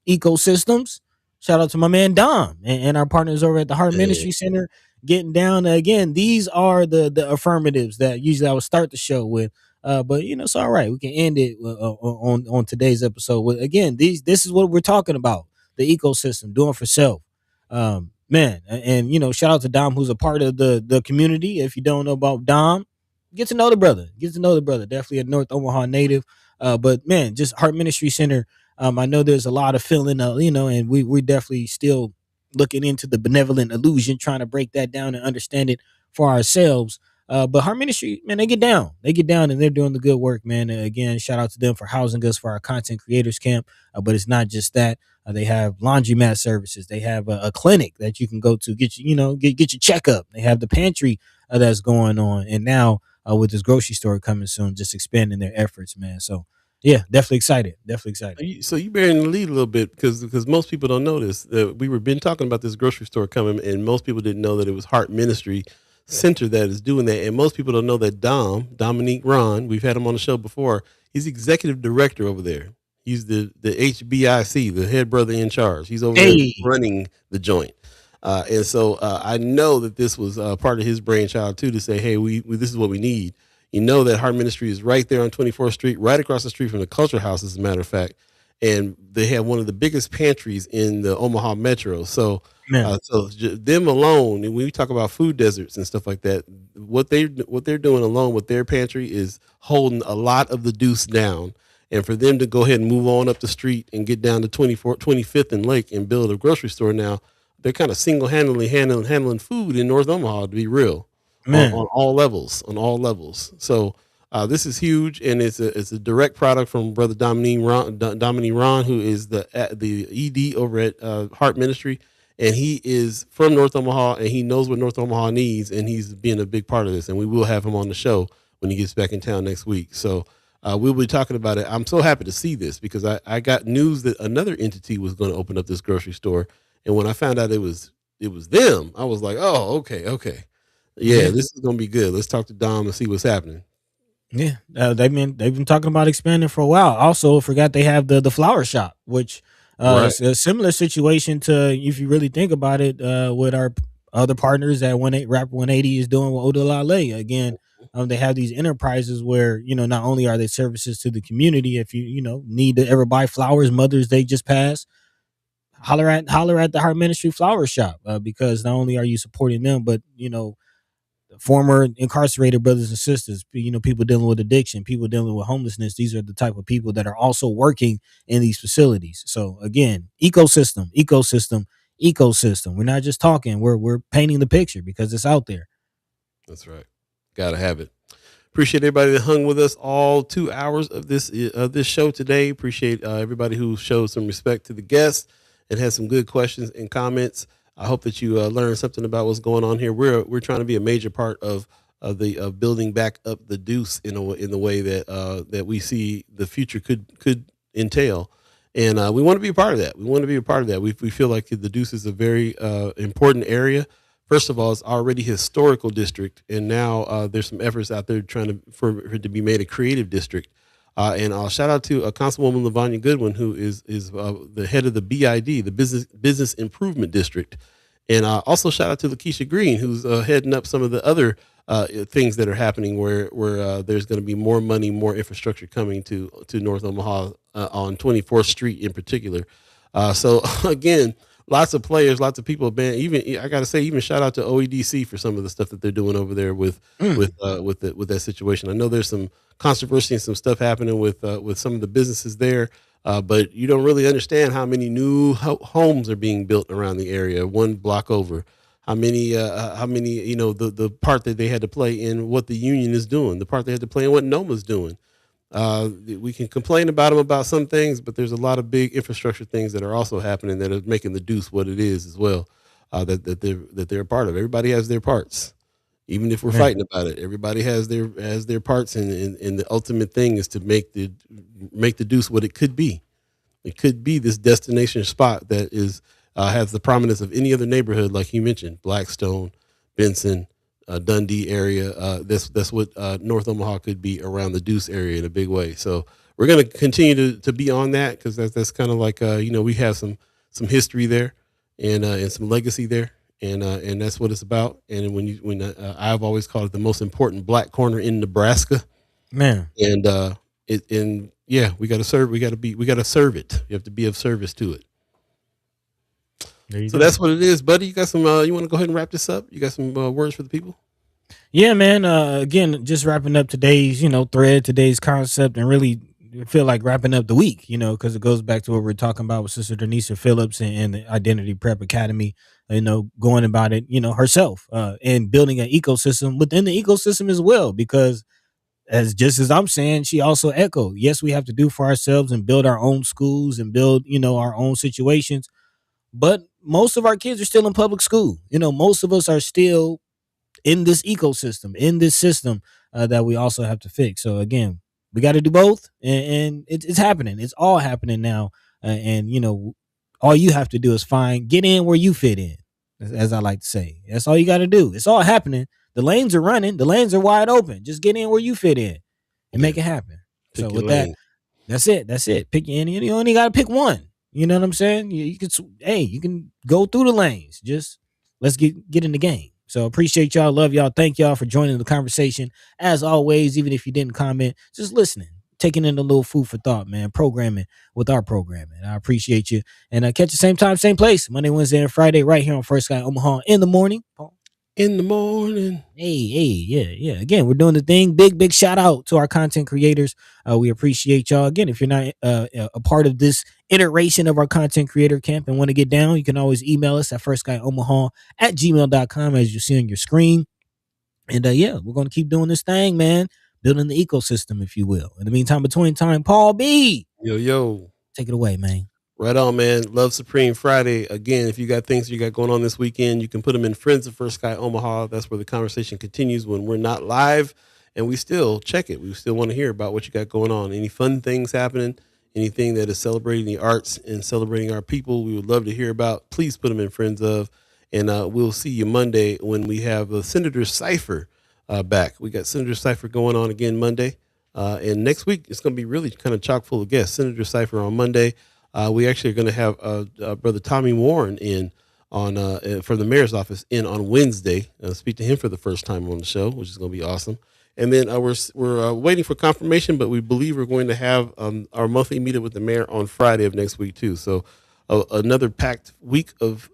B: ecosystems, shout out to my man Dom and our partners over at the Heart
A: Yeah.
B: Ministry Center, getting down. Again, these are the affirmatives that usually I would start the show with. But it's all right. We can end it on today's episode with, again, this is what we're talking about: the ecosystem, doing for self. Man, and shout out to Dom, who's a part of the community. If you don't know about Dom, get to know the brother. Definitely a North Omaha native. But man, just Heart Ministry Center. I know there's a lot of feeling, and we're definitely still looking into the benevolent illusion, trying to break that down and understand it for ourselves. But Heart Ministry, man, they get down, and they're doing the good work, man. Again, shout out to them for housing us for our content creators camp. But it's not just that. They have laundromat services. They have a clinic that you can go to get get your checkup. They have the pantry that's going on, and now with this grocery store coming soon, just expanding their efforts, man. So yeah, definitely excited.
A: So you bear in the lead a little bit because most people don't know this. We've been talking about this grocery store coming, and most people didn't know that it was Heart Ministry Center that is doing that. And most people don't know that Dominique Ron, we've had him on the show before. He's executive director over there. He's the HBIC, the head brother in charge. He's over there running the joint. And so I know that this was part of his brainchild too, to say, hey, we this is what we need. You know that Heart Ministry is right there on 24th Street, right across the street from the Culture House, as a matter of fact. And they have one of the biggest pantries in the Omaha Metro. So, them alone, and when we talk about food deserts and stuff like that, what they're doing alone with their pantry is holding a lot of the Deuce down. And for them to go ahead and move on up the street and get down to 25th and Lake and build a grocery store now, they're kind of single-handedly handling food in North Omaha, to be real, on all levels. So this is huge, and it's a direct product from Brother Dominique Ron, who is the ED over at Heart Ministry, and he is from North Omaha, and he knows what North Omaha needs, and he's being a big part of this. And we will have him on the show when he gets back in town next week. So we'll be talking about it. I'm so happy to see this because I got news that another entity was going to open up this grocery store. And when I found out it was them, I was like, oh, okay. Yeah, this is going to be good. Let's talk to Dom and see what's happening.
B: Yeah, they've been talking about expanding for a while. Also, forgot they have the flower shop, which is a similar situation to, if you really think about it, with our other partners that Rapper 180 is doing with Odolale. Again, they have these enterprises where, not only are they services to the community, if you need to ever buy flowers, Mother's Day just passed, holler at the Heart Ministry Flower Shop, because not only are you supporting them, but former incarcerated brothers and sisters, people dealing with addiction, people dealing with homelessness. These are the type of people that are also working in these facilities. So again, ecosystem. We're not just talking, we're painting the picture because it's out there.
A: That's right. Gotta have it. Appreciate everybody that hung with us all 2 hours of this show today. Appreciate everybody who showed some respect to the guests and had some good questions and comments. I hope that you learned something about what's going on here. We're trying to be a major part of the building back up the Deuce in the way that we see the future could entail, and we want to be a part of that. We feel like the Deuce is a very important area. First of all, it's already historical district, and now there's some efforts out there trying for it to be made a creative district. And I'll shout out to Councilwoman LaVanya Goodwin, who is the head of the BID, the Business Improvement District. And also shout out to Lakeisha Green, who's heading up some of the other things that are happening where there's going to be more money, more infrastructure coming to North Omaha on 24th Street in particular. So again, lots of players, lots of people. Man, I got to say, even shout out to OEDC for some of the stuff that they're doing over there with that situation. I know there's some controversy and some stuff happening with some of the businesses there, but you don't really understand how many new homes are being built around the area, one block over. How many the part that they had to play in what the union is doing, the part they had to play in what NOMA is doing. We can complain about them about some things, but there's a lot of big infrastructure things that are also happening that are making the Deuce what it is as well. That they're a part of. Everybody has their parts. Even if we're
B: Man.
A: fighting about it, everybody has their parts, and the ultimate thing is to make the Deuce what it could be. It could be this destination spot that is has the prominence of any other neighborhood, like you mentioned, Blackstone, Benson, Dundee area. That's what North Omaha could be around the Deuce area in a big way. So we're going to continue to be on that, because that's kind of like we have some history there, and some legacy there, and that's what it's about. And when I've always called it the most important black corner in Nebraska,
B: Man.
A: and we got to serve. We got to serve it. You have to be of service to it.
B: There you
A: So
B: go.
A: that's what it is, buddy. You got some? You want to go ahead and wrap this up? You got some words for the people?
B: Yeah, man. Again, just wrapping up today's, thread, today's concept, and really feel like wrapping up the week, because it goes back to what we're talking about with Sister Denisha Phillips and the Identity Prep Academy, going about it, herself, and building an ecosystem within the ecosystem as well, because just as I'm saying, she also echoed, yes, we have to do for ourselves and build our own schools and build, our own situations. But most of our kids are still in public school. Most of us are still in this ecosystem, in this system that we also have to fix. So again, we got to do both, and it's happening. It's all happening now, and all you have to do is get in where you fit in, as I like to say. That's all you got to do. It's all happening. The lanes are running. The lanes are wide open. Just get in where you fit in and make it happen.
A: Pick
B: So
A: your
B: with
A: lane.
B: that's it. That's it. Pick your. You only got to pick one. You know what I'm saying? You can go through the lanes. Just let's get in the game. So appreciate y'all. Love y'all. Thank y'all for joining the conversation. As always, even if you didn't comment, just listening, taking in a little food for thought, man. Programming with our programming. I appreciate you. And catch you same time, same place, Monday, Wednesday, and Friday, right here on First Sky Omaha in the morning. Paul.
A: In the morning.
B: Hey, yeah. Again, we're doing the thing. Big shout out to our content creators. We appreciate y'all. Again, if you're not a part of this iteration of our content creator camp and want to get down, you can always email us at firstguyomaha@gmail.com, as you see on your screen. And we're going to keep doing this thing, man. Building the ecosystem, if you will. In the meantime, between time, Paul B.
A: Yo.
B: Take it away, man.
A: Right on, man. Love Supreme Friday. Again, if you got things you got going on this weekend, you can put them in Friends of First Sky Omaha. That's where the conversation continues when we're not live, and we still check it. We still want to hear about what you got going on. Any fun things happening, anything that is celebrating the arts and celebrating our people, we would love to hear about. Please put them in Friends of, and we'll see you Monday when we have the Senator Cypher back. We got Senator Cypher going on again Monday, and next week it's going to be really kind of chock full of guests. Senator Cypher on Monday. We actually are going to have Brother Tommy Warren in on from the mayor's office in on Wednesday. Speak to him for the first time on the show, which is going to be awesome. And then we're waiting for confirmation, but we believe we're going to have our monthly meeting with the mayor on Friday of next week too. So another packed week of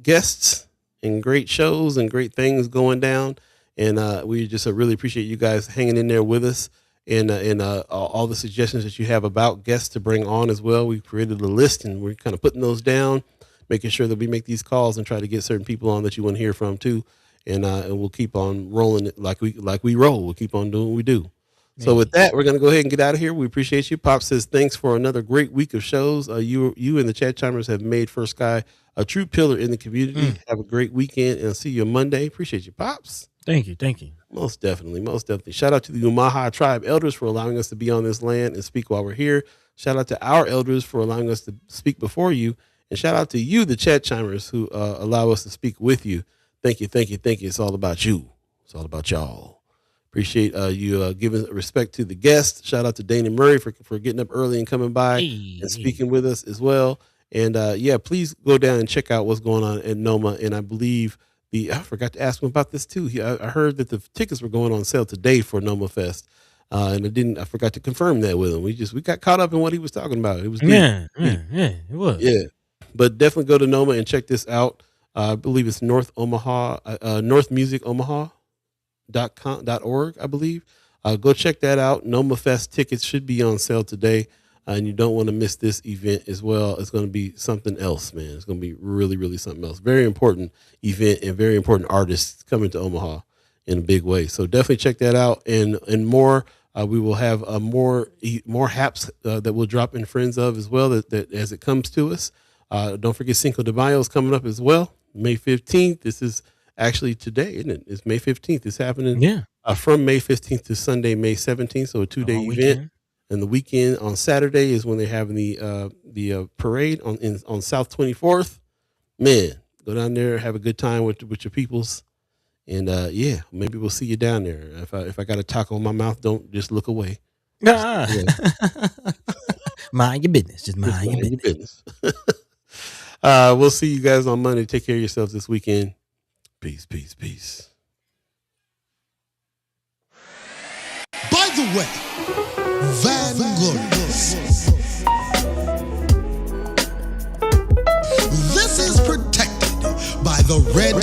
A: guests and great shows and great things going down. And we just really appreciate you guys hanging in there with us. And all the suggestions that you have about guests to bring on as well. We've created a list, and we're kind of putting those down, making sure that we make these calls and try to get certain people on that you want to hear from too. And we'll keep on rolling it like we roll. We'll keep on doing what we do. So with that, we're going to go ahead and get out of here. We appreciate you. Pop says, thanks for another great week of shows. You and the Chat Chimers have made First Sky a true pillar in the community. Have a great weekend, and I'll see you Monday. Appreciate you, Pops.
B: Thank you.
A: Most definitely. Shout out to the Omaha tribe elders for allowing us to be on this land and speak while we're here. Shout out to our elders for allowing us to speak before you. And shout out to you, the Chat Chimers, who allow us to speak with you. Thank you. It's all about you. It's all about y'all. Appreciate you giving respect to the guests. Shout out to Dana Murray for getting up early and coming by and speaking with us as well. And please go down and check out what's going on at NOMA. And I believe I forgot to ask him about this too. I heard that the tickets were going on sale today for NOMA Fest, and I forgot to confirm that with him. We got caught up in what he was talking about. It was
B: it was.
A: Yeah, but definitely go to NOMA and check this out. I believe it's North Music Omaha.org. I believe. Go check that out. NOMA Fest tickets should be on sale today. And you don't want to miss this event as well. It's going to be something else, man. It's going to be really, really something else. Very important event and very important artists coming to Omaha in a big way. So definitely check that out and more. We will have more haps that we'll drop in Friends of as well that as it comes to us. Don't forget Cinco de Mayo is coming up as well, May 15th. This is actually today, isn't it? It's May 15th. It's happening
B: Yeah.
A: From May 15th to Sunday, May 17th. So a 2-day
B: All
A: event.
B: weekend.
A: And the weekend on Saturday is when they're having the parade on South 24th. Man, go down there, have a good time with your peoples. And yeah, maybe we'll see you down there. If I got a taco in my mouth, don't just look away.
B: Nah. Mind your business. Just mind your business.
A: We'll see you guys on Monday. Take care of yourselves this weekend. Peace, peace, peace.
E: By the way, Vanglorious. This is protected by the Red